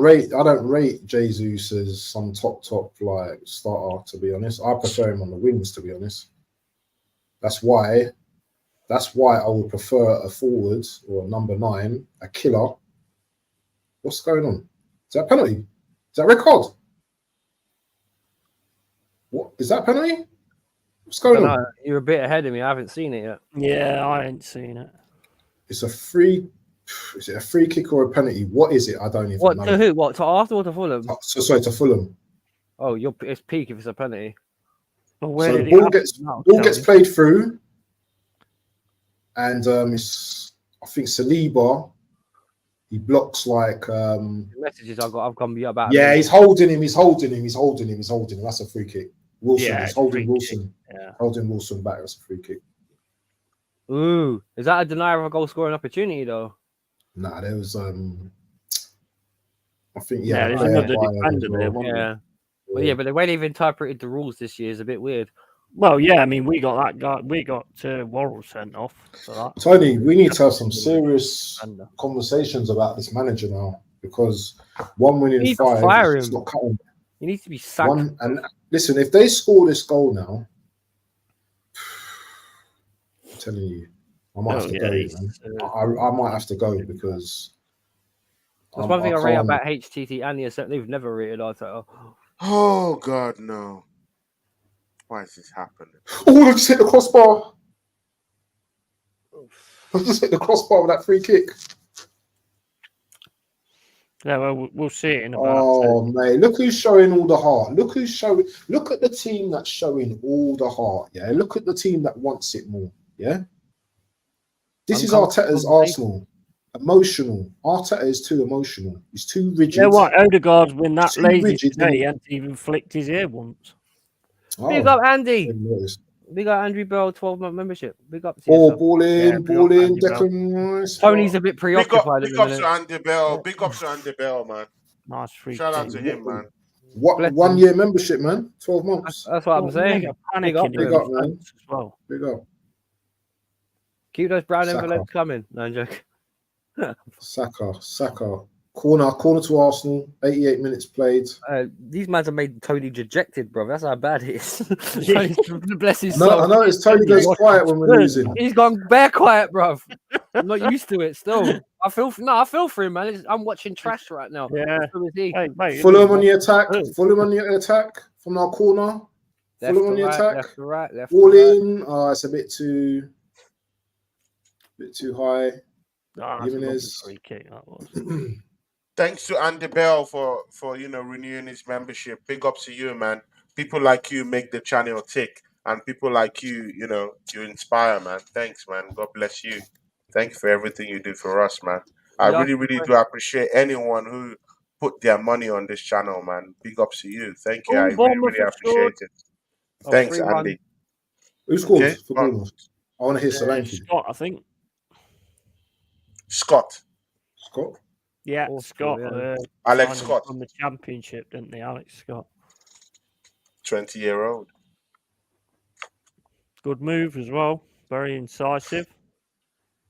rate Jesus as some top like starter. To be honest, I prefer him on the wings. To be honest, that's why I would prefer a forward or a number 9, a killer. What's going on? Is that a penalty? Is that red card? What is that penalty? What's going on? You're a bit ahead of me. I haven't seen it yet. Yeah, I ain't seen it. it's a free. Is it a free kick or a penalty? What is it? I don't even What know. to who? What to Arsenal or to Fulham? So sorry, to Fulham. Oh, it's peak if it's a penalty. Well, where So did the he ball have gets it now, ball gets Tony? played through, and it's I think Saliba. He blocks like The messages I've come about. yeah, he's holding him. That's a free kick. Wilson, Yeah, he's it's a holding free Wilson, kick, yeah. holding Wilson back. That's a free kick. Ooh, is that a denial of a goal scoring opportunity though? Nah, there was I think Yeah, there's another defender there, wasn't there? Yeah. Well, yeah, but the way they've interpreted the rules this year is a bit weird. Well, yeah, I mean, we got that guy. We got Worrell sent off for that. Tony, we need to have some serious conversations about this manager now because 1 win You in need to 5 fire is him. not cutting. He needs to be sacked. And listen, if they score this goal now, I'm telling you, I might have to go. Man. I might have to go because that's one thing I rate about HTT and the Ascent. They've never rated Arteta. Oh God, no! Why is this happening? Oh, I just hit the crossbar. I just hit the crossbar with that free kick. Yeah, well, we'll see it in about. Oh, mate, look who's showing all the heart. Look who's showing. Look at the team that's showing all the heart. Yeah, look at the team that wants it more. Yeah, this is Arteta's Arsenal. Emotional. Arteta is too emotional. He's too rigid. You know what? Odegaard's been that lazy rigid, today. He hasn't even flicked his ear once. Big up Andy. Big up Andrew Bell, 12-month membership. Big up. Oh, ball in, Declan Rice. Tony's a bit preoccupied. Big up to Andy Bell. Big up to Andy Bell, man. Nice free Shout out kick. to him, man. What 1 year membership, man? 12 months. That's what I'm saying. Big up, man. As well. Big up. Keep those brown envelopes coming. No, I'm joking. Saka. Corner to Arsenal. 88 minutes played. These mans have made Tony dejected, bro. That's how bad it is. Bless his soul. soul. I noticed Tony goes quiet when we're losing. He's gone bare quiet, bro. I'm not used to it still. I feel for him, man. I'm watching trash right now. Yeah. Hey, mate, Fulham on the attack. Fulham on the attack from our corner. Fulham on the attack. Left to right. All in. Oh, it's a bit too high. Free kick, that was. Thanks to Andy Bell for renewing his membership. Big up to you, man. People like you make the channel tick, and people like you, you inspire, man. Thanks, man. God bless you. Thank you for everything you do for us, man. I really do appreciate anyone who put their money on this channel, man. Big ups to you. Thank you. I really appreciate it. Thanks, Andy. Who scored for Bournemouth? I want to hear Solanke. Scott, I think. Scott. Yeah, Scott. Yeah. Alex Scott. From the Championship, didn't they? Alex Scott. 20-year-old. Good move as well. Very incisive.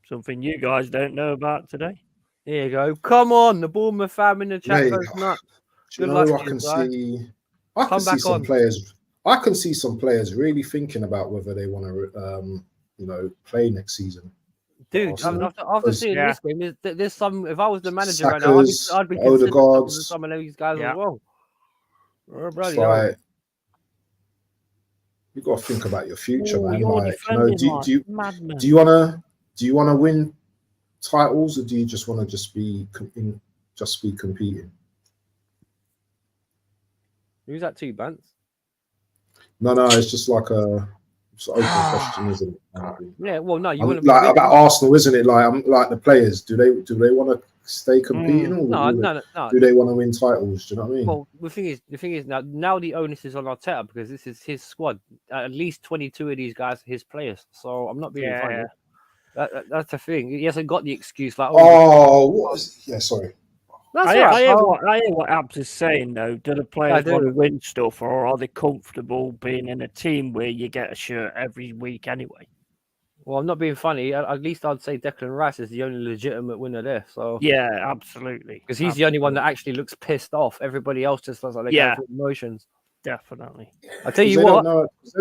Something you guys don't know about today. Here you go. Come on, the Bournemouth fam in the chat goes nuts. Good luck to you, I can see some players. I can see some players really thinking about whether they want to, play next season. Dude, after seeing this game, there's some. If I was the manager right now, I'd be considering some of these guys as well. Oh, bloody hell. You got to think about your future, man. Do you want to win titles, or do you just want to just be competing? Who's that to, Bance? No, it's just like a open question, isn't it? Yeah, well, no, you want to like about Arsenal, isn't it? Like the players, do they want to stay competing, or no. Do they want to win titles? Do you know what I mean? Well, the thing is now the onus is on Arteta because this is his squad. At least 22 of these guys are his players. So I'm not being funny. That's the thing. He hasn't got the excuse like. Sorry. I hear what Abs is saying though. Do the players want to win stuff, or are they comfortable being in a team where you get a shirt every week anyway? Well, I'm not being funny. At least I'd say Declan Rice is the only legitimate winner there. So yeah, absolutely, because he's the only one that actually looks pissed off. Everybody else just looks like they go through emotions. Definitely. I tell you what, they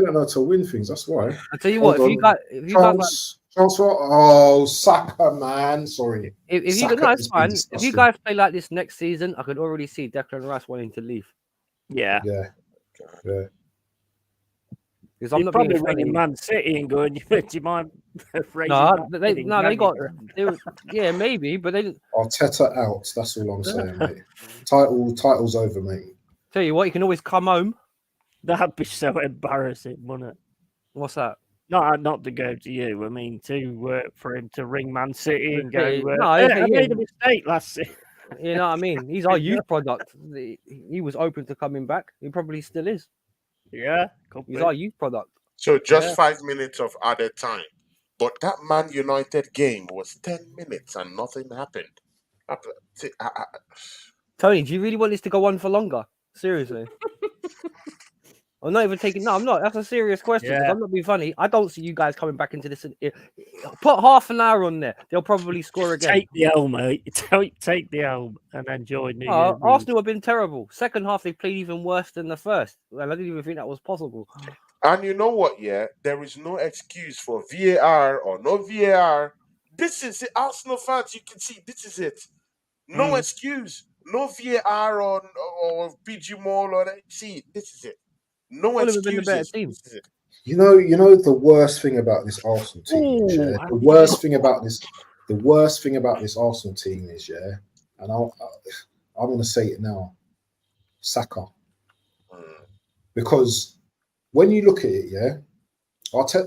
don't know how to win things. That's why. I tell you what, if you guys. Oh, Saka, man. Sorry. If you it's fine. If you guys play like this next season, I could already see Declan Rice wanting to leave. Yeah. Because I'm not probably ringing Man City and going, do you mind They got, yeah, maybe, but they didn't. Arteta out. That's all I'm saying, mate. Title's over, mate. Tell you what, you can always come home. That'd be so embarrassing, wouldn't it? What's that? Not to go to you. I mean, for him to ring Man City and go, I made a mistake last season. You know what I mean? He's our youth product. He was open to coming back. He probably still is. Yeah, he's our youth product. So just 5 minutes of added time. But that Man United game was 10 minutes and nothing happened. Tony, do you really want this to go on for longer? Seriously. I'm not even taking. No, I'm not. That's a serious question. Yeah. I'm not being funny. I don't see you guys coming back into this. Put half an hour on there. They'll probably score again. Take the L, mate. Take the L and then join me. Arsenal have been terrible. Second half, they played even worse than the first. And I didn't even think that was possible. And you know what? Yeah, there is no excuse for VAR or no VAR. This is it. Arsenal fans, you can see this is it. No excuse. No VAR or PG Mall or see. This is it. No excuses. This is it. You know the worst thing about this Arsenal team. The worst thing about this Arsenal team is, and I'm going to say it now, Saka, because when you look at it,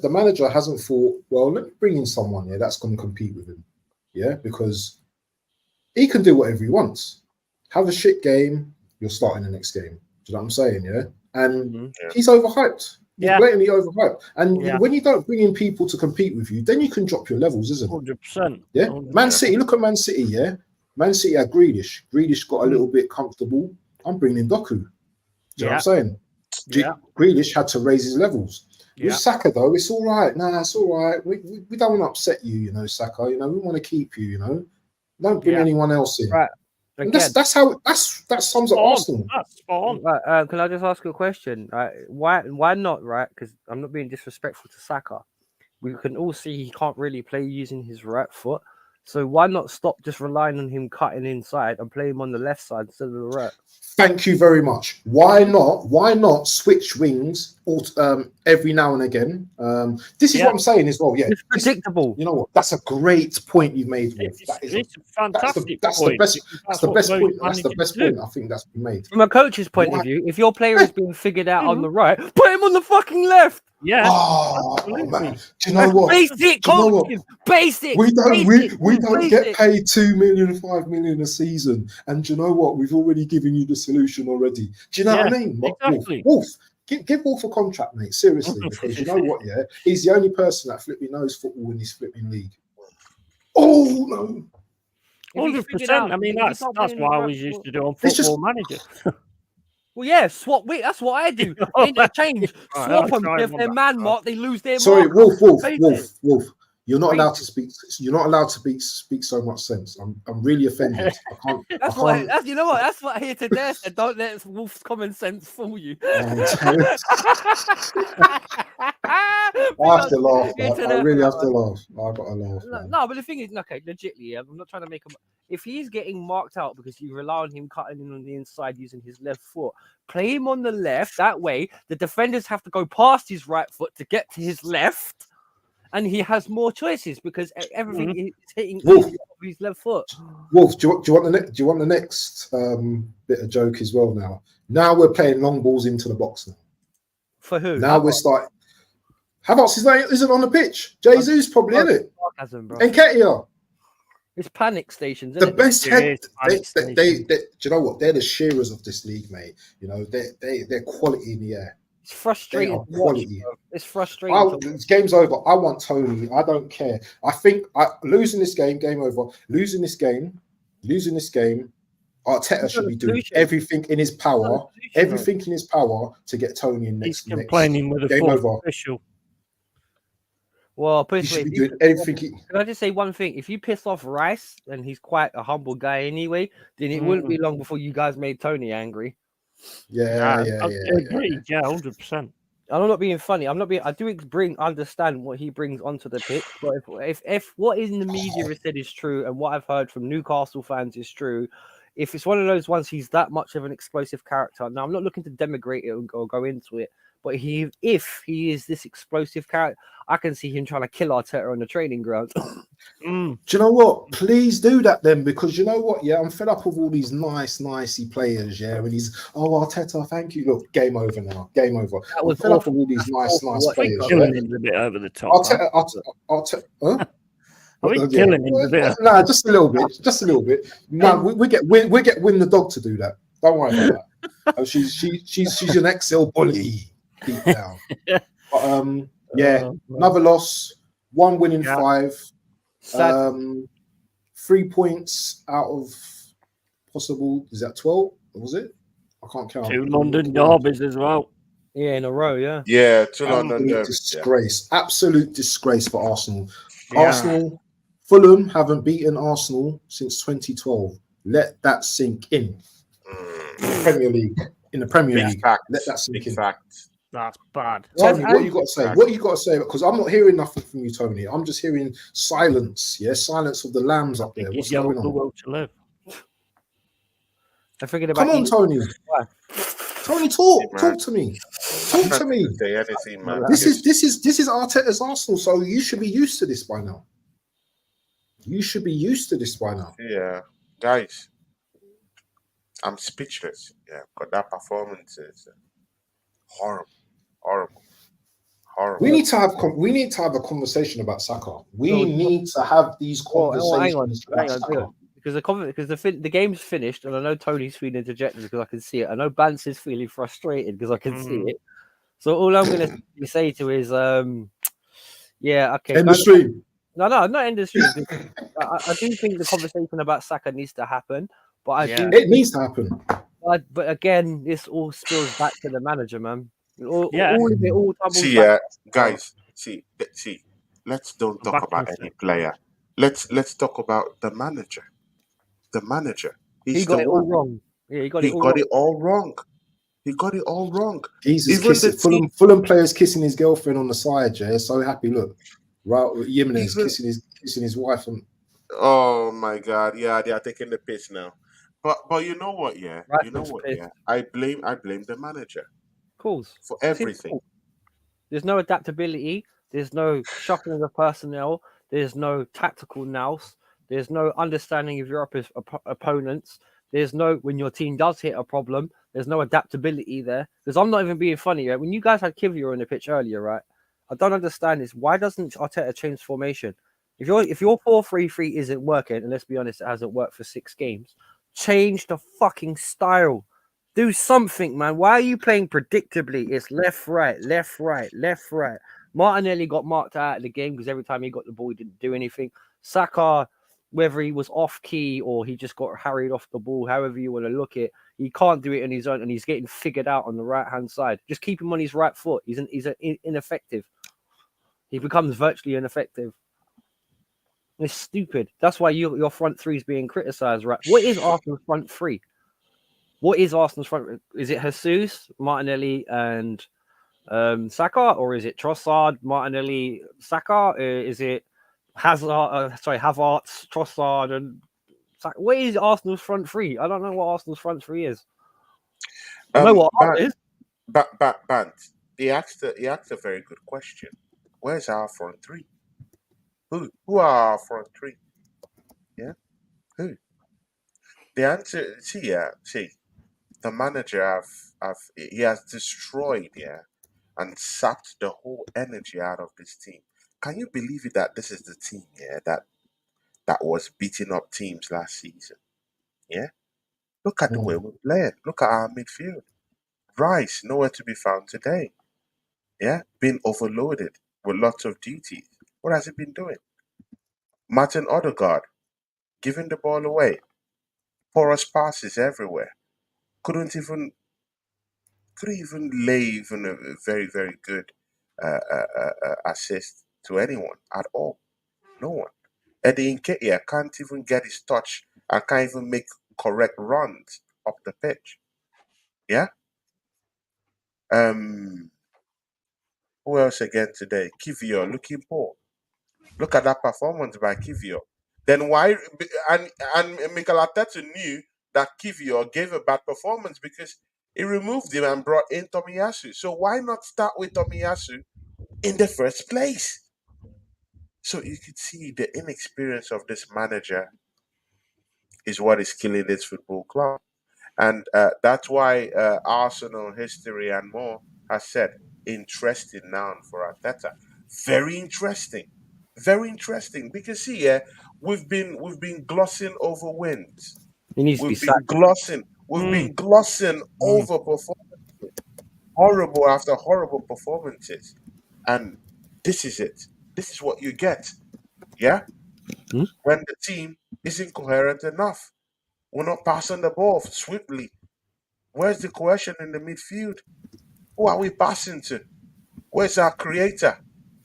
the manager hasn't thought, well, let me bring in someone that's going to compete with him, because he can do whatever he wants. Have a shit game, you're starting the next game. Do you know what I'm saying? And he's overhyped. He's blatantly overhyped. And when you don't bring in people to compete with you, then you can drop your levels, isn't it? 100%. Yeah. 100%. Man City, look at Man City, Man City had Grealish. Grealish got a little bit comfortable. I'm bringing Doku. Do you know what I'm saying? Grealish had to raise his levels. With Saka, though, it's all right. Nah, it's all right. We don't want to upset you, Saka. We want to keep you, Don't bring anyone else in. Right. And that sums up Arsenal. That's spot on. Can I just ask you a question? Why not? Right, because I'm not being disrespectful to Saka. We can all see he can't really play using his right foot. So why not stop just relying on him cutting inside and play him on the left side instead of the right? Thank you very much. Why not switch wings every now and again? This is what I'm saying as well. Yeah, it's predictable. You know what? That's a great point you've made. It's a fantastic that's point. The best point. That's the best point I think that's been made. From a coach's point of view, if your player is being figured out on the right, put him on the fucking left. Yeah. Oh man. Do you know what? Basic coaching. Basic. We don't get paid 2 million, 5 million a season. And do you know what? We've already given you the solution already. Do you know what I mean? Exactly. Wolf. Give Wolf a contract, mate. Seriously. Because you know what, he's the only person that flipping knows football in this flipping league. Oh no. 100%. I mean, that's what I always used to do on Football Manager. Well, swap. Wait, that's what I do. They change. Swap them. If they're man mark, they lose their mark. Wolf. You're not allowed to speak. You're not allowed to speak so much sense. I'm really offended. You know what? That's what here today said. Don't let Wolf's common sense fool you. I have to laugh. I really have to laugh. I got to laugh. No, but the thing is, okay, legitimately, I'm not trying to make him. If he's getting marked out because you rely on him cutting in on the inside using his left foot, play him on the left. That way, the defenders have to go past his right foot to get to his left. And he has more choices because everything is hitting his left foot. Wolf, do you want the next bit of joke as well? Now we're playing long balls into the box now. For who? Now we're starting. Havertz isn't on the pitch. Jesus probably in it. And Ketia. It's panic stations. The best head. Do you know what? They're the shearers of this league, mate. They're quality in the air. It's frustrating. It's frustrating. Game's over. I want Tony. I don't care. I think losing this game, game over. Losing this game, Arteta should be doing everything in his power. Everything in his power to get Tony in next. He's complaining with a game over. Official. Well, personally, can I just say one thing? If you piss off Rice, and he's quite a humble guy anyway, then it wouldn't be long before you guys made Tony angry. Yeah. Agreed. Yeah, 100%. I'm not being funny. I do understand what he brings onto the pitch, but if what is in the media is said is true, and what I've heard from Newcastle fans is true, if it's one of those ones, he's that much of an explosive character. Now, I'm not looking to demigrate it or go into it, But if he is this explosive character, I can see him trying to kill Arteta on the training ground. Do you know what? Please do that then, because you know what? Yeah, I'm fed up with all these nicey players. Yeah, and he's Arteta, thank you. Look, game over now. Game over. That I'm was fed up awful. with all these nice What he players. got. Yeah, Killing him's a bit over the top. Arteta. Huh? I think Yeah. killing him's a bit. Nah, just a little bit. Just a little bit. No, we get Win the dog to do that. Don't worry about that. Oh, she's an XL bully deep down. But yeah, another loss. 1 win in 5. Sad. 3 points out of possible. Is that 12? Or was it? I can't count. 2 London derbies as well. Yeah, in a row. Yeah. Yeah, 2 London Absolute derbies. Yeah. disgrace. Absolute disgrace for Arsenal. Yeah. Arsenal, Fulham haven't beaten Arsenal since 2012. Let that sink in. Premier League. In the Premier Big League. fact. Let that sink Big in. fact. That's bad. Tony, what you got to say? What you got to say? Because I'm not hearing nothing from you, Tony. I'm just hearing silence. Yeah, silence of the lambs up there. What's going on? Will to live. I figured about. Come on, Tony. Tony, talk to me. Talk to me. Say anything, man. This is Arteta's Arsenal, so you should be used to this by now. You should be used to this by now. Yeah, guys, I'm speechless. Yeah, because that performance is horrible. We need to have a conversation about Saka. We need to have these conversations about Saka. Because the game's finished, and I know Tony's feeling dejected because I can see it. I know Bance is feeling frustrated because I can see it. So all I'm going to say to is, yeah, okay. End the stream. No, not end the stream. I do think the conversation about Saka needs to happen, but it needs to happen. But again, this all spills back to the manager, man. All of it all see, guys, see. Let's don't talk about any player. Let's talk about the manager. The manager. He got it all wrong. Yeah, he got it all wrong. He got it all wrong. Jesus, Fulham players kissing his girlfriend on the side. Yeah, so happy. Look, right, Jimenez kissing his wife. Oh my God! Yeah, they are taking the piss now. But you know what? Yeah, right, you know what? Yeah, I blame the manager. Of course, for everything. There's no adaptability. There's no shuffling of personnel. There's no tactical nous. There's no understanding of your opponents. There's no, when your team does hit a problem, there's no adaptability there. Because I'm not even being funny, right? When you guys had Kivior on the pitch earlier, right? I don't understand this. Why doesn't Arteta change formation? If your 4-3-3 isn't working, and let's be honest, it hasn't worked for 6 games, change the fucking style. Do something, man. Why are you playing predictably? It's left, right, left, right, left, right. Martinelli got marked out of the game because every time he got the ball, he didn't do anything. Saka, whether he was off key or he just got harried off the ball, however you want to look at it, he can't do it on his own, and he's getting figured out on the right-hand side. Just keep him on his right foot. He's ineffective. He becomes virtually ineffective. It's stupid. That's why your front three is being criticised, right? What is Arsenal's front three? What is Arsenal's front? Is it Jesus, Martinelli, and Saka, or is it Trossard, Martinelli, Saka? Is it Havertz, Trossard, and Saka? What is Arsenal's front three? I don't know what Arsenal's front three is. I know what Art is. Bant. He asked a very good question. Where's our front three? Who are our front three? Yeah, who? The answer. See. The manager he has destroyed, and sapped the whole energy out of this team. Can you believe it that this is the team, that was beating up teams last season? Yeah? Look at the way we're playing. Look at our midfield. Rice, nowhere to be found today. Yeah? Been overloaded with lots of duties. What has he been doing? Martin Odegaard, giving the ball away. Porous passes everywhere. Couldn't even lay even a very, very good assist to anyone at all. No one. Eddie Nketiah can't even get his touch and can't even make correct runs up the pitch. Yeah? Who else again today? Kivior looking poor. Look at that performance by Kivior. Then why? And Mikel Arteta knew that Kivior gave a bad performance because He removed him and brought in Tomiyasu. So why not start with Tomiyasu in the first place? So you could see the inexperience of this manager is what is killing this football club. And that's why Arsenal history and more has said interesting noun for Arteta. Very interesting, very interesting. Because see, yeah, we've been glossing over wins. He needs to be We've been sacked. glossing. We've been glossing over performances, horrible after horrible performances, and this is it. This is what you get. Yeah, Hmm? when the team isn't coherent enough, we're not passing the ball swiftly. Where's the cohesion in the midfield? Who are we passing to? Where's our creator?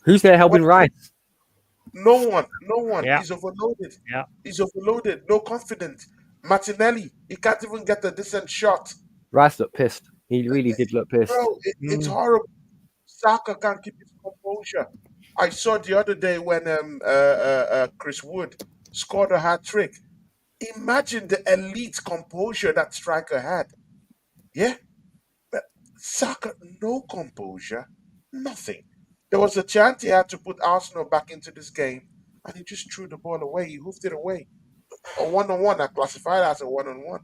Who's there helping Where, Rice? no one, no one. Yeah, He's overloaded. yeah. He's overloaded. No confidence. Martinelli, he can't even get a decent shot. Rice looked pissed. He really did look pissed. Bro, it's horrible. Saka can't keep his composure. I saw the other day when Chris Wood scored a hat trick. Imagine the elite composure that striker had. Yeah, but Saka, no composure, nothing. There was a chance he had to put Arsenal back into this game, and he just threw the ball away. He hoofed it away. A one-on-one, I classified as a one-on-one.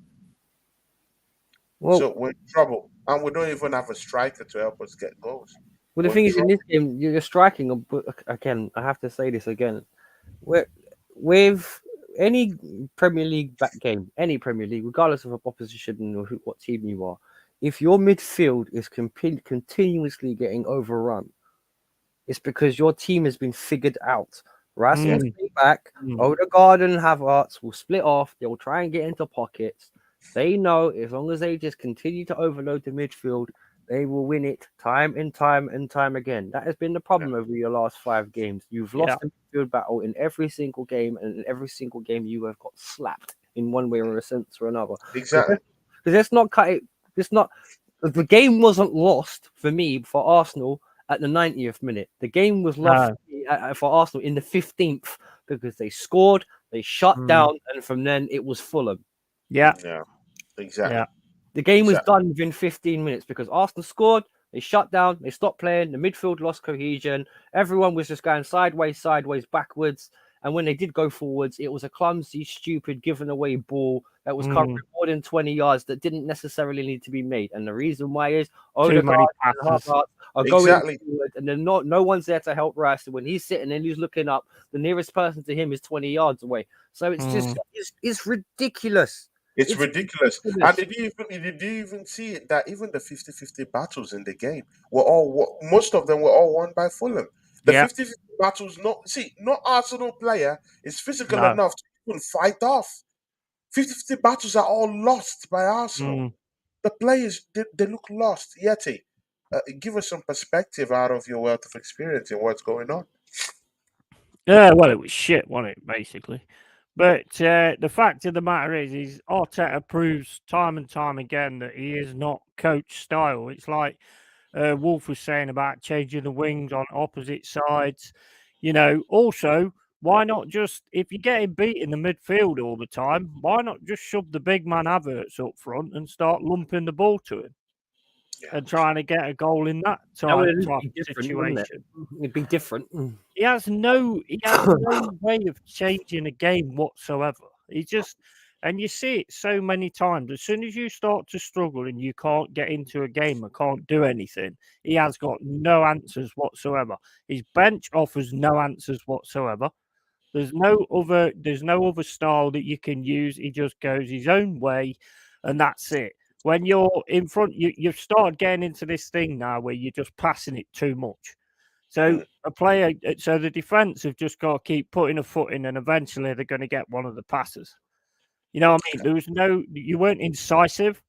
Well, So we're in trouble, and we don't even have a striker to help us get goals. well, the We're thing in is, in trouble. this game, you're striking. But again, I have to say this again. With any Premier League back game, any Premier League, regardless of opposition or what team you are, if your midfield is continuously getting overrun, it's because your team has been figured out. Rice will stay back. Odegaard and Havertz will split off. They will try and get into pockets. They know as long as they just continue to overload the midfield, they will win it time and time and time again. That has been the problem over your last 5 games. You've lost the midfield battle in every single game, and in every single game you have got slapped in one way or a sense or another. Exactly. Because let's not cut it. It's not. The game wasn't lost for me for Arsenal at the 90th minute. The game was lost for Arsenal in the 15th because they scored, they shut down, and from then it was Fulham. Yeah. Yeah. Exactly. Yeah. The game was Exactly. done within 15 minutes because Arsenal scored, they shut down, they stopped playing, the midfield lost cohesion, everyone was just going sideways, backwards. And when they did go forwards, it was a clumsy, stupid, given away ball that was covering more than 20 yards that didn't necessarily need to be made. And the reason why is Odegaard and Havertz are going Exactly. forward, and then no one's there to help Rice. And when he's sitting and he's looking up, the nearest person to him is 20 yards away. So it's just it's ridiculous. It's ridiculous. And did you even see it that even the 50-50 battles in the game were most of them were all won by Fulham. The 50-50 battles, no Arsenal player is physical enough to even fight off. 50-50 battles are all lost by Arsenal. The players, they look lost. Yeti, give us some perspective out of your wealth of experience in what's going on. Yeah, well, it was shit, wasn't it, basically? But the fact of the matter is Arteta proves time and time again that he is not coach style. It's like Wolf was saying about changing the wings on opposite sides. Also, why not just, if you're getting beat in the midfield all the time, why not just shove the big man Havertz up front and start lumping the ball to him and trying to get a goal in that type of situation? It'd be different. He has no way of changing a game whatsoever. And you see it so many times. As soon as you start to struggle and you can't get into a game and can't do anything, he has got no answers whatsoever. His bench offers no answers whatsoever. There's no other style that you can use. He just goes his own way, and that's it. When you're in front, you've started getting into this thing now where you're just passing it too much. So the defense have just got to keep putting a foot in, and eventually they're going to get one of the passes. You know what I mean? You weren't incisive.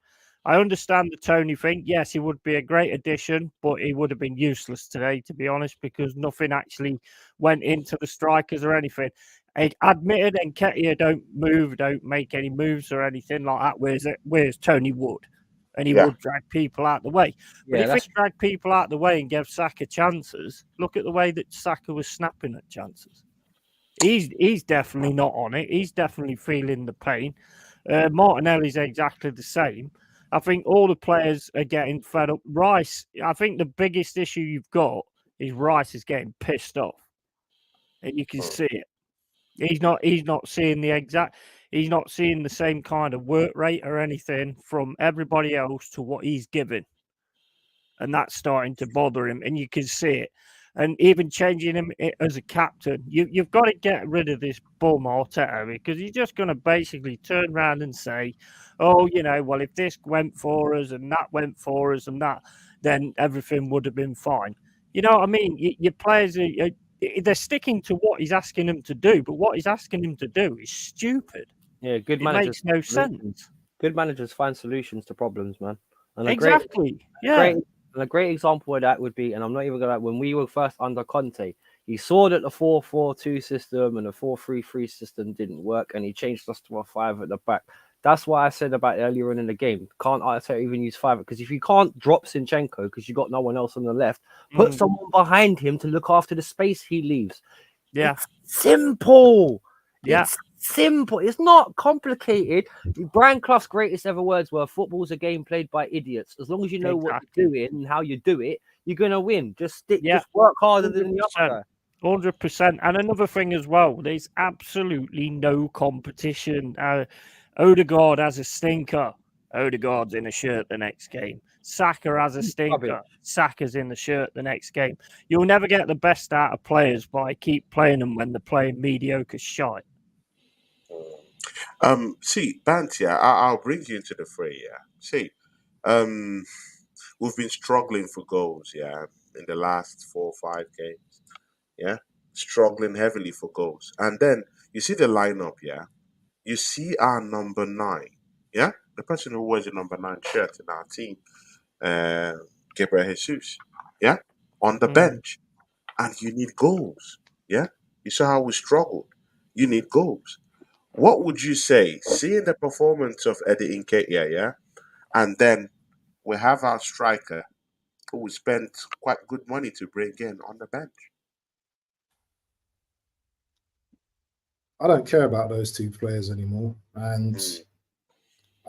I understand the Tony thing. Yes, he would be a great addition, but he would have been useless today, to be honest, because nothing actually went into the strikers or anything. I admitted Nketiah don't make any moves or anything like that. Whereas Tony would, and he would drag people out the way. But if he dragged people out the way and gave Saka chances, look at the way that Saka was snapping at chances. He's definitely not on it. He's definitely feeling the pain. Martinelli's exactly the same. I think all the players are getting fed up. Rice, I think the biggest issue you've got is Rice is getting pissed off. And you can see it. He's not seeing he's not seeing the same kind of work rate or anything from everybody else to what he's given. And that's starting to bother him, and you can see it. And even changing him as a captain, you've got to get rid of this bum Arteta, because he's just going to basically turn around and say, oh, well, if this went for us and that went for us and that, then everything would have been fine. You know what I mean? Your players, they're sticking to what he's asking them to do, but what he's asking them to do is stupid. Yeah, good It managers. makes no sense. Good managers find solutions to problems, man. And Exactly. A great example of that would be, and I'm not even gonna, when we were first under Conte, he saw that the 4-4-2 system and the 4-3-3 system didn't work, and he changed us to a 5 at the back. That's why I said about earlier on in the game, can't Arteta even use 5? Because if you can't drop Zinchenko because you got no one else on the left, put someone behind him to look after the space he leaves. Yeah. It's simple. Yeah. It's simple. It's not complicated. Brian Clough's greatest ever words were, football's a game played by idiots. As long as you know what you're doing and how you do it, you're going to win. Just work harder than the other guy. 100%. And another thing as well, there's absolutely no competition. Odegaard has a stinker. Odegaard's in a shirt the next game. Saka has a stinker. Saka's in the shirt the next game. You'll never get the best out of players by keep playing them when they're playing mediocre shite. See, Banty, I'll bring you into the fray. Yeah, see, we've been struggling for goals. Yeah, in the last 4 or 5 games. Yeah, struggling heavily for goals, and then you see the lineup. Yeah, you see our number 9. Yeah, the person who wears the number 9 shirt in our team, Gabriel Jesus. Yeah, on the bench, and you need goals. Yeah, you saw how we struggled. You need goals. What would you say, seeing the performance of Eddie Nketiah, yeah, and then we have our striker who we spent quite good money to bring in on the bench? I don't care about those 2 players anymore, and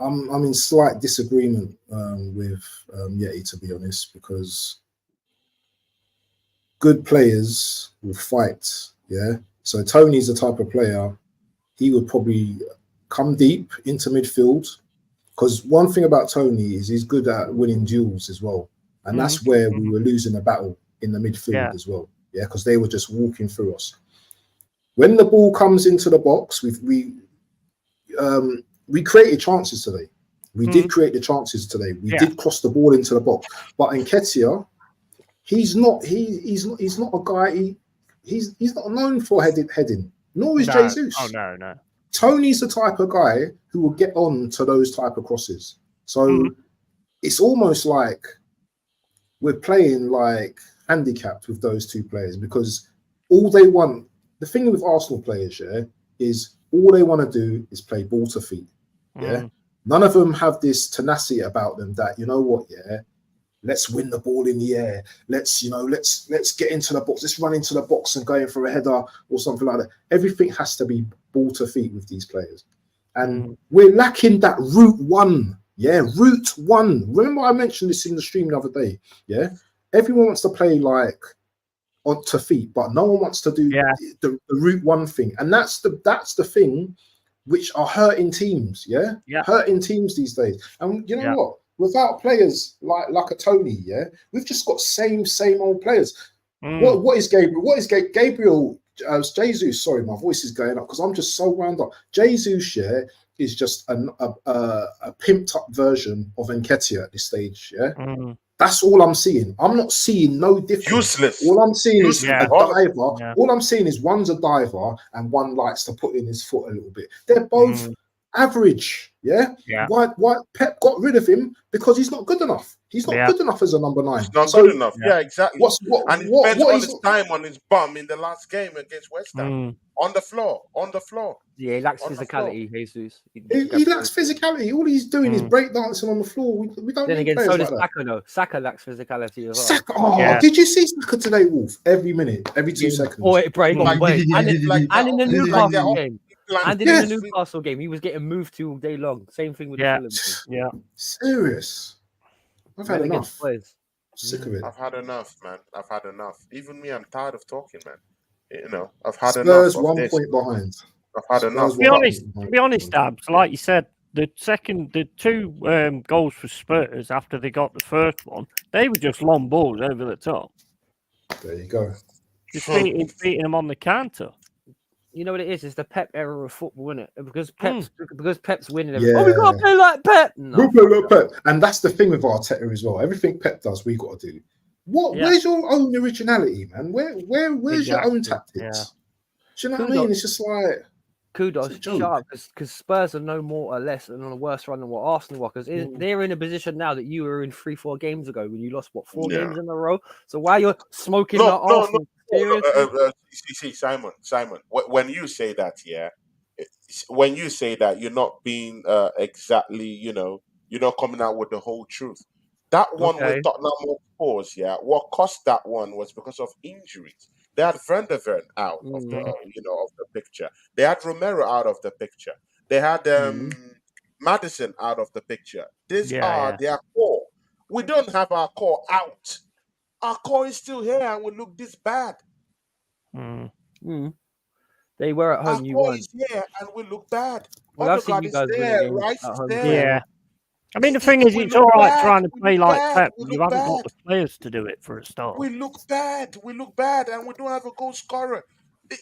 I'm in slight disagreement with Yeti, to be honest, because good players will fight. Yeah, so Tony's the type of player. He would probably come deep into midfield, because one thing about Tony is he's good at winning duels as well. And that's where we were losing a battle in the midfield as well. Yeah, because they were just walking through us. When the ball comes into the box, we created chances today. We did create the chances today. We did cross the ball into the box. But Nketiah, he's not a guy. He's not known for heading. Nor is Jesus. Oh, no. Tony's the type of guy who will get on to those type of crosses. So it's almost like we're playing like handicapped with those 2 players, because all they want, the thing with Arsenal players, is all they want to do is play ball to feet. Yeah. None of them have this tenacity about them that, you know what, let's win the ball in the air. Let's get into the box. Let's run into the box and go in for a header or something like that. Everything has to be ball to feet with these players. And we're lacking that route 1. Yeah, route 1. Remember I mentioned this in the stream the other day. Yeah. Everyone wants to play like on to feet, but no one wants to do the route 1 thing. And that's the thing which are hurting teams. Yeah. Hurting teams these days. And you know what? Without players like a Tony, we've just got same old players. What is Gabriel? What is Gabriel? Jesus, sorry, my voice is going up because I'm just so wound up. Jesus, is just a pimped up version of Nketiah at this stage. That's all I'm seeing. I'm not seeing no difference. Useless. All I'm seeing is a diver. All I'm seeing is one's a diver and one likes to put in his foot a little bit. They're both average. Why Pep got rid of him? Because he's not good enough. He's not good enough as a number 9. He's not good enough. Yeah, exactly. And he spent all his time on his bum in the last game against West Ham. On the floor. Yeah, he lacks physicality, Jesus. He lacks physicality. All he's doing is breakdancing on the floor. We don't then need again, players so does like Saka, though. Saka lacks physicality as well. Saka, did you see Saka today, Wolf? Every minute, every 2 seconds. Oh, it break on way. And in the Newcastle game. And in Yes. the Newcastle game, he was getting moved to all day long. Same thing with the Yeah. Fulham game. Yeah. Serious. I've had Men against enough. boys. Sick of it. I've had enough, man. I've had enough. Even me, I'm tired of talking, man. You know, I've had Spurs enough of 1 this. point behind. I've had enough. Spurs To be 1 honest, point behind. Dabs, like you said, the two goals for Spurs after they got the first one, they were just long balls over the top, There you go. just beating them on the counter. You know what it is? It's the Pep era of football, isn't it? Because Pep's winning. Yeah. Oh, we gotta play like Pep. No, We'll play like Pep. And that's the thing with Arteta as well. Everything Pep does, we got to do. What? Yeah. Where's your own originality, man? Where's your own Exactly, tactics? yeah. Do you know what I mean? It's just like kudos, It's a joke. shut up, because Spurs are no more or less and on a worse run than what Arsenal were. Because they're in a position now that you were in 3-4 games ago when you lost four games in a row. So while you're smoking that Arsenal, see, Simon, when you say that, when you say that, you're not being exactly, you're not coming out with the whole truth. That one with Tottenham Hotspurs, what cost that one was because of injuries. They had Van der Ven out of the, of the picture. They had Romero out of the picture. They had Madison out of the picture. These are their core. We don't have our core out. Our core is still here, and we look this bad. They were at home. Our You core weren't. is here, and we look bad. Well, I've seen you guys win games Rice at is home. there. I mean, the thing is, it's all right trying to play like Pep. You haven't got the players to do it for a start. We look bad, and we don't have a goal scorer.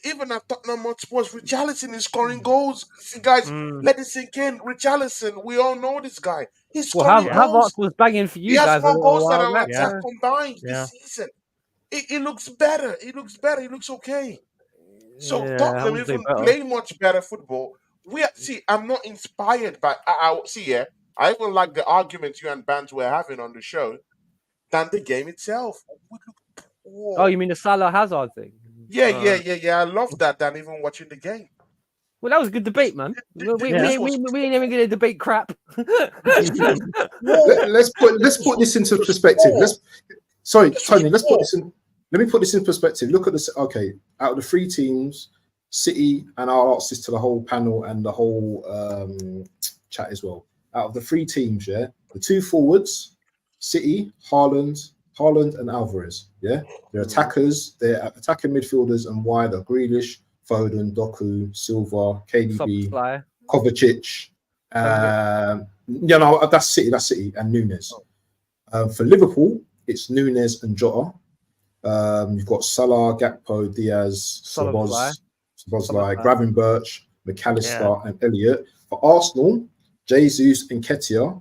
Even at Tottenham Hotspurs, Richarlison is scoring goals. See, guys, let it sink in. Richarlison, we all know this guy. He's scoring goals. Havertz was banging for you he guys. has more goals than our back. attack combined this season. It looks better. He looks better. He looks okay. So Tottenham even play much better football. I'm not inspired by. I even like the arguments you and Bands were having on the show than the game itself. Oh, you mean the Salah Hazard thing? Yeah. I love that than even watching the game. Well, that was a good debate, man. We ain't even gonna debate crap. let's put this into perspective. Tony. Let me put this in perspective. Look at this. Okay, out of the 3 teams, City, and I'll ask this to the whole panel and the whole chat as well. Out of the 3 teams, the 2 forwards, City, Haaland, and Alvarez. They're attackers. They're attacking midfielders, and wide are Grealish, Foden, Doku, Silva, KDB, Kovacic. That's City, and Nunes. For Liverpool, it's Nunes and Jota. You've got Salah, Gakpo, Diaz, Szoboszlai, Gravenberch, McAllister, and Elliott. For Arsenal, Jesus and Nketiah,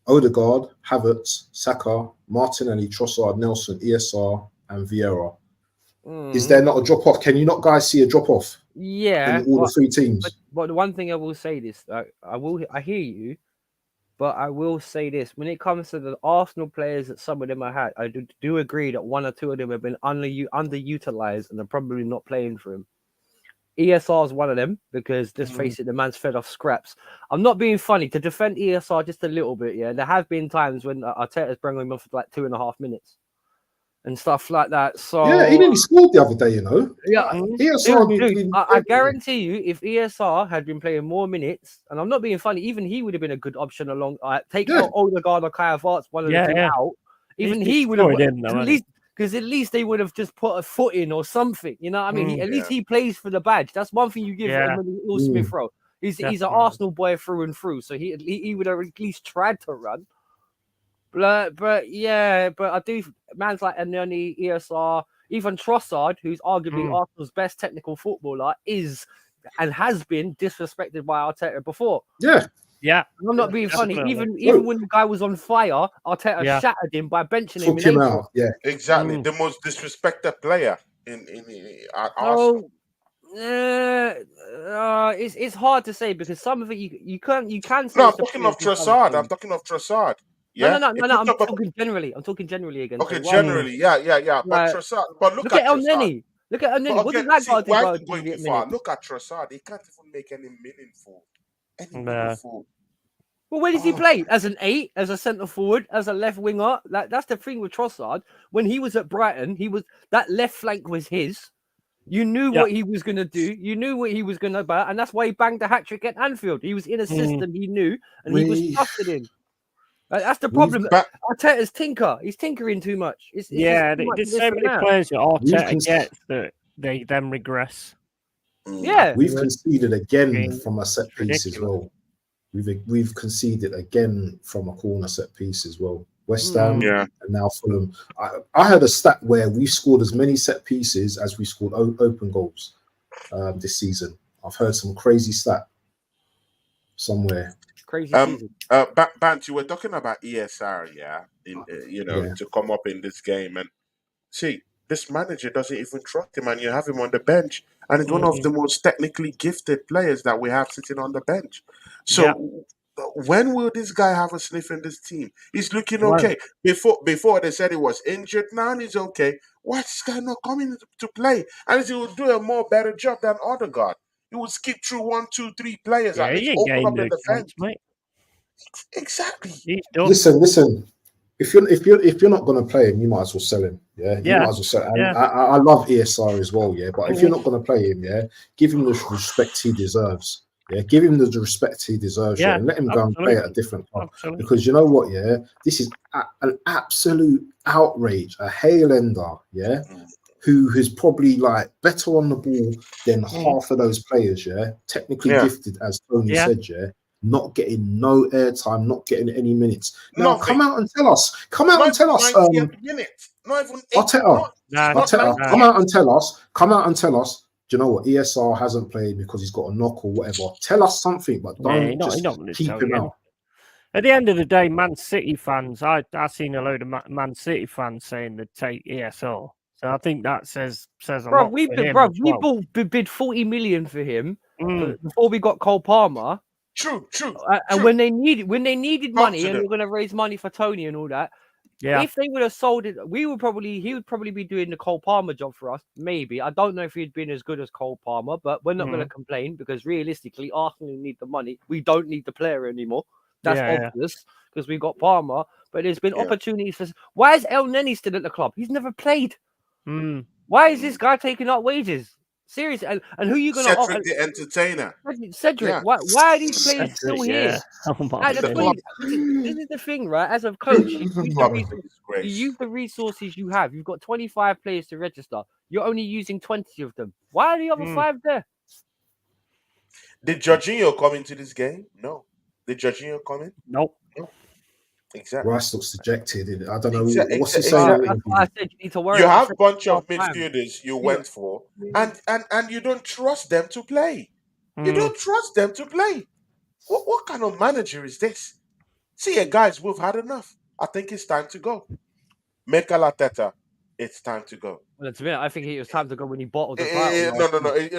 Odegaard, Havertz, Saka, Martinelli, Trossard, Nelson, ESR, and Vieira. Is there not a drop off? Can you not guys see a drop off? Yeah, in all the 3 teams. But the one thing I will say this, I hear you, but I will say this: when it comes to the Arsenal players that some of them I had, I do agree that 1 or 2 of them have been underutilized and are probably not playing for him. ESR is one of them because let's face it, the man's fed off scraps. I'm not being funny to defend ESR just a little bit. Yeah, there have been times when Arteta's bringing him off for like 2.5 minutes and stuff like that. So he nearly scored the other day, Yeah, ESR. I guarantee you, if ESR had been playing more minutes, and I'm not being funny, even he would have been a good option along. Take out Odegaard or Kai Havertz, one of the 2 out. Even he would have at least. Because at least they would have just put a foot in or something, you know what I mean? At least he plays for the badge. That's one thing you give Will Smith Rowe. He's an Arsenal boy through and through, so he would have at least tried to run. But I do, man's like Anoni, ESR, even Trossard, who's arguably Arsenal's best technical footballer, is and has been disrespected by Arteta before. Yeah, I'm not being funny. Even when the guy was on fire, Arteta shattered him by benching him. Took him out. Yeah, exactly. The most disrespected player in Arsenal. It's hard to say because some of it you can say. No, I'm talking of Trossard. Yeah. No. I'm talking generally. I'm talking generally again. Okay, generally, yeah. But Trossard. But look at Elneny. Look at Elneny. What did that guy do? Going too far. Look at Trossard. He can't even make any meaningful. Well, where does he play? As an 8, as a centre forward, as a left winger? That's the thing with Trossard. When he was at Brighton, that left flank was his. You knew what he was going to do. You knew what he was going to buy, and that's why he banged the hat trick at Anfield. He was in a system he knew, and he was trusted in. That's the problem. Arteta's tinker. He's tinkering too much. It's there's so many players that Arteta gets that they then regress. Yeah, we've conceded again from a set piece as well. We've conceded again from a corner set piece as well. West Ham and now Fulham. I heard a stat where we scored as many set pieces as we scored open goals this season. I've heard some crazy stat somewhere. Crazy season. Bant, you were talking about ESR, to come up in this game, and see, this manager doesn't even trust him, and you have him on the bench, and it's one of the most technically gifted players that we have sitting on the bench. So when will this guy have a sniff in this team? He's looking okay. Before they said he was injured, now he's okay. Why is this guy not coming to play? And he will do a more better job than Odegaard. He will skip through 1, 2, 3 players at least open up in the bench. Mate. Exactly. Listen. If you're not going to play him, you might as well sell him. Yeah, you might as well sell him. And I love ESR as well. Yeah, but if you're not going to play him, give him the respect he deserves. Yeah, give him the respect he deserves. Yeah, and let him go and play at a different club. Because you know what? Yeah, this is an absolute outrage. A Hale ender. Yeah. Who is probably like better on the ball than half of those players, technically gifted, as Tony said, not getting no airtime, not getting any minutes. Now, come out and tell us. Come out and tell us. Arteta, come out and tell us. Come out and tell us. Do you know what? ESR hasn't played because he's got a knock or whatever. Tell us something, but don't just keep him out. At the end of the day, Man City fans, I seen a load of Man City fans saying they'd take ESR. So I think that says a lot. We bid 40 million for him before we got Cole Palmer. True. And when they needed money, and we're going to raise money for Tony and all that. Yeah. If they would have sold it, he would probably be doing the Cole Palmer job for us. Maybe. I don't know if he'd been as good as Cole Palmer, but we're not going to complain because realistically, Arsenal need the money. We don't need the player anymore. That's obvious because we got Palmer. But there's been opportunities for. Why is El Neni still at the club? He's never played. Why is this guy taking up wages? Seriously, and who are you going to offer? Cedric the entertainer. Cedric, why are these players still here? This is the thing, right? As a coach, you use the resources you have. You've got 25 players to register. You're only using 20 of them. Why are the other 5 there? Did Jorginho come into this game? No. Did Jorginho come in? Nope. Exactly. Rice looks dejected. I don't know what's he saying. You have a bunch of midfielders you went for, and you don't trust them to play. You don't trust them to play. What kind of manager is this? See, guys, we've had enough. I think it's time to go. Mikel Arteta, it's time to go. Well, to me, I think it was time to go when he bottled the title.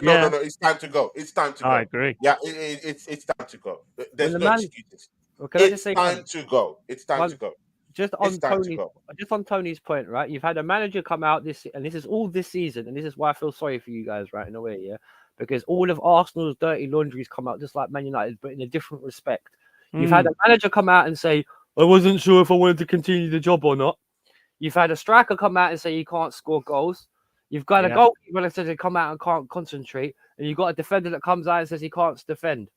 No. It's time to go. It's time to go. I agree. Yeah, it's time to go. There's no excuses. Well, can I just say time to go. It's time to go. Just on Tony's point, right? You've had a manager come out this is all this season, and this is why I feel sorry for you guys, right? In a way, because all of Arsenal's dirty laundries come out just like Man United, but in a different respect. You've had a manager come out and say, "I wasn't sure if I wanted to continue the job or not." You've had a striker come out and say you can't score goals. You've got a goalkeeper that says he come out and can't concentrate, and you've got a defender that comes out and says he can't defend.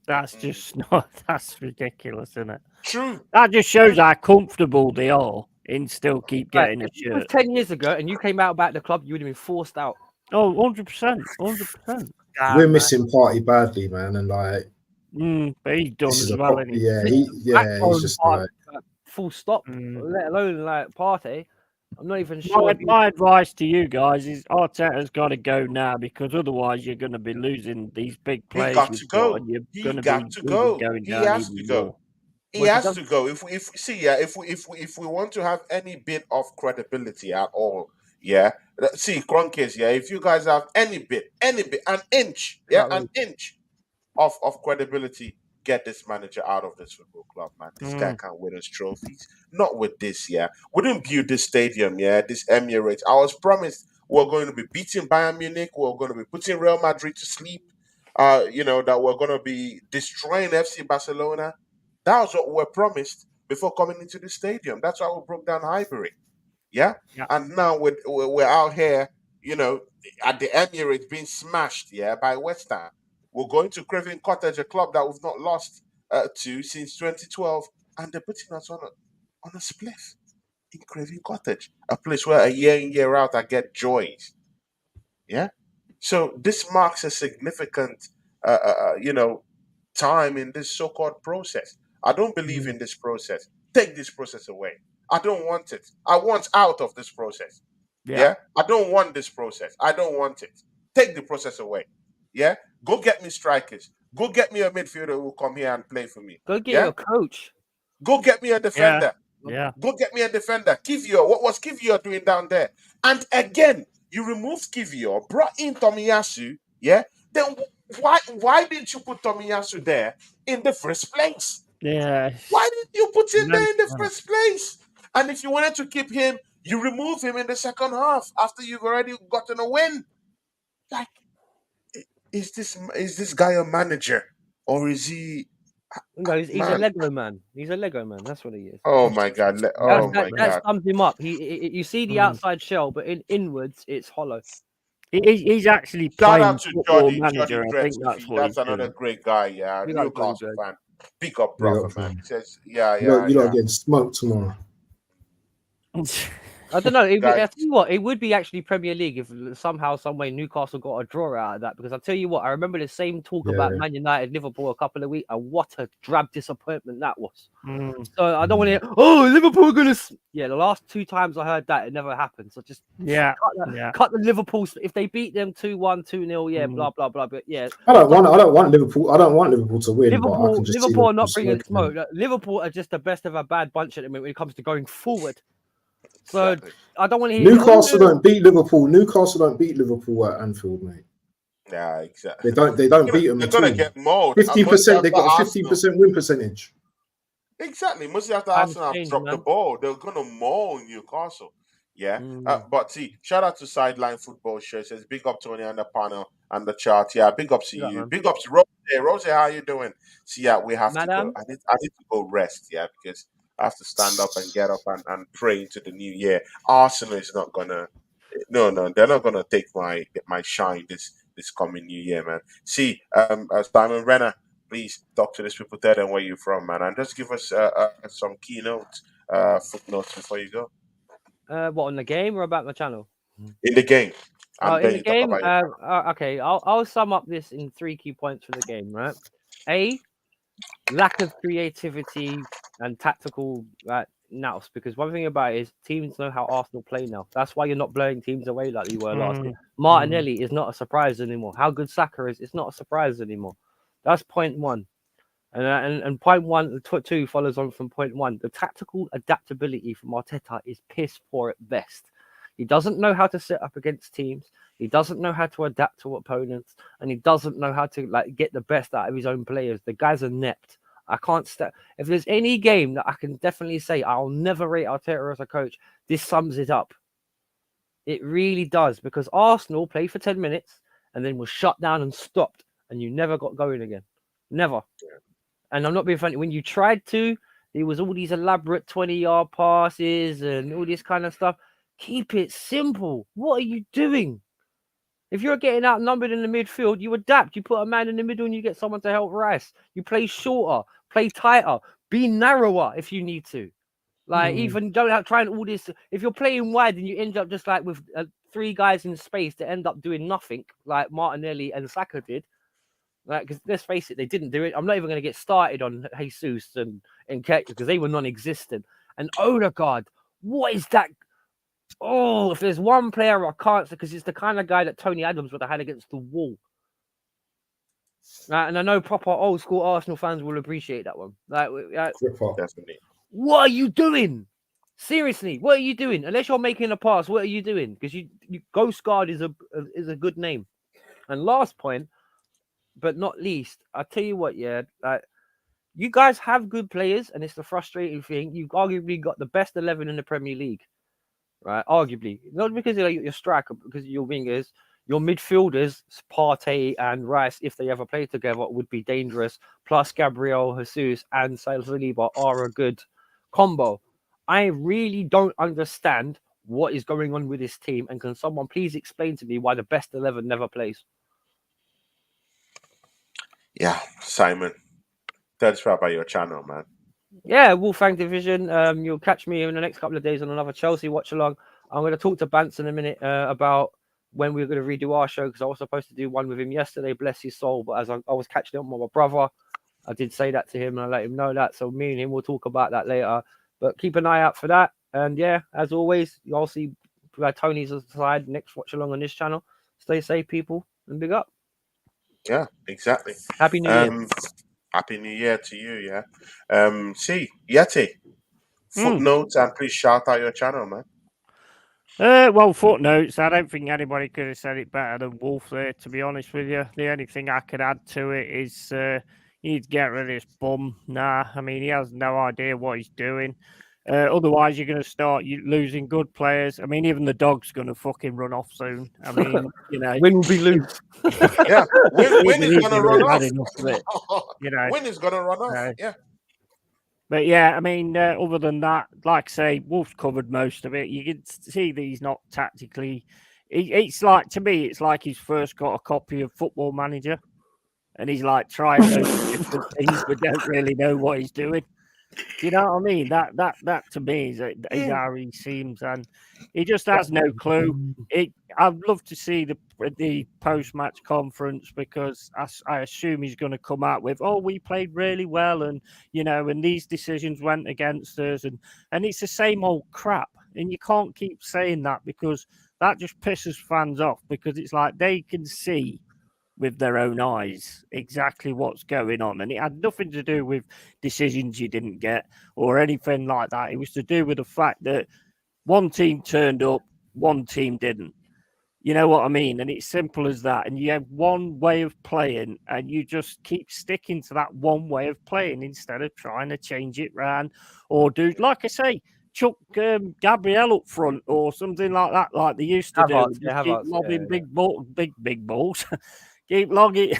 That's just not. That's ridiculous, isn't it? True. That just shows how comfortable they are and still keep getting a shirt. 10 years ago, and you came out about the club, you would have been forced out. Oh, 100%. 100%. We're missing Party badly, man, and like. But he's done as well, isn't he? He's just like full stop. Let alone like Party. I'm not even sure. My advice to you guys is Arteta's got to go now because otherwise you're going to be losing these big players. He got to go. He has to go. He has to go. If we want to have any bit of credibility at all, see, Kroenkes, if you guys have any bit, an inch of credibility, get this manager out of this football club, man. This guy can't win us trophies. Not with this, We didn't build this stadium, this Emirates. I was promised we're going to be beating Bayern Munich. We're going to be putting Real Madrid to sleep. That we're going to be destroying FC Barcelona. That was what we were promised before coming into the stadium. That's why we broke down Highbury. And now we're out here, at the Emirates being smashed, by West Ham. We're going to Craven Cottage, a club that we've not lost to since 2012, and they're putting us on a spliff in Craven Cottage, a place where a year in, year out I get joys. Yeah. So this marks a significant, time in this so-called process. I don't believe in this process. Take this process away. I don't want it. I want out of this process. Yeah. Yeah. I don't want this process. I don't want it. Take the process away. Yeah. Go get me strikers. Go get me a midfielder who will come here and play for me. Go get Yeah. your coach. Go get me a Yeah. defender. Yeah. Go get me a defender. Kivior, what was Kivior doing down there? And again, you removed Kivior, brought in Tomiyasu. Yeah. Then why didn't you put Tomiyasu there in the first place? Yeah. Why didn't you put him there in the Mental. first place? And if you wanted to keep him, you remove him in the second half after you've already gotten a win. Like, is this guy a manager or is he? No, he's a Man, Lego man. He's a Lego man. That's what he is. oh my god, oh my That god. sums him up. You see the outside shell, but inwards it's hollow. He's actually Shout playing out to football Jody manager. I think that's Gretzky. what That's he's another doing. great guy. Yeah, We got Jody Newcastle Gretzky. fan. Big up, Big brother, up, man. fam. He says, You lot yeah. getting smoked tomorrow. I don't know. I Guys. tell you what, it would be actually Premier League if somehow, some way, Newcastle got a draw out of that. Because I tell you what, I remember the same talk about Yeah. Man United, Liverpool a couple of weeks, and what a drab disappointment that was. Mm. So I don't want to hear, oh, Liverpool are gonna. Yeah, the last 2 times I heard that, it never happened. So just Yeah. cut the Liverpool. If they beat them 2-1, 2-0, yeah, blah blah blah. But yeah, I don't want Liverpool. I don't want Liverpool to win, but I can just see Liverpool are not Liverpool bringing smoking smoke. Liverpool are just the best of a bad bunch at the moment when it comes to going forward. So Exactly. I don't want to hear Newcastle don't beat Liverpool. Newcastle don't beat Liverpool at Anfield, mate. Yeah, exactly. They don't beat them They're at gonna all. get mauled. 50%. They got a Arsenal. 50% win percentage. Exactly. Mostly after Times Arsenal have change, dropped the man. ball, they're gonna maul Newcastle. Yeah. Mm. But see, shout out to Sideline Football Show. It says big up Tony on the panel and the chart. Yeah, big up to Yeah, you. man. Big up to Rose. Rose, how you doing? See, yeah, we have to Madam? go. I need to go rest, yeah, because I have to stand up and get up and pray into the new year. Arsenal is not gonna no, they're not gonna take my shine this coming new year, man. See, Simon Renner, please talk to these people, tell them where you're from, man, and just give us some keynotes, footnotes before you go. What, on the game or about my channel? In the game. And In then the you talk game, about your okay, I'll sum up this in 3 key points for the game, right? A, lack of creativity and tactical nous, because one thing about it is teams know how Arsenal play now. That's why you're not blowing teams away like you were last year. Martinelli is not a surprise anymore. How good Saka is, it's not a surprise anymore. That's point 1. And point 1, 2 follows on from point 1. The tactical adaptability from Arteta is piss poor at best. He doesn't know how to set up against teams. He doesn't know how to adapt to opponents, and he doesn't know how to get the best out of his own players. The guy's inept. I can't stand. If there's any game that I can definitely say I'll never rate Arteta as a coach, this sums it up. It really does, because Arsenal played for 10 minutes and then was shut down and stopped, and you never got going again. Never. And I'm not being funny. When you tried to, there was all these elaborate 20-yard passes and all this kind of stuff. Keep it simple. What are you doing? If you're getting outnumbered in the midfield, you adapt. You put a man in the middle and you get someone to help Rice. You play shorter, play tighter, be narrower if you need to. Even don't have trying all this. If you're playing wide and you end up just with 3 guys in space that end up doing nothing, like Martinelli and Saka did. Because let's face it, they didn't do it. I'm not even going to get started on Jesus and Nketiah because they were non-existent. And Odegaard, what is that? Oh, if there's one player I can't, because it's the kind of guy that Tony Adams would have had against the wall. And I know proper old school Arsenal fans will appreciate that one. definitely. What are you doing? Seriously, what are you doing? Unless you're making a pass, what are you doing? Because you Ghost Guard is a good name. And last point, but not least, I tell you what, you guys have good players, and it's the frustrating thing. You've arguably got the best 11 in the Premier League, right? Arguably, not because of your striker, because of your wingers, your midfielders, Partey and Rice, if they ever play together, would be dangerous. Plus, Gabriel Jesus and Saliba are a good combo. I really don't understand What is going on with this team? And can someone please explain to me why the best 11 never plays? Yeah, Simon. Tell us about your channel, man. Yeah, Wolfgang Division. You'll catch me in the next couple of days on another Chelsea watch along. I'm going to talk to Bance in a minute about when we're going to redo our show, because I was supposed to do one with him yesterday, bless his soul. But as I was catching up with my brother, I did say that to him and I let him know that. So me and him will talk about that later. But keep an eye out for that. And yeah, as always, you'll see Tony's aside next watch along on this channel. Stay safe, people, and big up. Yeah, exactly. Happy New Year. Happy New Year to you, yeah. See, Yeti, footnotes, and please shout out your channel, man. Well, footnotes. I don't think anybody could have said it better than Wolf there, to be honest with you. The only thing I could add to it is you need to get rid of this bum. Nah, I mean, he has no idea what he's doing. Otherwise, you're going to start losing good players. I mean, even the dog's going to fucking run off soon. I mean, you know. Win will be loose. Yeah, win is going to run off. You know, win is going to run off, yeah. But yeah, I mean, other than that, like I say, Wolf's covered most of it. You can see that he's not tactically. It's like, to me, it's like he's first got a copy of Football Manager, and he's like trying those different things, but don't really know what he's doing. Do you know what I mean? That to me is how he seems, and he just has no clue. I'd love to see the post-match conference, because I assume he's going to come out with, "Oh, we played really well, and you know, and these decisions went against us," and it's the same old crap. And you can't keep saying that, because that just pisses fans off, because it's like they can see with their own eyes exactly what's going on, and it had nothing to do with decisions you didn't get or anything like that. It was to do with the fact that one team turned up, one team didn't. You know what I mean? And it's simple as that. And you have one way of playing, and you just keep sticking to that one way of playing instead of trying to change it round, or do, like I say, chuck Gabriel up front or something like that, like they used to do. Keep lobbing big balls. Keep logging,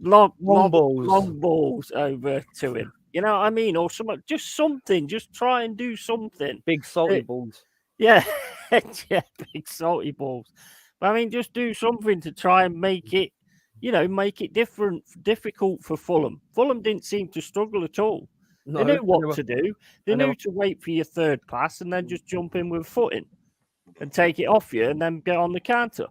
long balls over to him. You know what I mean? Or something. Just try and do something. Big salty balls. Yeah, yeah, big salty balls. But I mean, just do something to try and make it, make it difficult for Fulham. Fulham didn't seem to struggle at all. No, they knew what to do. They knew to wait for your third pass and then just jump in with footing and take it off you and then get on the counter.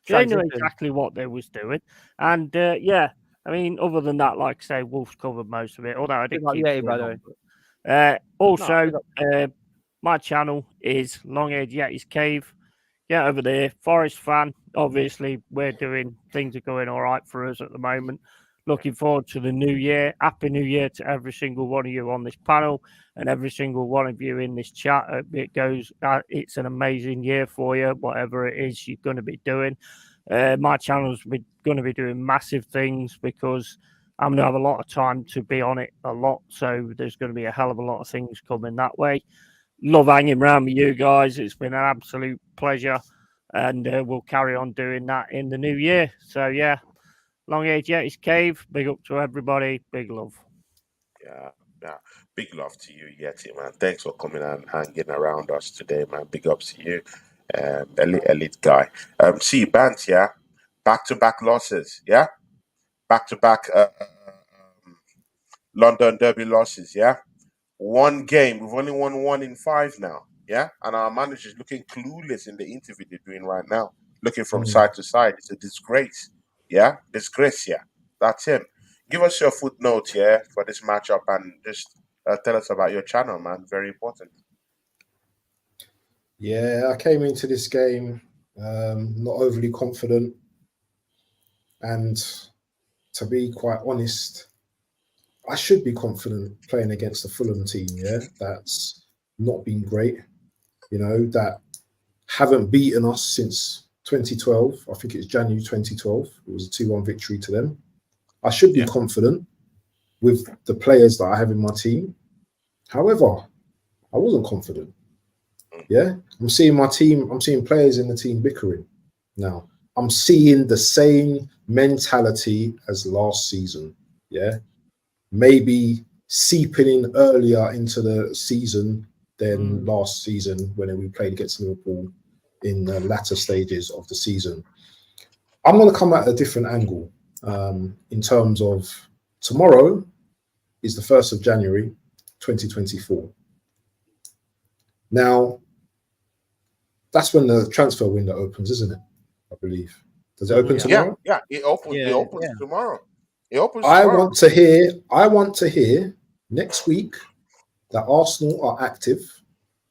They knew exactly what they was doing. And, yeah, I mean, other than that, like I say, Wolf's covered most of it, although I didn't keep by the way. Also, my channel is Long-Haired Yeti's Cave. Get over there. Forest fan, obviously, we're doing, things are going all right for us at the moment. Looking forward to the new year. Happy New Year to every single one of you on this panel and every single one of you in this chat. It's an amazing year for you, whatever it is you're going to be doing. My channel's going to be doing massive things, because I'm going to have a lot of time to be on it a lot. So there's going to be a hell of a lot of things coming that way. Love hanging around with you guys. It's been an absolute pleasure. And we'll carry on doing that in the new year. So, yeah. Long-Haired Yeti's Cave. Big up to everybody. Big love. Yeah. Big love to you, Yeti, man. Thanks for coming and hanging around us today, man. Big ups to you. Elite guy. See, Bant, yeah? Back-to-back losses, yeah? Back-to-back London Derby losses, yeah? One game. We've only won 1 in 5 now, yeah? And our manager's looking clueless in the interview they're doing right now. Looking from side to side. It's a disgrace. Yeah, disgrace. Yeah, that's him. Give us your footnote here for this matchup, and just tell us about your channel, man. Very important. Yeah, I came into this game not overly confident, and to be quite honest, I should be confident playing against the Fulham team. Yeah, that's not been great. That haven't beaten us since 2012. I think it's January 2012. It was a 2-1 victory to them. I should be confident with the players that I have in my team. However, I wasn't confident. Yeah, I'm seeing my team. I'm seeing players in the team bickering now. I'm seeing the same mentality as last season. Yeah, maybe seeping in earlier into the season than last season when we played against Liverpool in the latter stages of the season. I'm going to come at a different angle in terms of tomorrow is the 1st of January, 2024. Now, that's when the transfer window opens, isn't it? I believe. Does it open tomorrow? Yeah. It opens tomorrow. It opens I tomorrow. want to hear next week that Arsenal are active.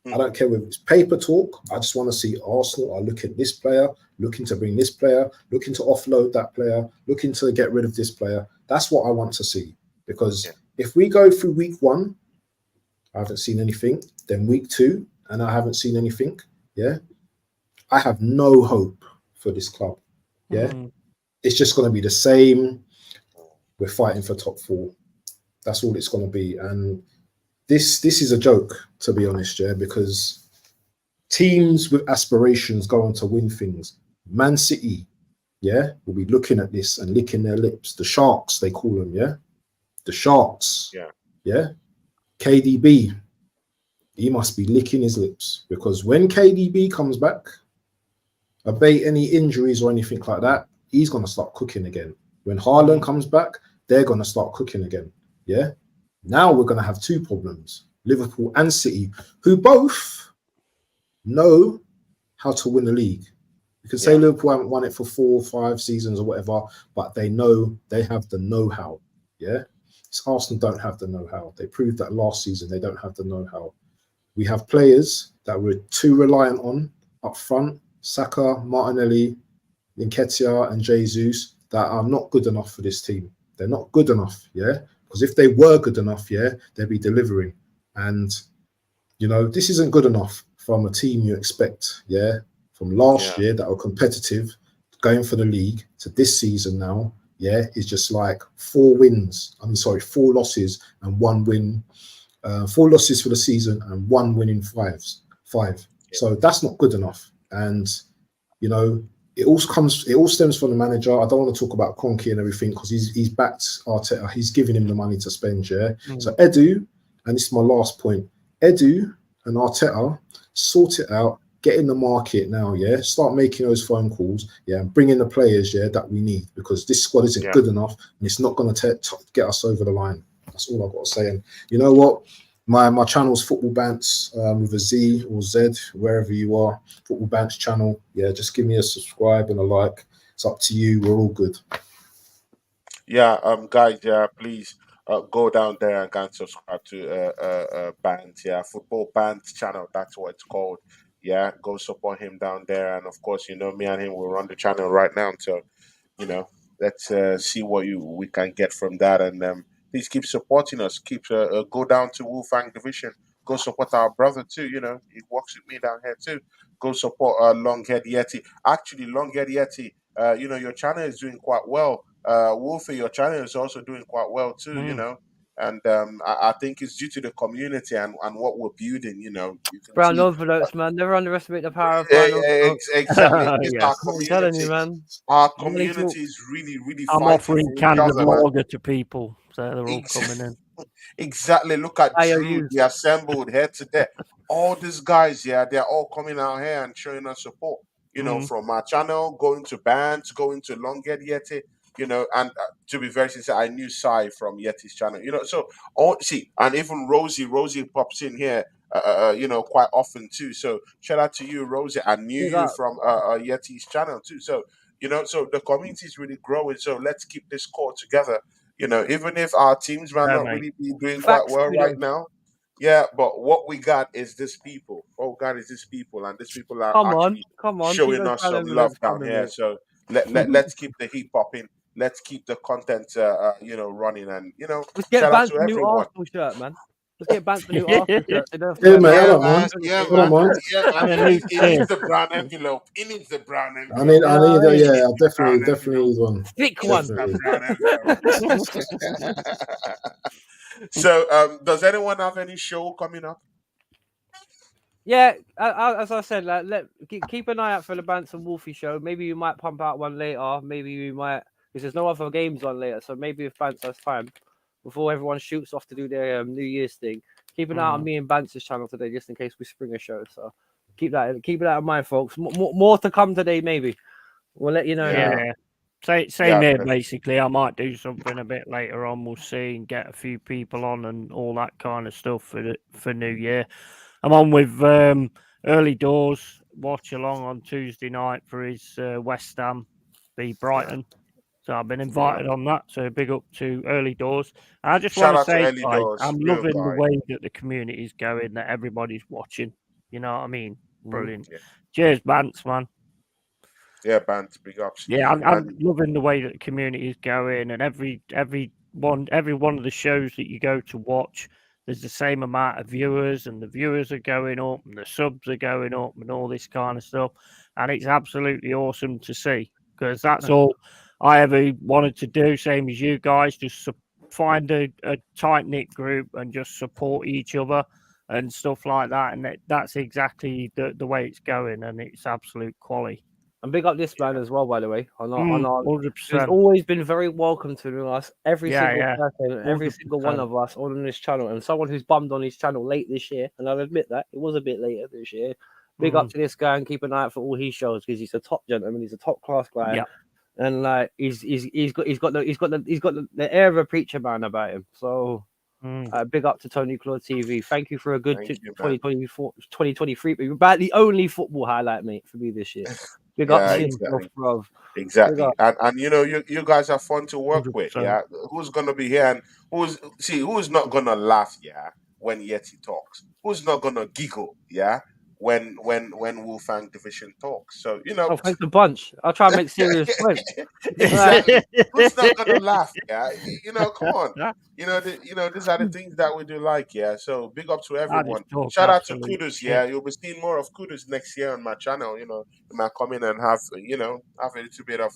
I don't care whether it's paper talk. I just want to see Arsenal are looking at this player, looking to bring this player, looking to offload that player, looking to get rid of this player. That's what I want to see. Because if we go through week 1, I haven't seen anything. Then week 2, and I haven't seen anything. Yeah. I have no hope for this club. Yeah. It's just going to be the same. We're fighting for top 4. That's all it's going to be. And this is a joke, to be honest, because teams with aspirations go on to win things. Man City, will be looking at this and licking their lips. The Sharks, they call them, the Sharks. Yeah. KDB, he must be licking his lips because when KDB comes back, abate any injuries or anything like that, he's going to start cooking again. When Haaland comes back, they're going to start cooking again. Yeah. Now we're going to have 2 problems, Liverpool and City, who both know how to win the league. You can say Liverpool haven't won it for 4 or 5 seasons or whatever, but they know they have the know-how. Yeah. Arsenal don't have the know-how. They proved that last season they don't have the know-how. We have players that we're too reliant on up front, Saka, Martinelli, Nketiah and Jesus, that are not good enough for this team. They're not good enough, because if they were good enough, they'd be delivering. And, this isn't good enough from a team you expect, from last year that were competitive, going for the league, to this season now, is just like 4 losses and 1 win. 4 losses for the season and 1 win in 5. So that's not good enough. And, it all stems from the manager. I don't want to talk about Kroenke and everything because he's backed Arteta. He's giving him the money to spend, So Edu, and this is my last point, Edu and Arteta sort it out, get in the market now, start making those phone calls, and bring in the players, that we need, because this squad isn't good enough and it's not going to get us over the line. That's all I've got to say. And you know what? My channel's Football Bants with a Z or Z, wherever you are. Football Bants channel. Just give me a subscribe and a like. It's up to you. We're all good. Guys, please go down there and go and subscribe to Bant, Football Bant channel. That's what it's called. Go support him down there. And of course, me and him will run the channel right now. So, let's see what we can get from that. And please keep supporting us. Keep go down to Wolfang Division. Go support our brother too. He works with me down here too. Go support Longhead Yeti. Actually, Longhead Yeti, your channel is doing quite well. Wolfie, your channel is also doing quite well too. And I think it's due to the community and what we're building. You can Brown see envelopes, man. Never underestimate the power of brown envelopes. exactly. It's our I'm telling you, community. man. Our Money talk. community is really, really I'm fighting offering for each cans of other, man. lager to people, so they're all coming in. Exactly. Look at Drew, IOUs. the assembled head to there. All these guys, they're all coming out here and showing us support. From our channel, going to bands, going to Longhead Yeti, and to be very sincere, I knew Sai from Yeti's channel, so and even Rosie pops in here, quite often too. So shout out to you, Rosie. I knew you from Yeti's channel too. So, so the community is really growing. So let's keep this core together. Even if our teams might not really be doing quite well right now. Yeah, but what we got is this people. Oh God, is this people, and these people are actually Come on. showing us some love down here. So let's keep the heat popping. Let's keep the content, running, and Let's get shout out Bant's to new everyone. Arsenal shirt, man. Let's get Bant's new Arsenal shirt. They don't have to Yeah, buy man. Yeah, Hold on, man. man. Yeah, Hold on, man. man. Yeah, man. And a new It needs the brown envelope. It needs the brown I envelope. need, I need, Yeah, yeah, It needs the brown definitely envelope. need one. thick It one. needs that Definitely. brown envelope. So, does anyone have any show coming up? Yeah, as I said, like keep an eye out for the Bants and Wolfie show. Maybe we might pump out one later. Maybe we might, because there's no other games on later. So maybe if Bants has time, before everyone shoots off to do their New Year's thing. Keep an eye on me and Bantz's channel today, just in case we spring a show. So keep that in mind, folks. More to come today, maybe. We'll let you know. Yeah. Same here, basically. I might do something a bit later on. We'll see and get a few people on and all that kind of stuff for New Year. I'm on with Early Doors watch along on Tuesday night for his West Ham v Brighton. So I've been invited on that. So big up to Early Doors. And I just want to say, guys, I'm loving the way that the community is going, that everybody's watching. You know what I mean? Brilliant. Yeah. Cheers, Bance, man. Yeah, Bance, big ups. Yeah, I'm loving the way that the community is going, and every one of the shows that you go to watch, there's the same amount of viewers, and the viewers are going up, and the subs are going up, and all this kind of stuff, and it's absolutely awesome to see, because that's all I ever wanted to do, same as you guys, just find a tight-knit group and just support each other and stuff like that, and that's exactly the way it's going, and it's absolute quality. And big up this man as well, by the way. On our 100%. He's always been very welcome to us, every single person, every 100%. single one of us on this channel. And someone who's bummed on his channel late this year, and I'll admit that it was a bit later this year. Big up to this guy and keep an eye out for all he shows, because he's a top gentleman, he's a top class guy, and like he's got the air of a preacher man about him. So. Big up to Tony Claude TV. Thank you for a good 2023. But you're about the only football highlight, mate, for me this year. Big up to yourself, bro. Exactly. And you know, you guys are fun to work 100%. With. Yeah. Who's gonna be here and who's not gonna laugh, when Yeti talks? Who's not gonna giggle, when Wolfang Division talks? So thanks a bunch. I'll try and make serious points. Exactly. Who's not gonna laugh? Come on. These are the things that we do like, So big up to everyone. Shout out to Kudus, You'll be seeing more of Kudus next year on my channel. You might come in and have a little bit of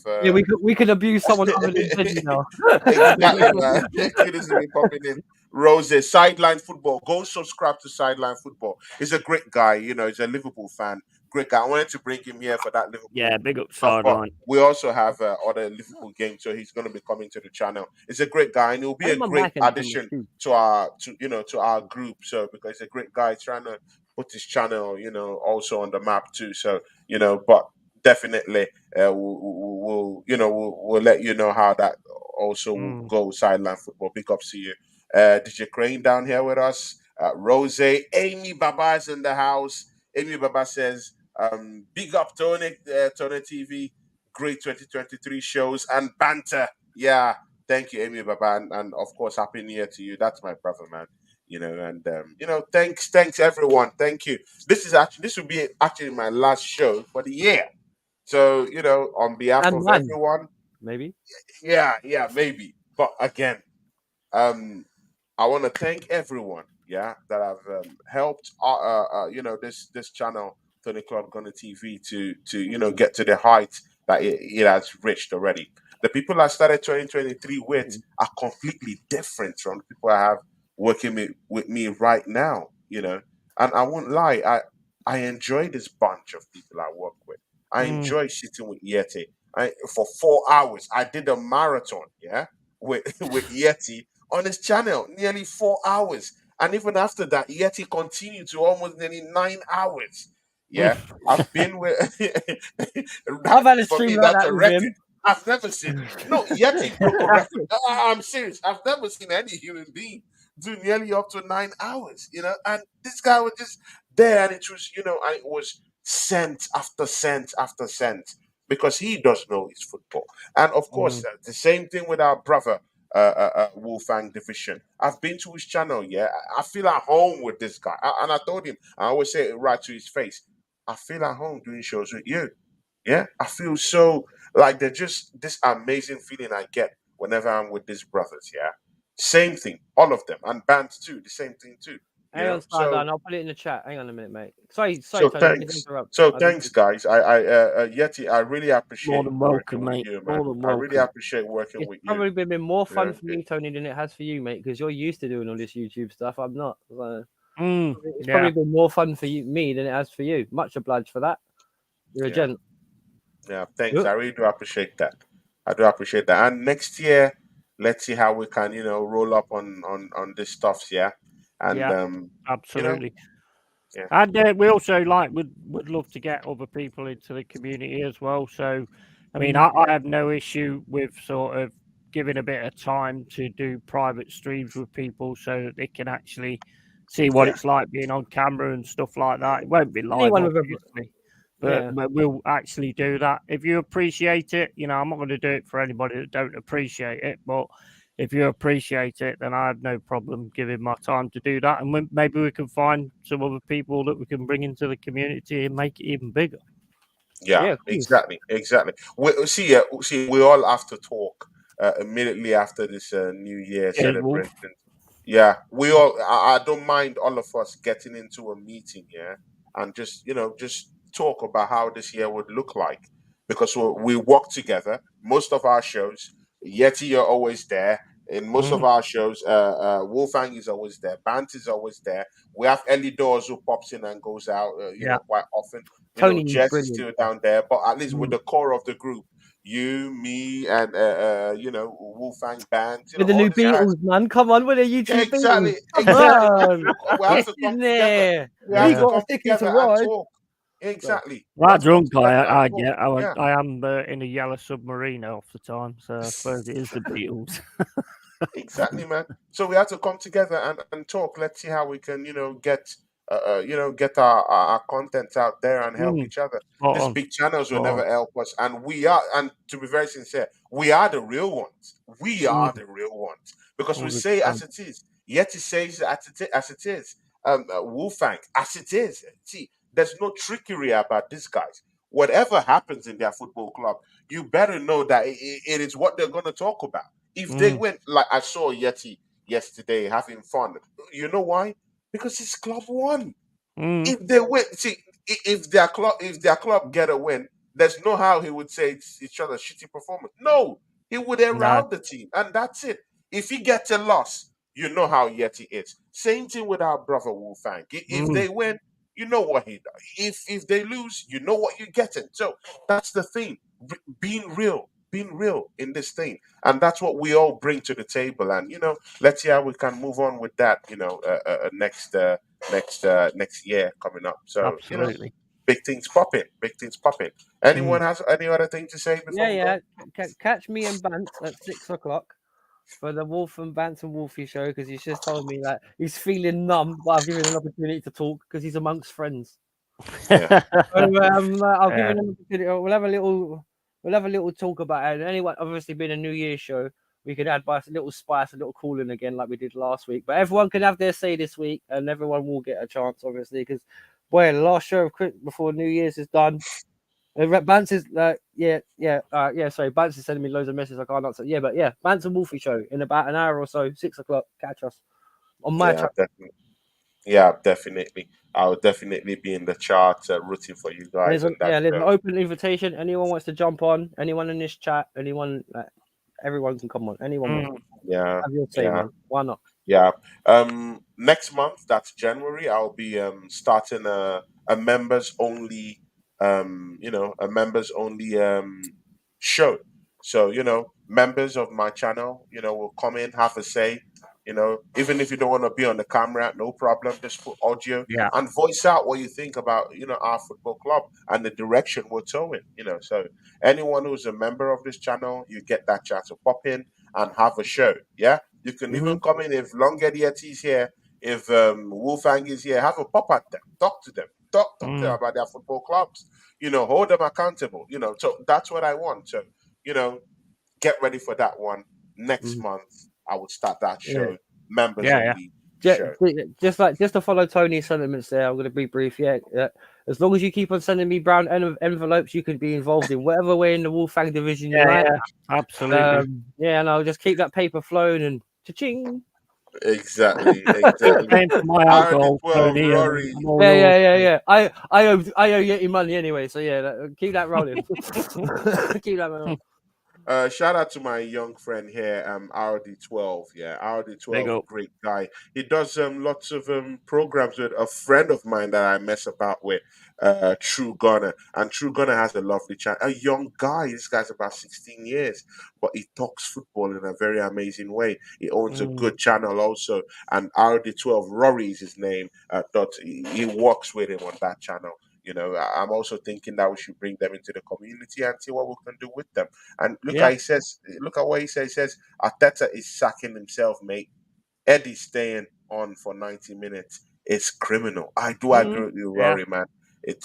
we could abuse someone other than Teddy now. Exactly, man. Kudus will be popping in. Rose, Sideline Football. Go subscribe to Sideline Football. He's a great guy, he's a Liverpool fan. Great guy. I wanted to bring him here for that Liverpool. Yeah, big up Sideline. We also have other Liverpool games, so he's going to be coming to the channel. He's a great guy, and he'll be a great addition to our group. So because he's a great guy, trying to put his channel, also on the map too. So but definitely we'll let you know how that also will go. Sideline Football. Big ups to you. DJ Crane down here with us. Rose, Amy Baba is in the house. Amy Baba says, big up Tony TV, great 2023 shows and banter. Yeah, thank you, Amy Baba, and of course, happy New Year to you. That's my brother, man. Thanks everyone. Thank you. This will be actually my last show for the year. So on behalf of everyone, maybe. Yeah, maybe. But again, I want to thank everyone, that have helped, this channel, Tony Club Gunner TV, to get to the height that it has reached already. The people I started 2023 with are completely different from the people I have working with me right now, And I won't lie, I enjoy this bunch of people I work with. I enjoy sitting with Yeti. For 4 hours. I did a marathon, with Yeti on his channel, nearly 4 hours. And even after that, Yeti continued to almost nearly 9 hours. Yeah. I've been with I've had a stream like that with him. I've never seen Yeti broke a record. I'm serious. I've never seen any human being do nearly up to 9 hours, and this guy was just there, and it was, and it was cent after cent after cent, because he does know his football. And of course, the same thing with our brother, Wolfang Division. I've been to his channel, I feel at home with this guy. And I told him, I always say it right to his face, I feel at home doing shows with you. I feel so like they're just this amazing feeling I get whenever I'm with these brothers. Same thing, all of them, and bands too, the same thing too. Hang on, Sideline. I'll put it in the chat. Hang on a minute, mate. Sorry. Thanks. Thanks, guys. Yeti, I really appreciate more than welcome, mate. You, man. I really appreciate working with you. It's probably been more fun for me, Tony, than it has for you, mate, because you're used to doing all this YouTube stuff. I'm not. It's probably been more fun for me than it has for you. Much obliged for that. You're a gent. Yeah, thanks. I really do appreciate that. And next year, let's see how we can, roll up on this stuffs, yeah. And Yeah, you know, absolutely. yeah, And we also would love to get other people into the community as well. So, I mean, I have no issue with sort of giving a bit of time to do private streams with people so that they can actually see what yeah, it's like being on camera and stuff like that. It won't be live, Anyone with a obviously, but yeah. we'll actually do that. If you appreciate it, I'm not going to do it for anybody that don't appreciate it, but if you appreciate it, then I have no problem giving my time to do that. And maybe we can find some other people that we can bring into the community and make it even bigger. yeah, Yeah, of course. exactly. See, we all have to talk immediately after this New Year Cheers, Wolf. celebration. Yeah, we all. I don't mind all of us getting into a meeting, yeah, and just talk about how this year would look like, because we work together. Most of our shows, Yeti, you're always there. In most of Mm, our shows, Wolfgang is always there. Bant is always there. We have Ellie Doors who pops in and goes out, yeah. quite often. Tony's Jess is brilliant. still down there, but at least with Mm. the core of the group, you, me, and Wolfgang Band, With the all new these guys. Beatles, man. Come on, with the Yeah, YouTube Beatles. exactly, Come exactly. on. We have Get to come in together. there. We have We to Yeah. got a come ticket to together and ride. talk. Sorry. Exactly. We That have to come drunk together and I talk. get. Yeah, I am in a yellow submarine half the time, so I suppose it is the Beatles. exactly, man. So we have to come together and talk. Let's see how we can, get our content out there and help Mm, each other. spot These on. big channels will Spot on. never help us, and and to be very sincere, we are the real ones. We are Mm, the real ones because we say as 100%. it is. Yet it says as it is. Wolfang as it is. See, there's no trickery about these guys. Whatever happens in their football club, you better know that it is what they're going to talk about. If they Mm, went, like I saw Yeti yesterday having fun, you know why? Because his club won. mm, If they win, see, if their club get a win, there's no how he would say it's each other's shitty performance. No, he would no. around the team, and that's it. If he gets a loss, you know how Yeti is. Same thing with our brother Wolfang. If Mm, they win, you know what he does. If they lose, you know what you're getting. So that's the thing. Being real in this thing, and that's what we all bring to the table. And let's see how we can move on with that. Next year coming up. So absolutely. big things popping, big things popping. Mm. Anyone has any other thing to say before Yeah, we yeah. go? Catch me and Bant at 6 o'clock for the Wolf and Bant and Wolfie show because he's just told me that he's feeling numb, but I've given him an opportunity to talk because he's amongst friends. Yeah, So I'll give Yeah. him an opportunity. We'll have a little talk about it. And anyway, obviously being a New Year's show, we could add by a little spice, a little cooling again, like we did last week. But everyone can have their say this week, and everyone will get a chance, obviously, because boy, the last show of before New Year's is done. Bance is Sorry, Bance is sending me loads of messages. I can't answer. Yeah, but yeah, Bance and Wolfie show in about an hour or so, 6 o'clock. Catch us on my yeah, channel. definitely. Yeah, definitely. I'll definitely be in the chart rooting for you guys on that There's an show. open invitation. Anyone wants to jump on? Anyone in this chat? Anyone? Everyone can come on. Anyone wants. Mm, Yeah, Have your say, yeah. man. Why not? Yeah. Next month, that's January, I'll be starting a members only show. So, members of my channel, will come in, have a say, even if you don't want to be on the camera, no problem. Just put audio yeah. and voice out what you think about, our football club and the direction we're towing, So anyone who's a member of this channel, you get that chance to pop in and have a show. Yeah. You can Mm-hmm. even come in if Longediet is here, if Wolfgang is here, have a pop at them, talk to them, talk to them about their football clubs, hold them accountable, So that's what I want. So, get ready for that one. Next Mm-hmm. month, I would start that Yeah. show, members Yeah, yeah. only show. Just to follow Tony's sentiments there, I'm going to be brief. Yeah. As long as you keep on sending me brown envelopes, you can be involved in whatever way in the Wolfgang division you Yeah, like. yeah. Absolutely. And I'll just keep that paper flowing and cha-ching. Exactly, Keep exactly. paying for my RD12 alcohol, Tony, and Rory. I'm all Yeah, yours. yeah, yeah, yeah. I owe Yeti money anyway, so yeah, keep that rolling. Keep that rolling. Shout out to my young friend here, RD12. Yeah, Big RD12, up. great guy. He does lots of programs with a friend of mine that I mess about with, True Gunner. And True Gunner has a lovely chat. A young guy. This guy's about 16 years, but he talks football in a very amazing way. He owns a good channel also, and RD12 Rory is his name. He works with him on that channel. I'm also thinking that we should bring them into the community and see what we can do with them. And Yeah. look at what he says. He says Arteta is sacking himself, mate. Eddie staying on for 90 minutes is criminal. I do agree with you, Yeah. Rory, man.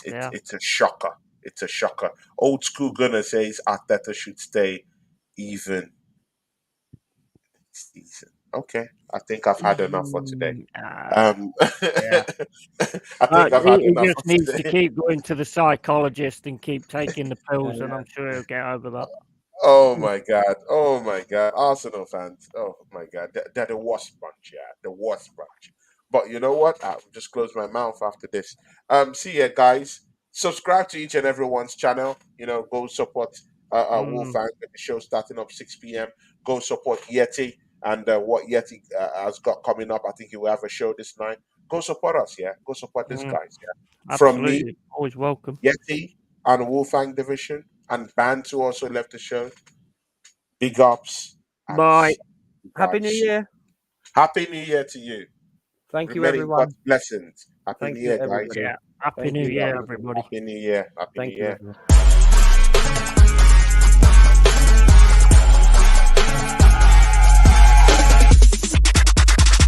Yeah. It's a shocker. It's a shocker. Old school Gunner says Arteta should stay even season. Okay. I think I've had enough for today. Yeah. I think I've had He enough for just needs to today. keep going to the psychologist and keep taking the pills, and Yeah. I'm sure he'll get over that. Oh my god! Oh my god! Arsenal fans! Oh my god! They're the worst bunch, yeah, the worst bunch. But you know what? I'll just close my mouth after this. See ya, guys. Subscribe to each and everyone's channel. Go support Mm, Wolfgang with the show starting up 6 p.m. Go support Yeti and what Yeti has got coming up. I think he will have a show this night. Go support us, yeah. Go support these mm, guys, yeah. From me, absolutely. Always welcome. Yeti, and Wolfgang Division, and Band who also left the show. Big ups and Bye. see you Happy New guys. Year. Happy New Year to you. Thank you, Remaining everyone. God's blessings. Happy Thank New you, Year, guys. everybody. Yeah. Happy Thank New you, Year, everybody. everybody. Happy New Year. Happy New Thank you, Year. everyone.